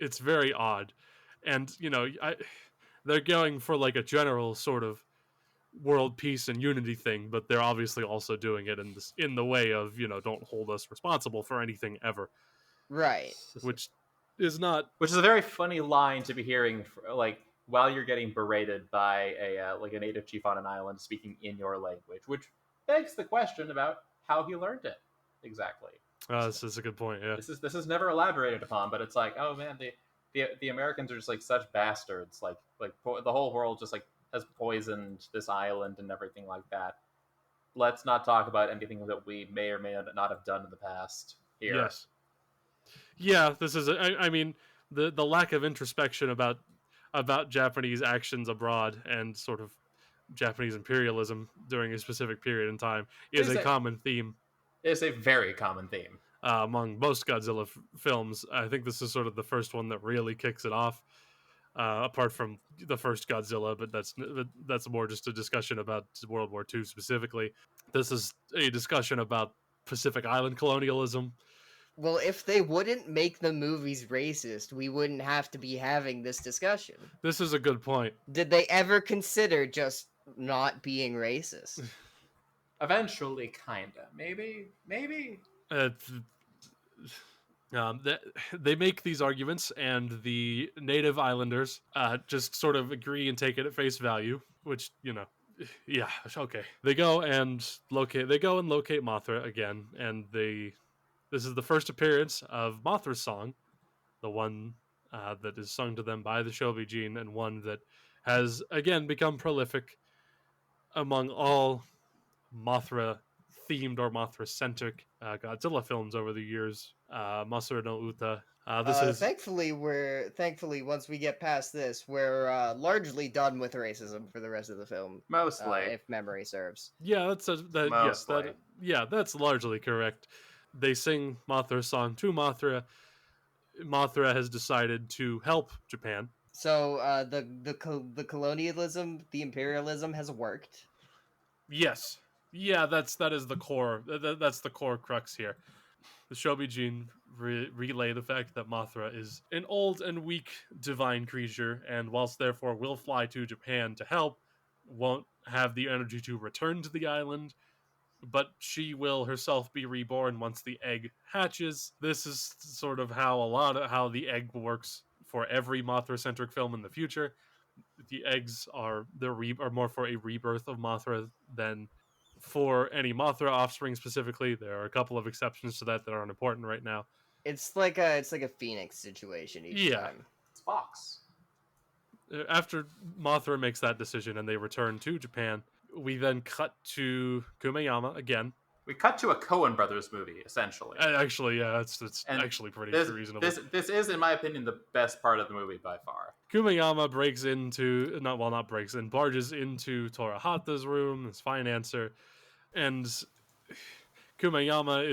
[SPEAKER 1] odd. And they're going for like a general sort of world peace and unity thing, but they're obviously also doing it in the way of don't hold us responsible for anything ever,
[SPEAKER 3] right?
[SPEAKER 1] Which is
[SPEAKER 2] a very funny line to be hearing while you're getting berated by a native chief on an island speaking in your language, which begs the question about how he learned it exactly.
[SPEAKER 1] This is a good point. Yeah,
[SPEAKER 2] this is never elaborated upon, but it's like, oh man, the Americans are just like such bastards. Like the whole world just like has poisoned this island and everything like that. Let's not talk about anything that we may or may not have done in the past here.
[SPEAKER 1] Yes. Yeah, this is. I mean, the lack of introspection about Japanese actions abroad and sort of Japanese imperialism during a specific period in time is a common theme.
[SPEAKER 2] It's a very common theme
[SPEAKER 1] among most Godzilla films. I think this is sort of the first one that really kicks it off. Apart from the first Godzilla, but that's more just a discussion about World War II specifically. This is a discussion about Pacific Island colonialism.
[SPEAKER 3] Well, if they wouldn't make the movies racist, we wouldn't have to be having this discussion.
[SPEAKER 1] This is a good point.
[SPEAKER 3] Did they ever consider just not being racist?
[SPEAKER 2] Eventually, kinda. Maybe.
[SPEAKER 1] They make these arguments, and the native islanders just sort of agree and take it at face value, which, yeah, okay. They go and locate Mothra again, and this is the first appearance of Mothra's song, the one that is sung to them by the Shelby gene, and one that has, again, become prolific among all Mothra-themed or Mothra-centric Godzilla films over the years. Masaru no Uta.
[SPEAKER 3] Thankfully, once we get past this, we're largely done with racism for the rest of the film.
[SPEAKER 2] Mostly,
[SPEAKER 3] if memory serves.
[SPEAKER 1] Yeah, that's largely correct. They sing Mothra's song to Mothra. Mothra has decided to help Japan.
[SPEAKER 3] So the colonialism, the imperialism has worked.
[SPEAKER 1] Yes. Yeah, that is the core. That's the core crux here. The Shelby gene relay the fact that Mothra is an old and weak divine creature, and whilst therefore will fly to Japan to help, won't have the energy to return to the island, but she will herself be reborn once the egg hatches. This is sort of how the egg works for every Mothra-centric film in the future. the eggs are are more for a rebirth of Mothra than for any Mothra offspring specifically. There are a couple of exceptions to that aren't important right now.
[SPEAKER 3] It's like a Phoenix situation each
[SPEAKER 1] Yeah.
[SPEAKER 3] time.
[SPEAKER 2] It's Fox.
[SPEAKER 1] After Mothra makes that decision and they return to Japan, we then cut to Kumayama again.
[SPEAKER 2] We cut to a Coen Brothers movie, essentially.
[SPEAKER 1] Actually, yeah, it's
[SPEAKER 2] And
[SPEAKER 1] actually pretty
[SPEAKER 2] this,
[SPEAKER 1] reasonable.
[SPEAKER 2] This is, in my opinion, the best part of the movie by far.
[SPEAKER 1] Kumayama barges into Torahata's room, his financer, and Kumayama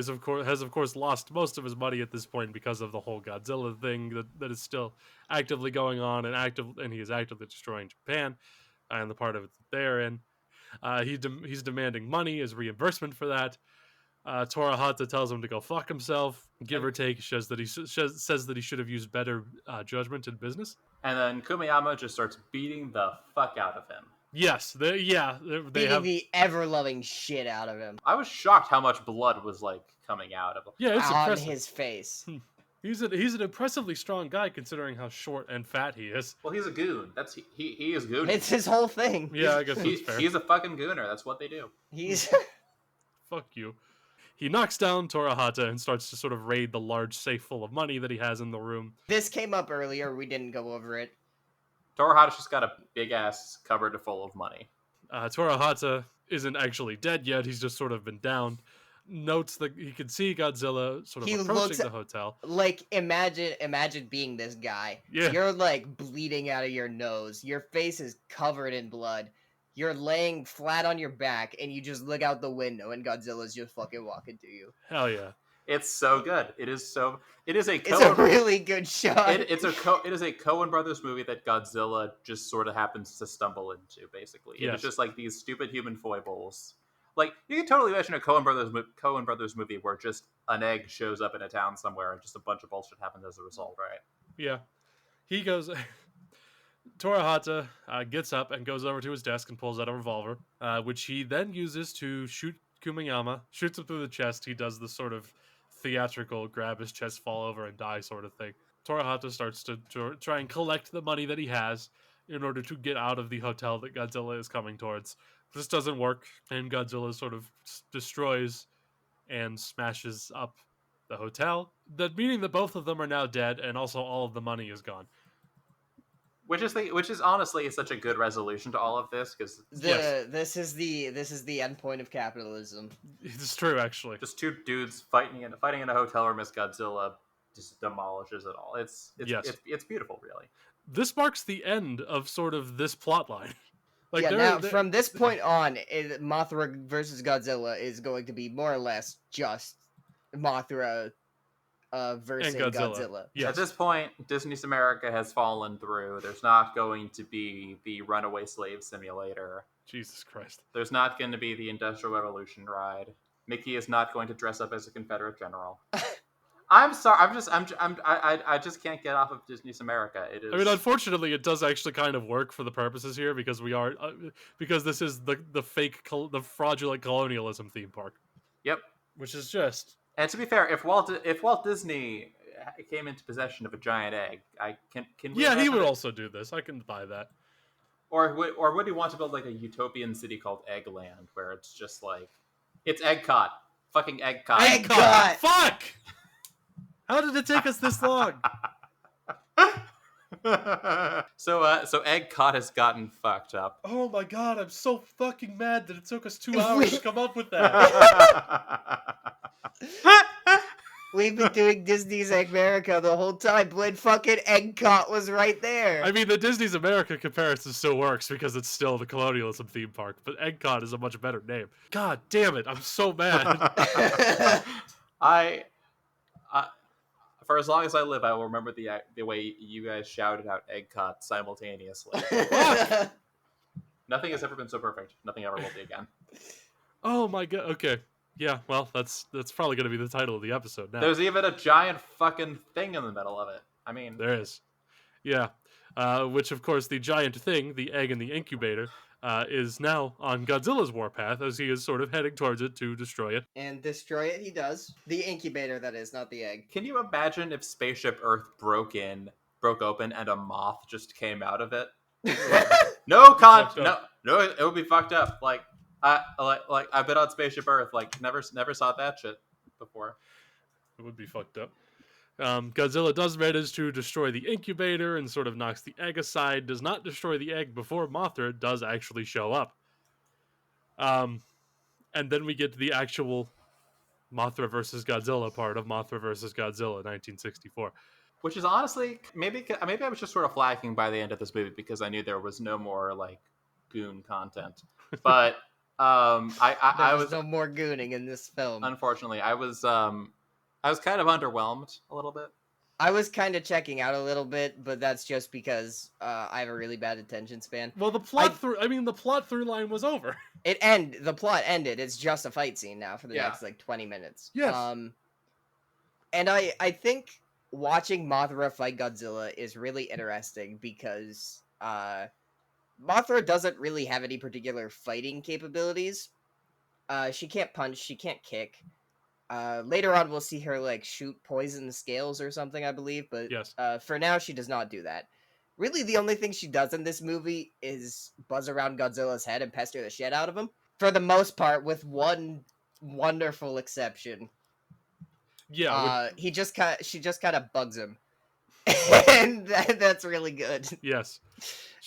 [SPEAKER 1] has of course lost most of his money at this point because of the whole Godzilla thing that is still actively going on and he is actively destroying Japan and the part of it that they're in. He's demanding money as reimbursement for that. Torahata tells him to go fuck himself. Give or take, says that he should have used better judgment in business.
[SPEAKER 2] And then Kumayama just starts beating the fuck out of him.
[SPEAKER 1] Yes, they
[SPEAKER 3] Beating the ever-loving shit out of him.
[SPEAKER 2] I was shocked how much blood was like coming out of him.
[SPEAKER 1] Yeah, it's
[SPEAKER 3] on
[SPEAKER 1] impressive.
[SPEAKER 3] his face.
[SPEAKER 1] He's an impressively strong guy considering how short and fat he is.
[SPEAKER 2] Well, he's a goon. He is gooning.
[SPEAKER 3] It's his whole thing.
[SPEAKER 1] Yeah, I guess that's fair.
[SPEAKER 2] He's a fucking gooner. That's what they do.
[SPEAKER 3] He's
[SPEAKER 1] Fuck you. He knocks down Torahata and starts to sort of raid the large safe full of money that he has in the room.
[SPEAKER 3] This came up earlier. We didn't go over it.
[SPEAKER 2] Torahata's just got a big ass cupboard full of money.
[SPEAKER 1] Torahata isn't actually dead yet. He's just sort of been downed. Notes that he can see Godzilla sort of approaching the hotel.
[SPEAKER 3] Like, imagine being this guy.
[SPEAKER 1] Yeah.
[SPEAKER 3] You're like bleeding out of your nose. Your face is covered in blood. You're laying flat on your back, and you just look out the window, and Godzilla's just fucking walking to you.
[SPEAKER 1] Hell yeah.
[SPEAKER 2] It's so good. It is a
[SPEAKER 3] really good shot.
[SPEAKER 2] It is a Coen Brothers movie that Godzilla just sort of happens to stumble into. Basically,
[SPEAKER 1] Yes.
[SPEAKER 2] It's just like these stupid human foibles. Like, you can totally imagine a Coen Brothers movie where just an egg shows up in a town somewhere and just a bunch of bullshit happens as a result, right?
[SPEAKER 1] Yeah. He goes... Torahata gets up and goes over to his desk and pulls out a revolver, which he then uses to shoot Kumayama. Shoots him through the chest. He does the sort of theatrical grab his chest, fall over, and die sort of thing. Torahata starts to try and collect the money that he has in order to get out of the hotel that Godzilla is coming towards. This doesn't work, and Godzilla sort of destroys and smashes up the hotel, meaning that both of them are now dead, and also all of the money is gone.
[SPEAKER 2] Which is honestly such a good resolution to all of this, because
[SPEAKER 3] this is the end point of capitalism.
[SPEAKER 1] It's true, actually.
[SPEAKER 2] Just two dudes fighting in a hotel room as Godzilla just demolishes it all. It's beautiful, really.
[SPEAKER 1] This marks the end of sort of this plot line.
[SPEAKER 3] From this point on, Mothra versus Godzilla is going to be more or less just Mothra versus Godzilla.
[SPEAKER 1] Yes.
[SPEAKER 2] At this point, Disney's America has fallen through. There's not going to be the Runaway Slave Simulator.
[SPEAKER 1] Jesus Christ.
[SPEAKER 2] There's not going to be the Industrial Revolution ride. Mickey is not going to dress up as a Confederate general. I'm sorry. I just can't get off of Disney's America. It is.
[SPEAKER 1] I mean, unfortunately, it does actually kind of work for the purposes here because because this is the fraudulent colonialism theme park.
[SPEAKER 2] Yep.
[SPEAKER 1] Which is just.
[SPEAKER 2] And to be fair, if Walt Disney came into possession of a giant egg, can we?
[SPEAKER 1] Yeah, he would also do this. I can buy that.
[SPEAKER 2] Or would he want to build like a utopian city called Eggland, where it's just like it's EGGCOT, fucking EGGCOT.
[SPEAKER 3] EGGCOT!
[SPEAKER 1] Fuck! How did it take us this long?
[SPEAKER 2] So EGGCOT has gotten fucked up.
[SPEAKER 1] Oh my god, I'm so fucking mad that it took us 2 hours to come up with that.
[SPEAKER 3] We've been doing Disney's America the whole time, but fucking EGGCOT was right there.
[SPEAKER 1] I mean, the Disney's America comparison still works because it's still the colonialism theme park, but EGGCOT is a much better name. God damn it, I'm so mad.
[SPEAKER 2] For as long as I live, I will remember the way you guys shouted out EGGCOT simultaneously. Nothing has ever been so perfect. Nothing ever will be again.
[SPEAKER 1] Oh my god. Okay. Yeah, well, that's probably going to be the title of the episode now.
[SPEAKER 2] There's even a giant fucking thing in the middle of it. I mean...
[SPEAKER 1] There is. Yeah. Which, of course, the giant thing, the egg in the incubator, is now on Godzilla's warpath as he is sort of heading towards it to destroy it.
[SPEAKER 3] And destroy it he does. The incubator, that is, not the egg.
[SPEAKER 2] Can you imagine if Spaceship Earth broke open and a moth just came out of it? No
[SPEAKER 1] fucked
[SPEAKER 2] no,
[SPEAKER 1] up.
[SPEAKER 2] no, it would be fucked up. I've been on Spaceship Earth. Like, never saw that shit before.
[SPEAKER 1] It would be fucked up. Godzilla does manage to destroy the incubator and sort of knocks the egg aside, does not destroy the egg before Mothra does actually show up. And then we get to the actual Mothra versus Godzilla part of Mothra versus Godzilla 1964.
[SPEAKER 2] Which is honestly, maybe I was just sort of flagging by the end of this movie because I knew there was no more like goon content. But
[SPEAKER 3] There
[SPEAKER 2] I
[SPEAKER 3] was
[SPEAKER 2] was,
[SPEAKER 3] no more gooning in this film.
[SPEAKER 2] unfortunately, I was kind of underwhelmed a little bit.
[SPEAKER 3] I was kind of checking out a little bit, but that's just because I have a really bad attention span.
[SPEAKER 1] Well, the plot through line was over.
[SPEAKER 3] The plot ended. It's just a fight scene now for the
[SPEAKER 2] Yeah.
[SPEAKER 3] next like 20 minutes.
[SPEAKER 1] Yes.
[SPEAKER 3] And I think watching Mothra fight Godzilla is really interesting because Mothra doesn't really have any particular fighting capabilities. She can't punch, she can't kick. Later on we'll see her like shoot poison scales or something, I believe, but
[SPEAKER 1] Yes.
[SPEAKER 3] for now she does not do that. Really, the only thing she does in this movie is buzz around Godzilla's head and pester the shit out of him. For the most part, with one wonderful exception.
[SPEAKER 1] Yeah.
[SPEAKER 3] She just kind of bugs him. And that's really good.
[SPEAKER 1] Yes.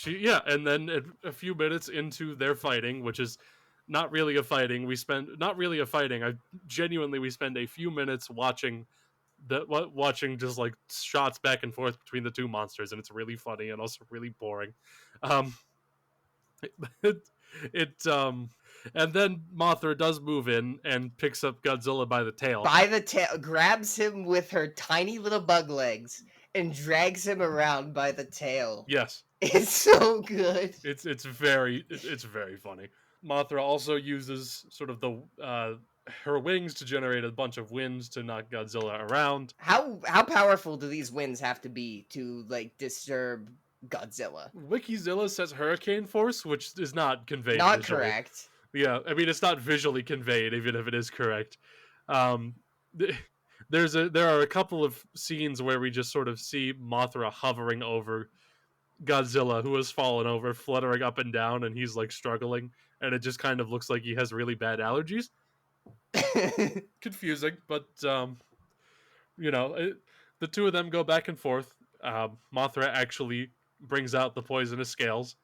[SPEAKER 1] And then a few minutes into their fighting, which is not really a fighting, we spend a few minutes watching just like shots back and forth between the two monsters, and it's really funny and also really boring. And then Mothra does move in and picks up Godzilla by the tail.
[SPEAKER 3] Grabs him with her tiny little bug legs and drags him around by the tail.
[SPEAKER 1] Yes.
[SPEAKER 3] It's so good.
[SPEAKER 1] It's very funny. Mothra also uses sort of her wings to generate a bunch of winds to knock Godzilla around.
[SPEAKER 3] How powerful do these winds have to be to like disturb Godzilla?
[SPEAKER 1] Wikizilla says hurricane force, which is not conveyed.
[SPEAKER 3] Not
[SPEAKER 1] visually.
[SPEAKER 3] Correct.
[SPEAKER 1] Yeah, I mean it's not visually conveyed, even if it is correct. There are a couple of scenes where we just sort of see Mothra hovering over Godzilla, who has fallen over, fluttering up and down, and he's like struggling, and it just kind of looks like he has really bad allergies. Confusing, but the two of them go back and forth. Mothra actually brings out the poisonous scales,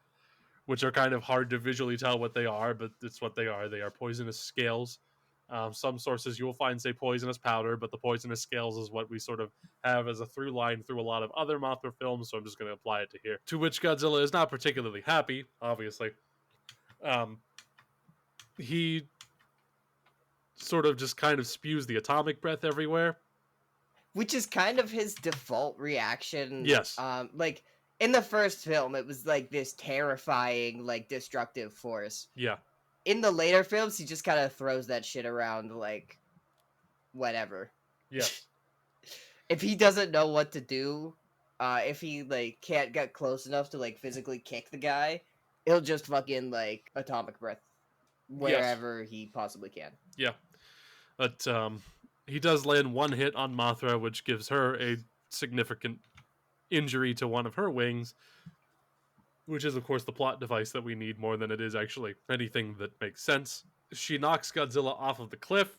[SPEAKER 1] which are kind of hard to visually tell what they are, but it's what they are. They are poisonous scales. Some sources you will find say poisonous powder, but the poisonous scales is what we sort of have as a through line through a lot of other Mothra films, so I'm just going to apply it to here. To which Godzilla is not particularly happy, obviously. He sort of just kind of spews the atomic breath everywhere.
[SPEAKER 3] Which is kind of his default reaction.
[SPEAKER 1] Yes.
[SPEAKER 3] Like, in the first film, it was like this terrifying, like, destructive force.
[SPEAKER 1] Yeah.
[SPEAKER 3] In the later films, he just kind of throws that shit around, like, whatever.
[SPEAKER 1] Yes.
[SPEAKER 3] If he doesn't know what to do, if he, like, can't get close enough to, like, physically kick the guy, he'll just fucking, like, atomic breath wherever he possibly can.
[SPEAKER 1] Yeah. But, he does land one hit on Mothra, which gives her a significant injury to one of her wings, which is, of course, the plot device that we need more than it is actually anything that makes sense. She knocks Godzilla off of the cliff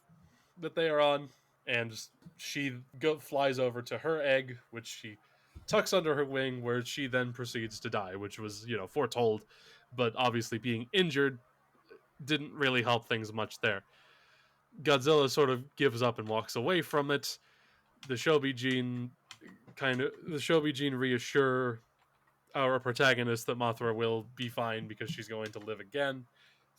[SPEAKER 1] that they are on, and she flies over to her egg, which she tucks under her wing, where she then proceeds to die, which was, foretold, but obviously being injured didn't really help things much there. Godzilla sort of gives up and walks away from it. The Shobi gene reassure our protagonist that Mothra will be fine because she's going to live again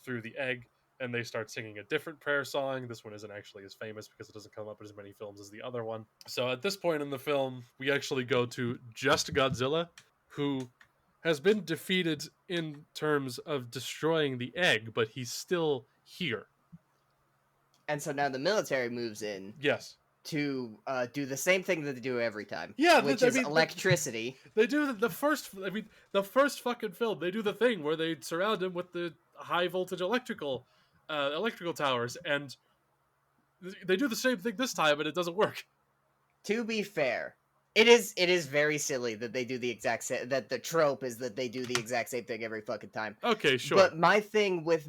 [SPEAKER 1] through the egg, and they start singing a different prayer song. This one isn't actually as famous because it doesn't come up in as many films as the other one. So at this point in the film, we actually go to just Godzilla, who has been defeated in terms of destroying the egg, but he's still here.
[SPEAKER 3] And so now the military moves in.
[SPEAKER 1] Yes.
[SPEAKER 3] To do the same thing that they do every time.
[SPEAKER 1] Yeah,
[SPEAKER 3] which is electricity.
[SPEAKER 1] They do the first fucking film. They do the thing where they surround him with the high voltage electrical towers, and they do the same thing this time, and it doesn't work.
[SPEAKER 3] To be fair, It is very silly that they do the exact same, that the trope is that they do the exact same thing every fucking time.
[SPEAKER 1] Okay, sure.
[SPEAKER 3] But my thing with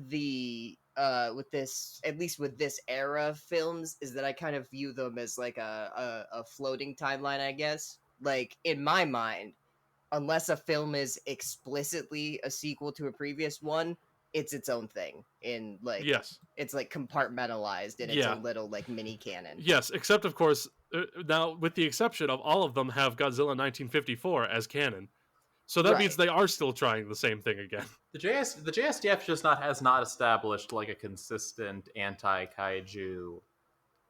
[SPEAKER 3] with this, at least with this era of films, is that I kind of view them as like a floating timeline, I guess. Like in my mind, unless a film is explicitly a sequel to a previous one, it's its own thing. In like
[SPEAKER 1] Yes.
[SPEAKER 3] it's like compartmentalized in its
[SPEAKER 1] Yeah.
[SPEAKER 3] own little like mini canon.
[SPEAKER 1] Yes, except of course, now with the exception of all of them have Godzilla 1954 as canon. So that means
[SPEAKER 3] Right.
[SPEAKER 1] they are still trying the same thing again.
[SPEAKER 2] The JSDF just has not established like a consistent anti-kaiju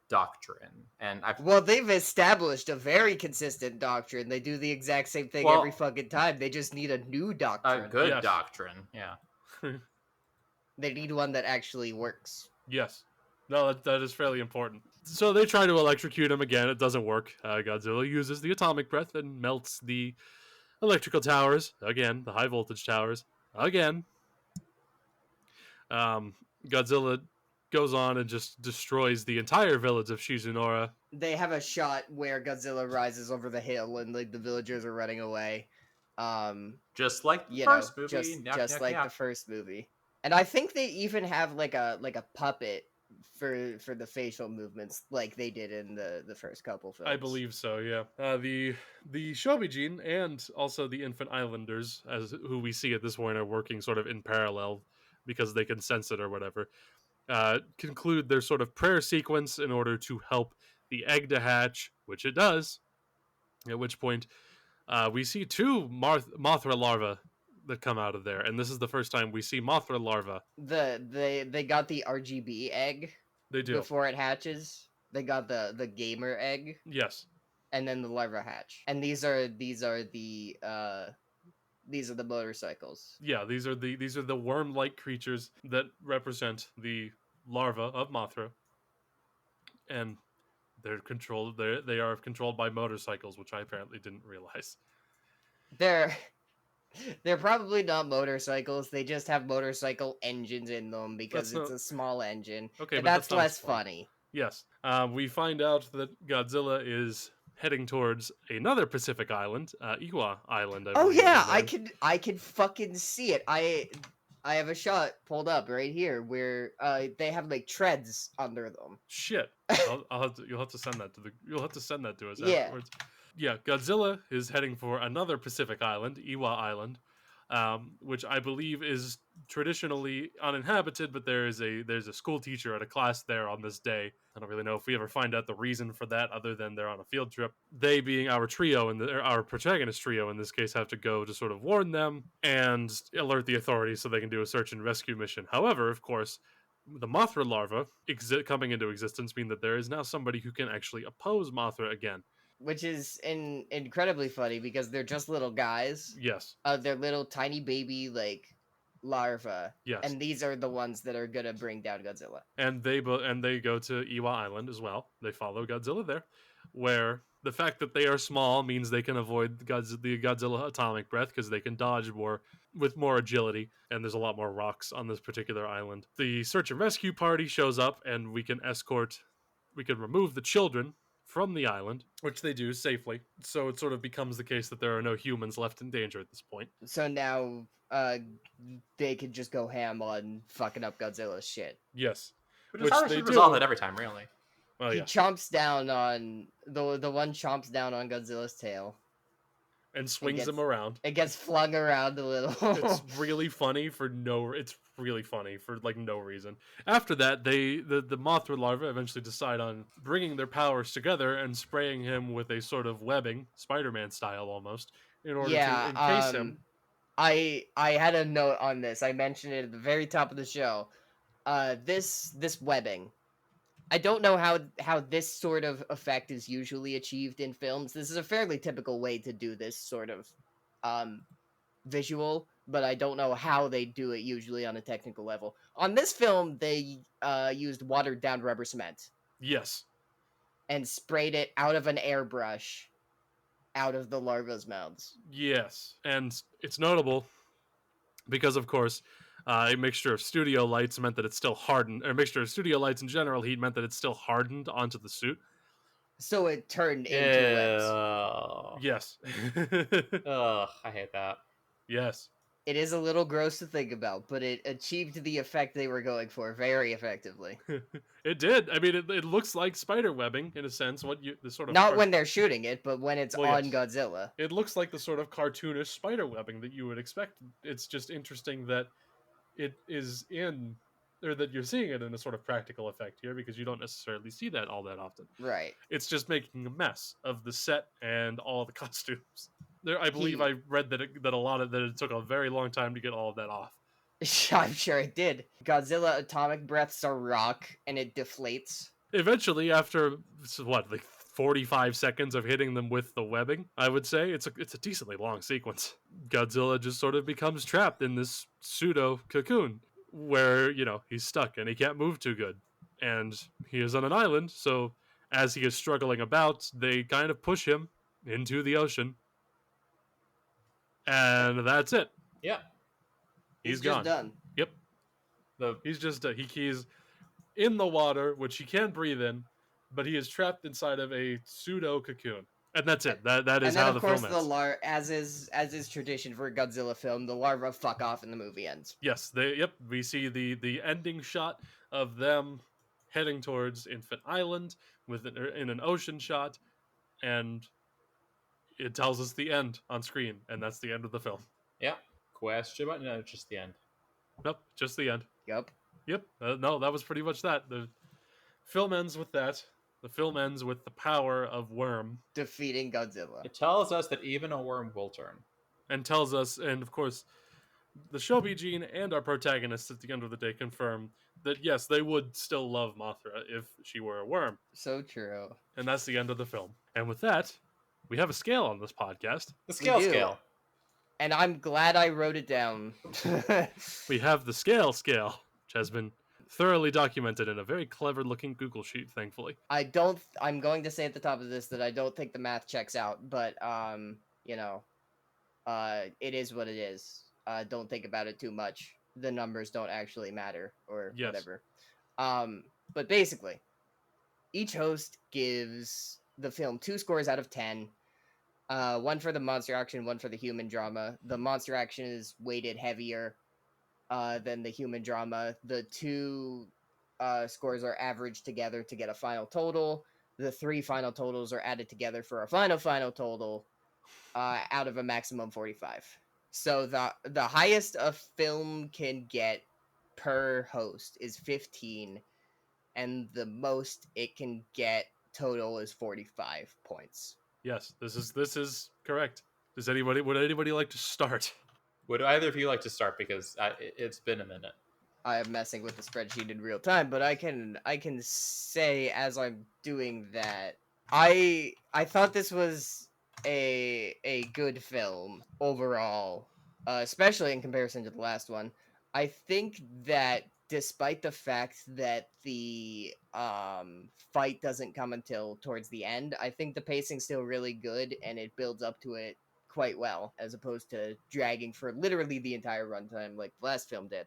[SPEAKER 2] doctrine, and I've
[SPEAKER 3] Well, they've established a very consistent doctrine. They do the exact same thing every fucking time. They just need a new
[SPEAKER 2] a
[SPEAKER 3] doctrine.
[SPEAKER 2] good
[SPEAKER 1] Yes.
[SPEAKER 2] doctrine. Yeah.
[SPEAKER 3] They need one that actually works.
[SPEAKER 1] Yes. No, that is fairly important. So they try to electrocute him again. It doesn't work. Godzilla uses the atomic breath and melts the electrical towers. Again, the high voltage towers. Again. Godzilla goes on and just destroys the entire village of Shizunora.
[SPEAKER 3] They have a shot where Godzilla rises over the hill and like the villagers are running away.
[SPEAKER 2] Just like the
[SPEAKER 3] You
[SPEAKER 2] first
[SPEAKER 3] know,
[SPEAKER 2] movie.
[SPEAKER 3] just
[SPEAKER 2] Nyah,
[SPEAKER 3] just
[SPEAKER 2] nyah,
[SPEAKER 3] like
[SPEAKER 2] nyah.
[SPEAKER 3] the first movie. And I think they even have like a puppet for the facial movements like they did in the first couple films.
[SPEAKER 1] I believe so, yeah. The Shobijin and also the Infant Islanders, as who we see at this point, are working sort of in parallel because they can sense it or whatever. Conclude their sort of prayer sequence in order to help the egg to hatch, which it does. At which point, we see two Mothra larvae that come out of there, and this is the first time we see Mothra larvae.
[SPEAKER 3] They got the RGB egg
[SPEAKER 1] They do,
[SPEAKER 3] before it hatches. They got the gamer egg,
[SPEAKER 1] yes,
[SPEAKER 3] and then the larva hatch. And these are the motorcycles.
[SPEAKER 1] yeah. These are the worm-like creatures that represent the larva of Mothra, and they're controlled. They are controlled by motorcycles, which I apparently didn't realize.
[SPEAKER 3] They're probably not motorcycles. They just have motorcycle engines in them because
[SPEAKER 1] That's
[SPEAKER 3] it's a small engine.
[SPEAKER 1] Okay,
[SPEAKER 3] And
[SPEAKER 1] but
[SPEAKER 3] that's
[SPEAKER 1] not
[SPEAKER 3] less
[SPEAKER 1] as fun.
[SPEAKER 3] funny.
[SPEAKER 1] Yes, we find out that Godzilla is heading towards another Pacific island, Iwa Island. I
[SPEAKER 3] Oh
[SPEAKER 1] believe is
[SPEAKER 3] yeah,
[SPEAKER 1] the name.
[SPEAKER 3] I can fucking see it. I have a shot pulled up right here where they have like treads under them.
[SPEAKER 1] Shit. You'll have to send that to us
[SPEAKER 3] Yeah.
[SPEAKER 1] afterwards. Yeah, Godzilla is heading for another Pacific island, Iwa Island, which I believe is traditionally uninhabited, but there's a school teacher at a class there on this day. I don't really know if we ever find out the reason for that, other than they're on a field trip. They, being our trio and our protagonist trio in this case, have to go to sort of warn them and alert the authorities so they can do a search and rescue mission. However, of course, the Mothra larva coming into existence mean that there is now somebody who can actually oppose Mothra again.
[SPEAKER 3] Which is incredibly funny because they're just little guys.
[SPEAKER 1] Yes.
[SPEAKER 3] They're little tiny baby like larvae.
[SPEAKER 1] Yes.
[SPEAKER 3] And these are the ones that are gonna bring down Godzilla.
[SPEAKER 1] And they go to Iwa Island as well. They follow Godzilla there, where the fact that they are small means they can avoid the Godzilla atomic breath because they can dodge with more agility, and there's a lot more rocks on this particular island. The search and rescue party shows up, and we can remove the children from the island, which they do safely. So it sort of becomes the case that there are no humans left in danger at this point.
[SPEAKER 3] So now they could just go ham on fucking up Godzilla's shit.
[SPEAKER 1] Yes.
[SPEAKER 2] Which
[SPEAKER 1] Which
[SPEAKER 2] is how they
[SPEAKER 1] they
[SPEAKER 2] should
[SPEAKER 1] do.
[SPEAKER 2] resolve it every time, really.
[SPEAKER 1] Well,
[SPEAKER 3] He
[SPEAKER 1] yeah.
[SPEAKER 3] chomps down on the one chomps down on Godzilla's tail.
[SPEAKER 1] And swings
[SPEAKER 3] gets-
[SPEAKER 1] him around.
[SPEAKER 3] It gets flung around a little.
[SPEAKER 1] It's really funny for no reason. After that, the Mothra larvae eventually decide on bringing their powers together and spraying him with a sort of webbing, Spider-Man style almost, in order to encase him.
[SPEAKER 3] I had a note on this. I mentioned it at the very top of the show. This webbing. I don't know how this sort of effect is usually achieved in films. This is a fairly typical way to do this sort of visual, but I don't know how they do it usually on a technical level. On this film, they used watered down rubber cement
[SPEAKER 1] Yes.
[SPEAKER 3] and sprayed it out of an airbrush out of the larva's mouths.
[SPEAKER 1] Yes. And it's notable because, of course, a mixture of studio lights meant that it's still hardened, or a mixture of studio lights and general heat meant that it's still hardened onto the suit.
[SPEAKER 3] So it turned into lips.
[SPEAKER 2] Ew.
[SPEAKER 1] Yes.
[SPEAKER 2] Ugh, I hate that.
[SPEAKER 1] Yes.
[SPEAKER 3] It is a little gross to think about, but it achieved the effect they were going for very effectively.
[SPEAKER 1] It did. I mean, it looks like spider webbing in a sense. The sort of
[SPEAKER 3] Not when they're shooting it, but when it's
[SPEAKER 1] Well,
[SPEAKER 3] on
[SPEAKER 1] yes.
[SPEAKER 3] Godzilla.
[SPEAKER 1] It looks like the sort of cartoonish spider webbing that you would expect. It's just interesting that it is in, or that you're seeing it in a sort of practical effect here, because you don't necessarily see that all that often.
[SPEAKER 3] Right.
[SPEAKER 1] It's just making a mess of the set and all the costumes. I believe I read that it took a very long time to get all of that off.
[SPEAKER 3] I'm sure it did. Godzilla atomic breaths a rock and it deflates.
[SPEAKER 1] Eventually, after like 45 seconds of hitting them with the webbing, I would say it's a decently long sequence. Godzilla just sort of becomes trapped in this pseudo cocoon where, he's stuck and he can't move too good. And he is on an island, so as he is struggling about, they kind of push him into the ocean. And that's it.
[SPEAKER 2] Yeah.
[SPEAKER 1] He's
[SPEAKER 3] just
[SPEAKER 1] gone.
[SPEAKER 3] Done.
[SPEAKER 1] Yep. He's just he's in the water, which he can't breathe in, but he is trapped inside of a pseudo cocoon, and that's it. That is how the film ends.
[SPEAKER 3] And then, of course, as is tradition for a Godzilla film, the larva fuck off and the movie ends.
[SPEAKER 1] Yes, we see the ending shot of them heading towards Infant Island in an ocean shot, and it tells us the end on screen, and that's the end of the film.
[SPEAKER 2] Yeah. Question about no, just the end.
[SPEAKER 1] Nope, just the end.
[SPEAKER 3] Yep.
[SPEAKER 1] No, that was pretty much that. The film ends with that. The film ends with the power of Worm
[SPEAKER 3] defeating Godzilla.
[SPEAKER 2] It tells us that even a worm will turn.
[SPEAKER 1] And tells us, and of course, the Shelby Gene and our protagonists at the end of the day confirm that yes, they would still love Mothra if she were a worm.
[SPEAKER 3] So true.
[SPEAKER 1] And that's the end of the film. And with that, we have a scale on this podcast.
[SPEAKER 2] The scale.
[SPEAKER 3] And I'm glad I wrote it down.
[SPEAKER 1] We have the scale, which has been thoroughly documented in a very clever looking Google sheet, thankfully.
[SPEAKER 3] I'm going to say at the top of this that I don't think the math checks out, but it is what it is. Don't think about it too much. The numbers don't actually matter, or whatever. But basically, each host gives the film 2 scores out of 10. One for the monster action, one for the human drama. The monster action is weighted heavier than the human drama. The 2 scores are averaged together to get a final total. The 3 final totals are added together for a final total out of a maximum 45. So the highest a film can get per host is 15, and the most it can get total is 45 points.
[SPEAKER 1] Yes, this is correct. Would anybody like to start?
[SPEAKER 2] Would either of you like to start? Because it's been a minute.
[SPEAKER 3] I am messing with the spreadsheet in real time, but I can say as I'm doing that, I thought this was a good film overall, especially in comparison to the last one. I think that despite the fact that the fight doesn't come until towards the end, I think the pacing's still really good and it builds up to it quite well, as opposed to dragging for literally the entire runtime like the last film did.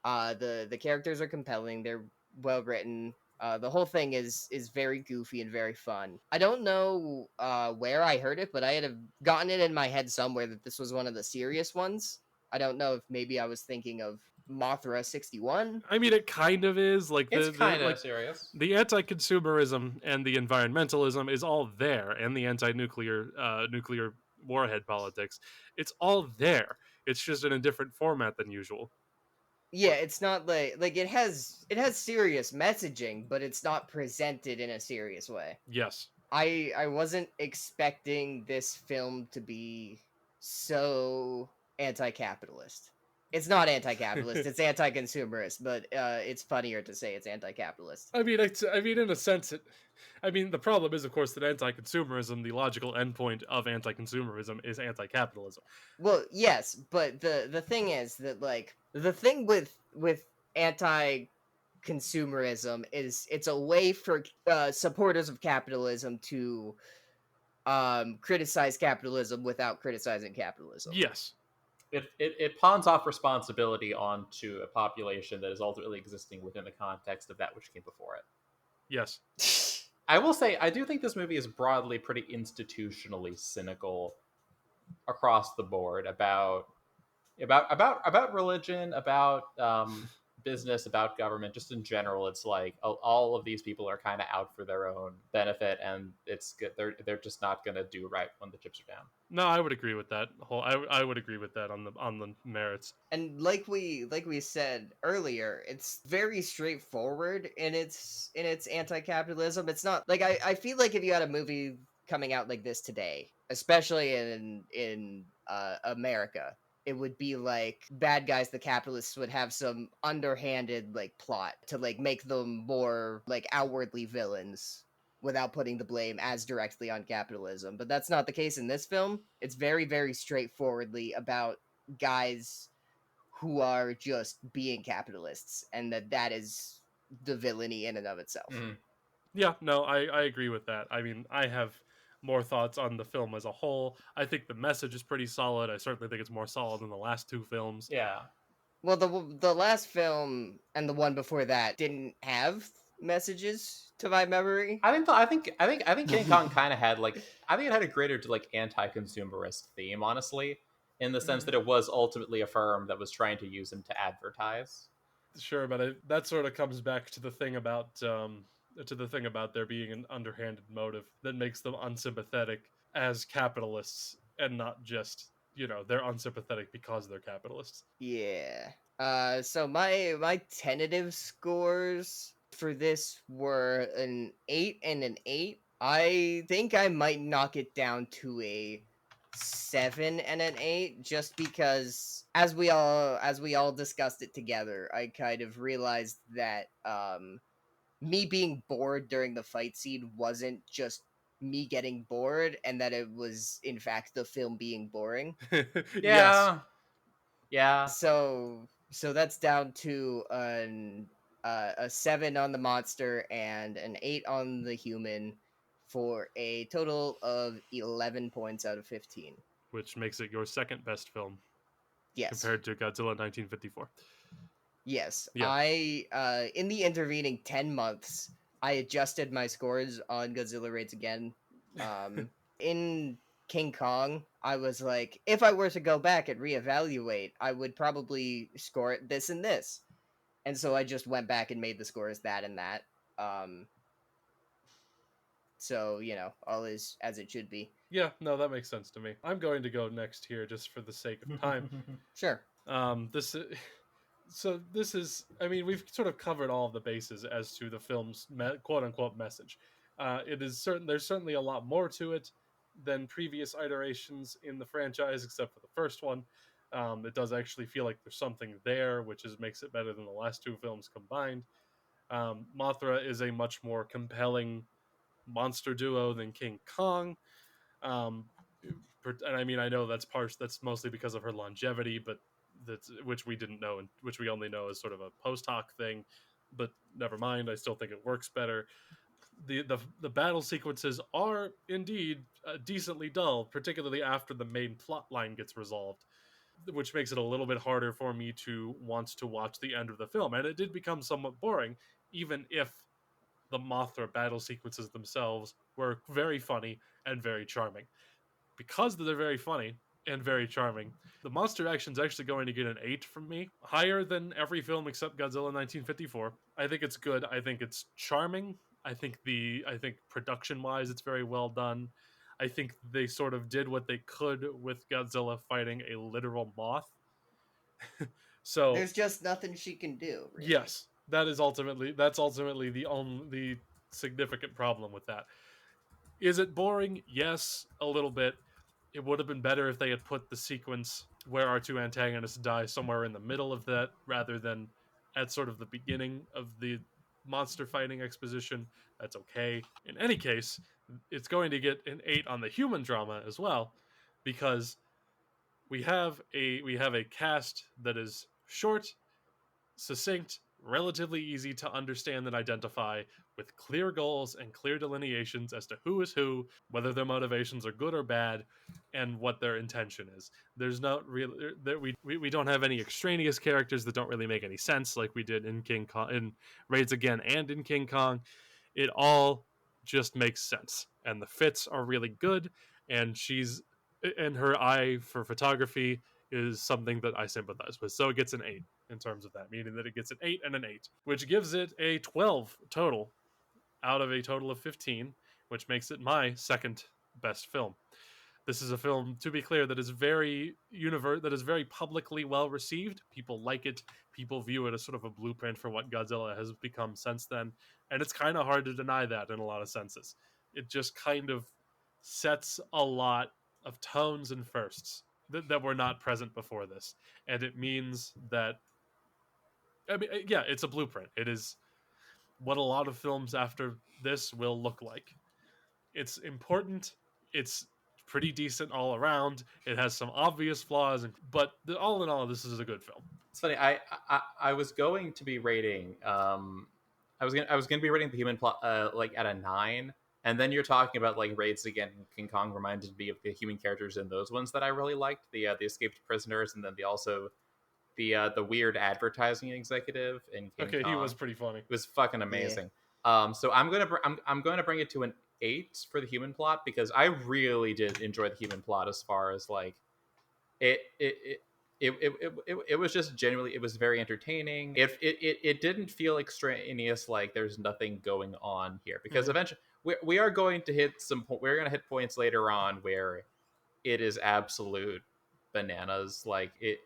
[SPEAKER 3] The characters are compelling, they're well written. The whole thing is very goofy and very fun. I don't know where I heard it, but I had gotten it in my head somewhere that this was one of the serious ones. I don't know if maybe I was thinking of Mothra 61.
[SPEAKER 1] I mean, it kind of is.
[SPEAKER 2] It's kind of serious.
[SPEAKER 1] The anti-consumerism and the environmentalism is all there, and the anti-nuclear warhead politics. It's all there. It's just in a different format than usual.
[SPEAKER 3] Yeah, it's not like it has serious messaging, but it's not presented in a serious way.
[SPEAKER 1] Yes.
[SPEAKER 3] I wasn't expecting this film to be so anti-capitalist. It's not anti-capitalist, it's anti-consumerist, but it's funnier to say it's anti-capitalist.
[SPEAKER 1] I mean, in a sense, the problem is, of course, that anti-consumerism, the logical endpoint of anti-consumerism, is anti-capitalism.
[SPEAKER 3] Well, yes, but the thing is that, like, the thing with anti-consumerism is it's a way for supporters of capitalism to criticize capitalism without criticizing capitalism.
[SPEAKER 1] Yes.
[SPEAKER 2] It pawns off responsibility onto a population that is ultimately existing within the context of that which came before it.
[SPEAKER 1] Yes.
[SPEAKER 2] I will say I do think this movie is broadly pretty institutionally cynical across the board about religion, about business, about government, just in general. It's like all of these people are kind of out for their own benefit, and it's good. They're just not gonna do right when the chips are down.
[SPEAKER 1] No, I would agree with that. I would agree with that on the merits.
[SPEAKER 3] And like we said earlier, it's very straightforward in its anti-capitalism. It's not like I feel like if you had a movie coming out like this today, especially in America, it would be like bad guys, the capitalists would have some underhanded like plot to like make them more like outwardly villains without putting the blame as directly on capitalism. But that's not the case in this film. It's very, very straightforwardly about guys who are just being capitalists, and that is the villainy in and of itself.
[SPEAKER 2] Mhm.
[SPEAKER 1] Yeah, no, I agree with that. I mean, I have more thoughts on the film as a whole. I think the message is pretty solid. I certainly think it's more solid than the last two films.
[SPEAKER 2] Yeah.
[SPEAKER 3] Well, the last film and the one before that didn't have messages to my memory.
[SPEAKER 2] I think King Kong kind of had like I think it had a greater like anti-consumerist theme, honestly, in the sense that it was ultimately a firm that was trying to use him to advertise.
[SPEAKER 1] Sure, but that sort of comes back to the thing about there being an underhanded motive that makes them unsympathetic as capitalists and not just, they're unsympathetic because they're capitalists.
[SPEAKER 3] Yeah. So my tentative scores for this were an 8 and an 8. I think I might knock it down to a 7 and an 8 just because as we all discussed it together, I kind of realized that me being bored during the fight scene wasn't just me getting bored, and that it was in fact the film being boring.
[SPEAKER 1] Yes.
[SPEAKER 2] Yeah.
[SPEAKER 3] So that's down to a 7 on the monster and an 8 on the human for a total of 11 points out of 15.
[SPEAKER 1] Which makes it your second best film
[SPEAKER 3] Yes.
[SPEAKER 1] compared to Godzilla 1954.
[SPEAKER 3] Yes.
[SPEAKER 1] Yeah.
[SPEAKER 3] In the intervening 10 months, I adjusted my scores on Godzilla Raids again. In King Kong, I was like, if I were to go back and reevaluate, I would probably score it this and this. And so I just went back and made the scores that and that. Um, so, all is as it should be.
[SPEAKER 1] Yeah, no, that makes sense to me. I'm going to go next here just for the sake of time.
[SPEAKER 3] Sure.
[SPEAKER 1] This is, I mean, we've sort of covered all of the bases as to the film's quote unquote message. There's certainly a lot more to it than previous iterations in the franchise, except for the first one. It does actually feel like there's something there, which makes it better than the last two films combined. Mothra is a much more compelling monster duo than King Kong. Um, and I mean, I know that's mostly because of her longevity, but which we didn't know, and which we only know as sort of a post hoc thing. But never mind, I still think it works better. The battle sequences are indeed decently dull, particularly after the main plot line gets resolved, which makes it a little bit harder for me to want to watch the end of the film. And it did become somewhat boring, even if the Mothra battle sequences themselves were very funny and very charming. Because they're very funny and very charming, the monster action is actually going to get an 8 from me, higher than every film except Godzilla 1954. I think it's good. I think it's charming. I think production wise it's very well done. I think they sort of did what they could with Godzilla fighting a literal moth. So
[SPEAKER 3] There's just nothing she can do, really.
[SPEAKER 1] yes, that's ultimately the only significant problem with that. Is it boring? Yes, a little bit. It would have been better if they had put the sequence where our two antagonists die somewhere in the middle of that rather than at sort of the beginning of the monster fighting exposition. That's okay. In any case, it's going to get an 8 on the human drama as well, because we have a cast that is short, succinct, relatively easy to understand and identify, with clear goals and clear delineations as to who is who, whether their motivations are good or bad, and what their intention is. There's not really we don't have any extraneous characters that don't really make any sense, like we did in King Kong, in Raids Again, and in King Kong. It all just makes sense, and the fits are really good, and her eye for photography is something that I sympathize with. So it gets an 8 in terms of that, meaning that it gets an 8 and an 8, which gives it a 12 total out of a total of 15, which makes it my second best film. This is a film, to be clear, that is very publicly well received. People like it. People view it as sort of a blueprint for what Godzilla has become since then, and it's kind of hard to deny that in a lot of senses. It just kind of sets a lot of tones and firsts that were not present before this, and it means that, I mean, yeah, it's a blueprint. It is what a lot of films after this will look like. It's important. It's pretty decent all around. It has some obvious flaws, but all in all, this is a good film.
[SPEAKER 2] It's funny. I was going to be rating. I was gonna be rating the human plot like at a 9, and then you're talking about like Raids Against King Kong reminded me of the human characters in those ones that I really liked. The escaped prisoners, and then the weird advertising executive in King Kong.
[SPEAKER 1] He was pretty funny.
[SPEAKER 2] It was fucking amazing. Yeah. So I'm gonna bring it to an 8 for the human plot, because I really did enjoy the human plot as far as like it was just genuinely, it was very entertaining. It didn't feel extraneous, like there's nothing going on here, because eventually we are going to hit we're going to hit points later on where it is absolute bananas. Like it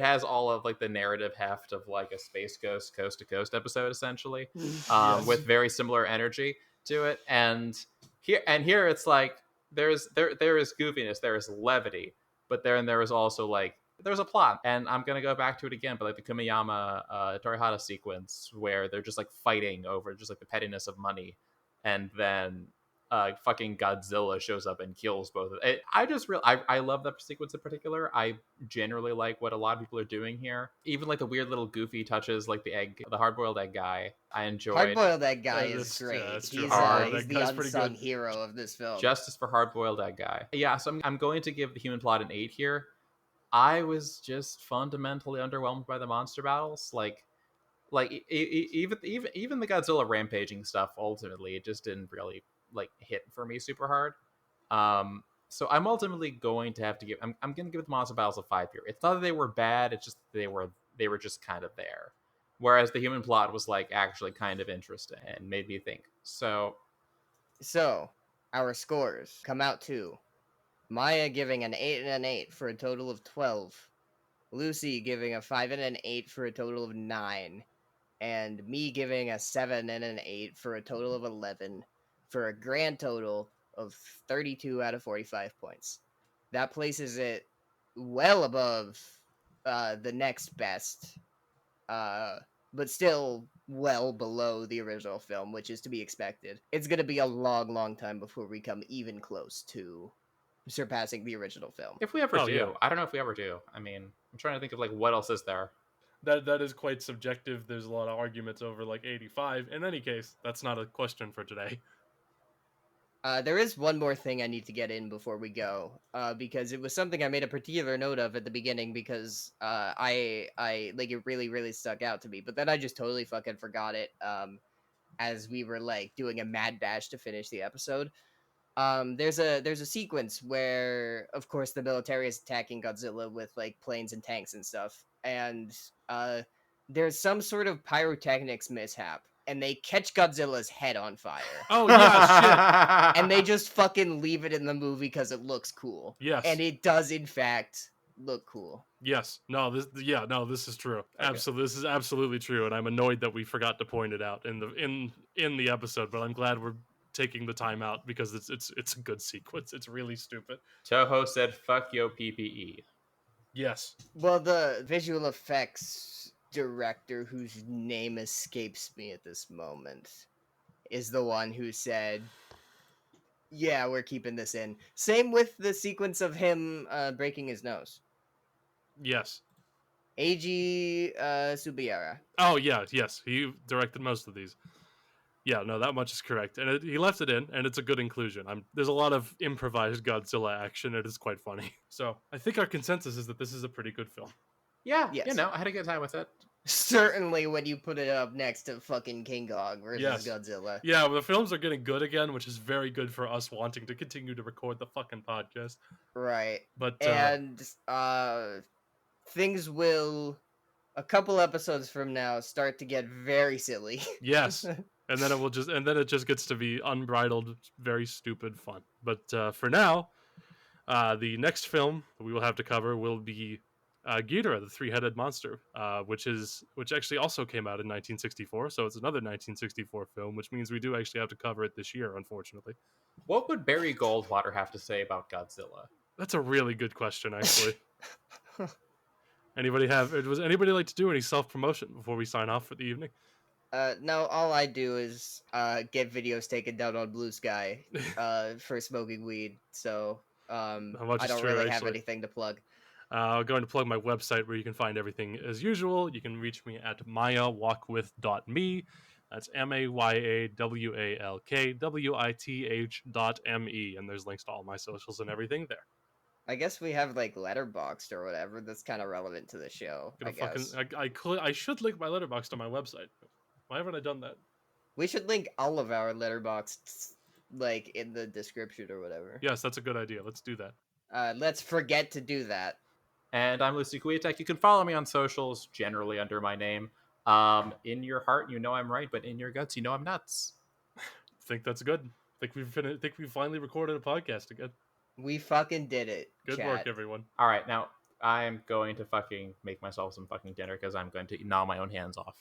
[SPEAKER 2] has all of like the narrative heft of like a Space Ghost Coast to Coast episode, essentially,
[SPEAKER 1] Yes.
[SPEAKER 2] with very similar energy to it. And here it's like there is goofiness, there is levity, but then there is also like there's a plot. And I'm gonna go back to it again, but like the Kumiyama Torihata sequence where they're just like fighting over just like the pettiness of money, and then fucking Godzilla shows up and kills both of them. I love that sequence in particular. I generally like what a lot of people are doing here. Even like the weird little goofy touches, like the hard-boiled egg guy. I enjoyed.
[SPEAKER 3] Hard-boiled egg guy is great.
[SPEAKER 1] Yeah,
[SPEAKER 3] he's
[SPEAKER 1] that
[SPEAKER 3] the unsung hero of this film.
[SPEAKER 2] Justice for hard-boiled egg guy. Yeah, so I'm going to give the human plot an 8 here. I was just fundamentally underwhelmed by the monster battles. Like even the Godzilla rampaging stuff, ultimately, it just didn't really like hit for me super hard. So I'm ultimately going to have to give I'm going to give the monster battles a 5 here. It's not that they were bad, it's just they were just kind of there, whereas the human plot was like actually kind of interesting and made me think. So
[SPEAKER 3] our scores come out to Maya giving an 8 and an 8 for a total of 12, Lucy giving a 5 and an 8 for a total of 9, and me giving a 7 and an 8 for a total of 11, for a grand total of 32 out of 45 points. That places it well above the next best, but still well below the original film, which is to be expected. It's going to be a long, long time before we come even close to surpassing the original film.
[SPEAKER 2] If we ever do. Yeah. I don't know if we ever do. I mean, I'm trying to think of like what else is there.
[SPEAKER 1] That is quite subjective. There's a lot of arguments over like 85. In any case, that's not a question for today.
[SPEAKER 3] There is one more thing I need to get in before we go, because it was something I made a particular note of at the beginning, because I like it really, really stuck out to me, but then I just totally fucking forgot it as we were like doing a mad dash to finish the episode. There's a sequence where, of course, the military is attacking Godzilla with like planes and tanks and stuff, and there's some sort of pyrotechnics mishap, and they catch Godzilla's head on fire.
[SPEAKER 1] Oh, yeah,
[SPEAKER 3] shit. And they just fucking leave it in the movie because it looks cool.
[SPEAKER 1] Yes.
[SPEAKER 3] And it does, in fact, look cool.
[SPEAKER 1] Yes. This is true. Okay. Absolutely. This is absolutely true, and I'm annoyed that we forgot to point it out in the episode, but I'm glad we're taking the time out because it's a good sequence. It's really stupid.
[SPEAKER 2] Toho said, fuck yo PPE.
[SPEAKER 1] Yes.
[SPEAKER 3] Well, the visual effects director, whose name escapes me at this moment, is the one who said, yeah, we're keeping this in. Same with the sequence of him breaking his nose.
[SPEAKER 1] Yes.
[SPEAKER 3] Eiji Subiera.
[SPEAKER 1] Oh, yeah, yes. He directed most of these. Yeah, no, that much is correct. And he left it in, and it's a good inclusion. There's a lot of improvised Godzilla action. It is quite funny. So I think our consensus is that this is a pretty good film.
[SPEAKER 2] Yeah, yes. I had a good time with it.
[SPEAKER 3] Certainly when you put it up next to fucking King Kong versus
[SPEAKER 1] Yes.
[SPEAKER 3] Godzilla.
[SPEAKER 1] Yeah, well, the films are getting good again, which is very good for us wanting to continue to record the fucking podcast.
[SPEAKER 3] Right.
[SPEAKER 1] But
[SPEAKER 3] And things will, a couple episodes from now, start to get very silly.
[SPEAKER 1] yes, and then it just gets to be unbridled, very stupid fun. But for now, the next film we will have to cover will be Ghidorah, the three-headed monster, which actually also came out in 1964. So it's another 1964 film, which means we do actually have to cover it this year, unfortunately.
[SPEAKER 2] What would Barry Goldwater have to say about Godzilla?
[SPEAKER 1] That's a really good question, actually. Was anybody like to do any self-promotion before we sign off for the evening?
[SPEAKER 3] No, all I do is get videos taken down on Blue Sky for smoking weed. So
[SPEAKER 1] How much
[SPEAKER 3] I
[SPEAKER 1] is
[SPEAKER 3] don't
[SPEAKER 1] true,
[SPEAKER 3] really have
[SPEAKER 1] actually.
[SPEAKER 3] anything to plug.
[SPEAKER 1] I'm going to plug my website where you can find everything as usual. You can reach me at mayawalkwith.me. That's MAYAWALKWITH.me. And there's links to all my socials and everything there.
[SPEAKER 3] I guess we have like Letterboxd or whatever. That's kind of relevant to the show. I guess
[SPEAKER 1] I should link my letterbox to my website. Why haven't I done that?
[SPEAKER 3] we should link all of our Letterboxds like in the description or whatever.
[SPEAKER 1] Yes, that's a good idea. Let's do that.
[SPEAKER 3] Let's forget to do that.
[SPEAKER 2] And I'm Lucy Kwiatek. You can follow me on socials, generally under my name. In your heart, you know I'm right, but in your guts, you know I'm nuts.
[SPEAKER 1] Think that's good. Think we finally recorded a podcast again.
[SPEAKER 3] We fucking did it.
[SPEAKER 1] Good
[SPEAKER 3] chat.
[SPEAKER 1] work, everyone.
[SPEAKER 2] All right, now I'm going to fucking make myself some fucking dinner because I'm going to gnaw my own hands off.